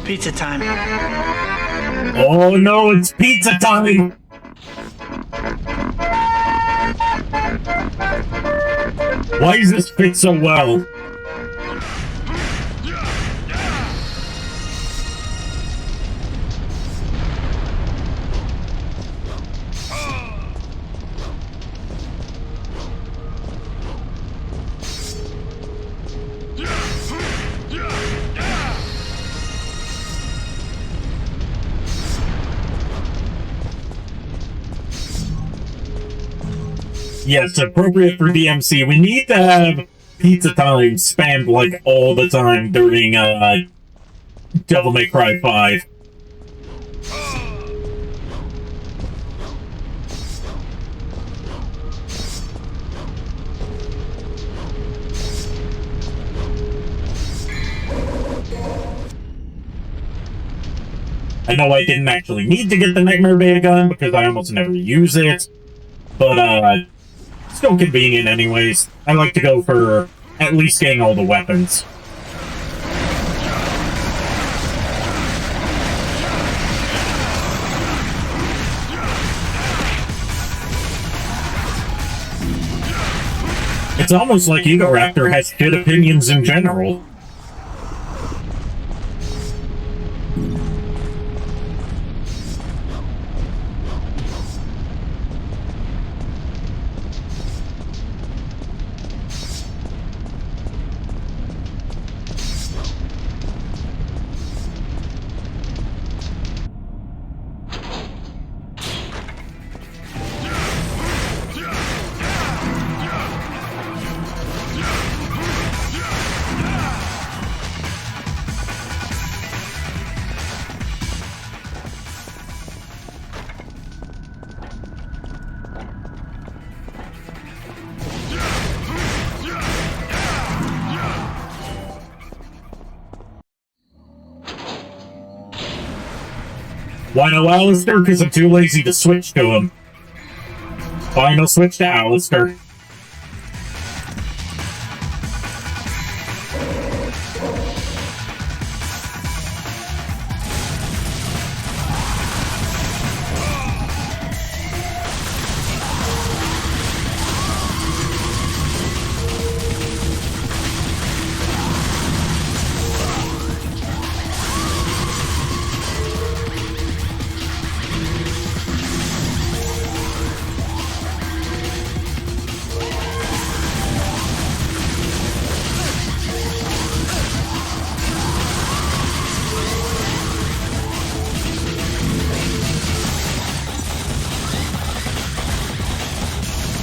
S7: Pizza time.
S1: Oh no, it's pizza time! Why does this fit so well? Yes, appropriate for DMC. We need to have pizza time spammed like all the time during Devil May Cry 5. I know I didn't actually need to get the Nightmare Beta gun because I almost never use it, but still convenient anyways. I like to go for at least getting all the weapons. It's almost like Ego Raptor has good opinions in general. Why no Alistair? Because I'm too lazy to switch to him. Final switch to Alistair.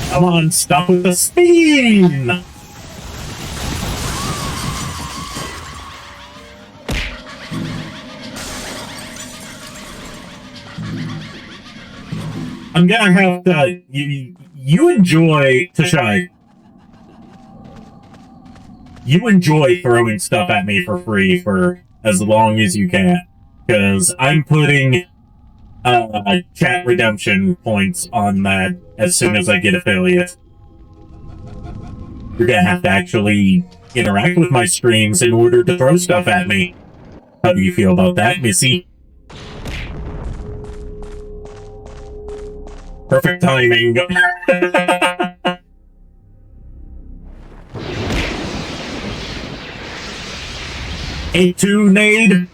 S1: Come on, stop with the spin! I'm gonna have to... You enjoy... Tashai. You enjoy throwing stuff at me for free for as long as you can. Because I'm putting chat redemption points on that as soon as I get affiliate. You're gonna have to actually interact with my streams in order to throw stuff at me. How do you feel about that, Missy? Perfect timing. A2 nade.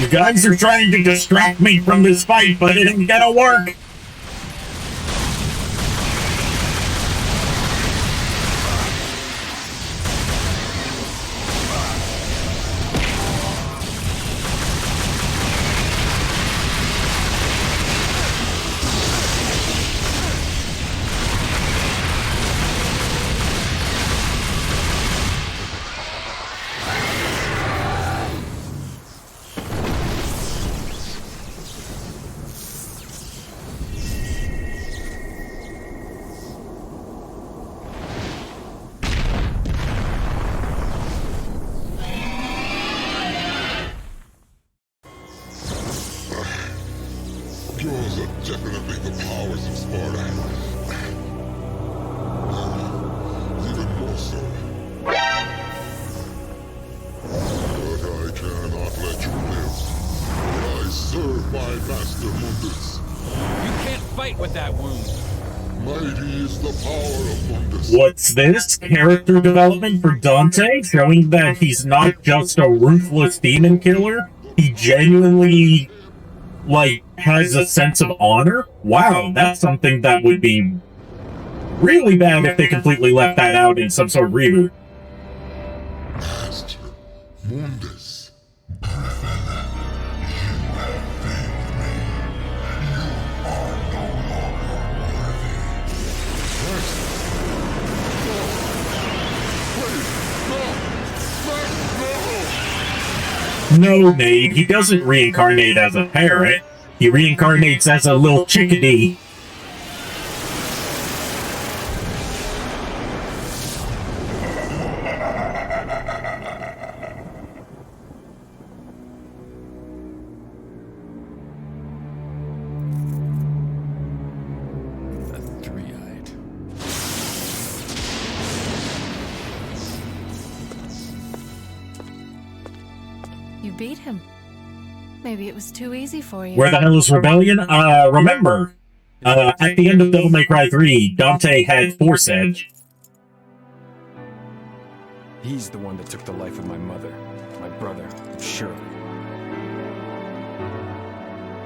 S1: You guys are trying to distract me from this fight, but it ain't gonna work!
S8: Yours are definitely the powers of Sparta. Even more so. But I cannot let you live. I serve my master Mundus.
S5: You can't fight with that wound.
S8: Mighty is the power of Mundus.
S1: What's this? Character development for Dante? Showing that he's not just a ruthless demon killer? He genuinely, like, has a sense of honor? Wow, that's something that would be really bad if they completely left that out in some sort of reboot.
S8: Master Mundus.
S1: No, Nate, he doesn't reincarnate as a parrot. He reincarnates as a little chickadee.
S4: beat him. Maybe it was too easy for you.
S1: Where the hell is Rebellion? Remember, at the end of Devil May Cry 3, Dante had Force Edge.
S3: He's the one that took the life of my mother, my brother, Shirley.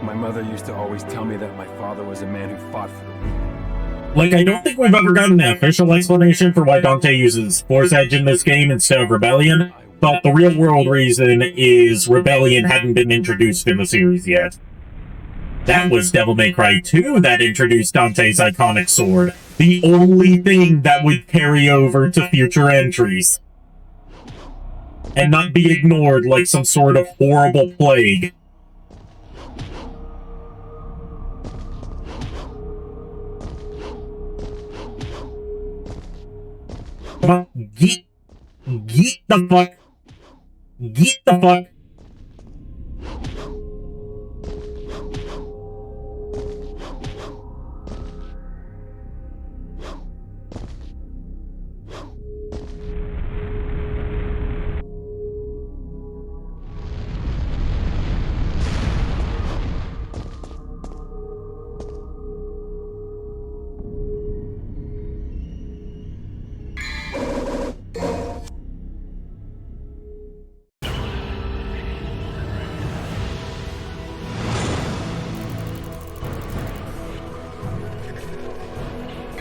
S3: My mother used to always tell me that my father was a man who fought for me.
S1: Like, I don't think we've ever gotten an official explanation for why Dante uses Force Edge in this game instead of Rebellion, but the real-world reason is Rebellion hadn't been introduced in the series yet. That was Devil May Cry 2 that introduced Dante's iconic sword, the only thing that would carry over to future entries, and not be ignored like some sort of horrible plague. Come on, get the fuck. Get the fuck.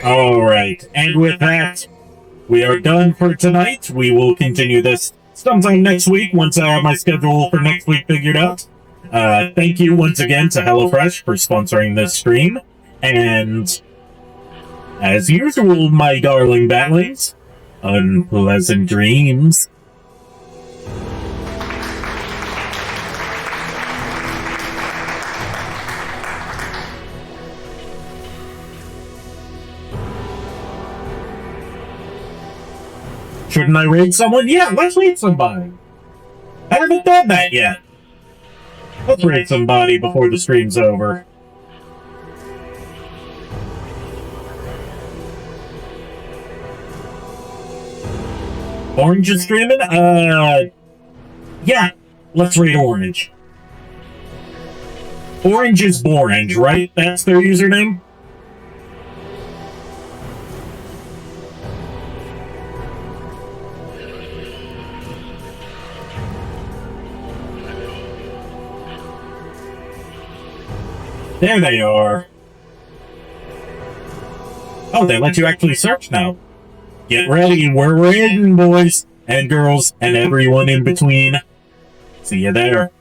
S1: Alright, and with that, we are done for tonight. We will continue this sometime next week once I have my schedule for next week figured out. Thank you once again to HelloFresh for sponsoring this stream. And, as usual, my darling batlings, unpleasant dreams. Shouldn't I raid someone? Yeah, let's raid somebody. I haven't done that yet. Let's raid somebody before the stream's over. Orange is streaming? Yeah, let's raid Orange. Orange is Borange, right? That's their username? There they are. Oh, they let you actually search now. Get ready, we're in, boys and girls, and everyone in between. See you there.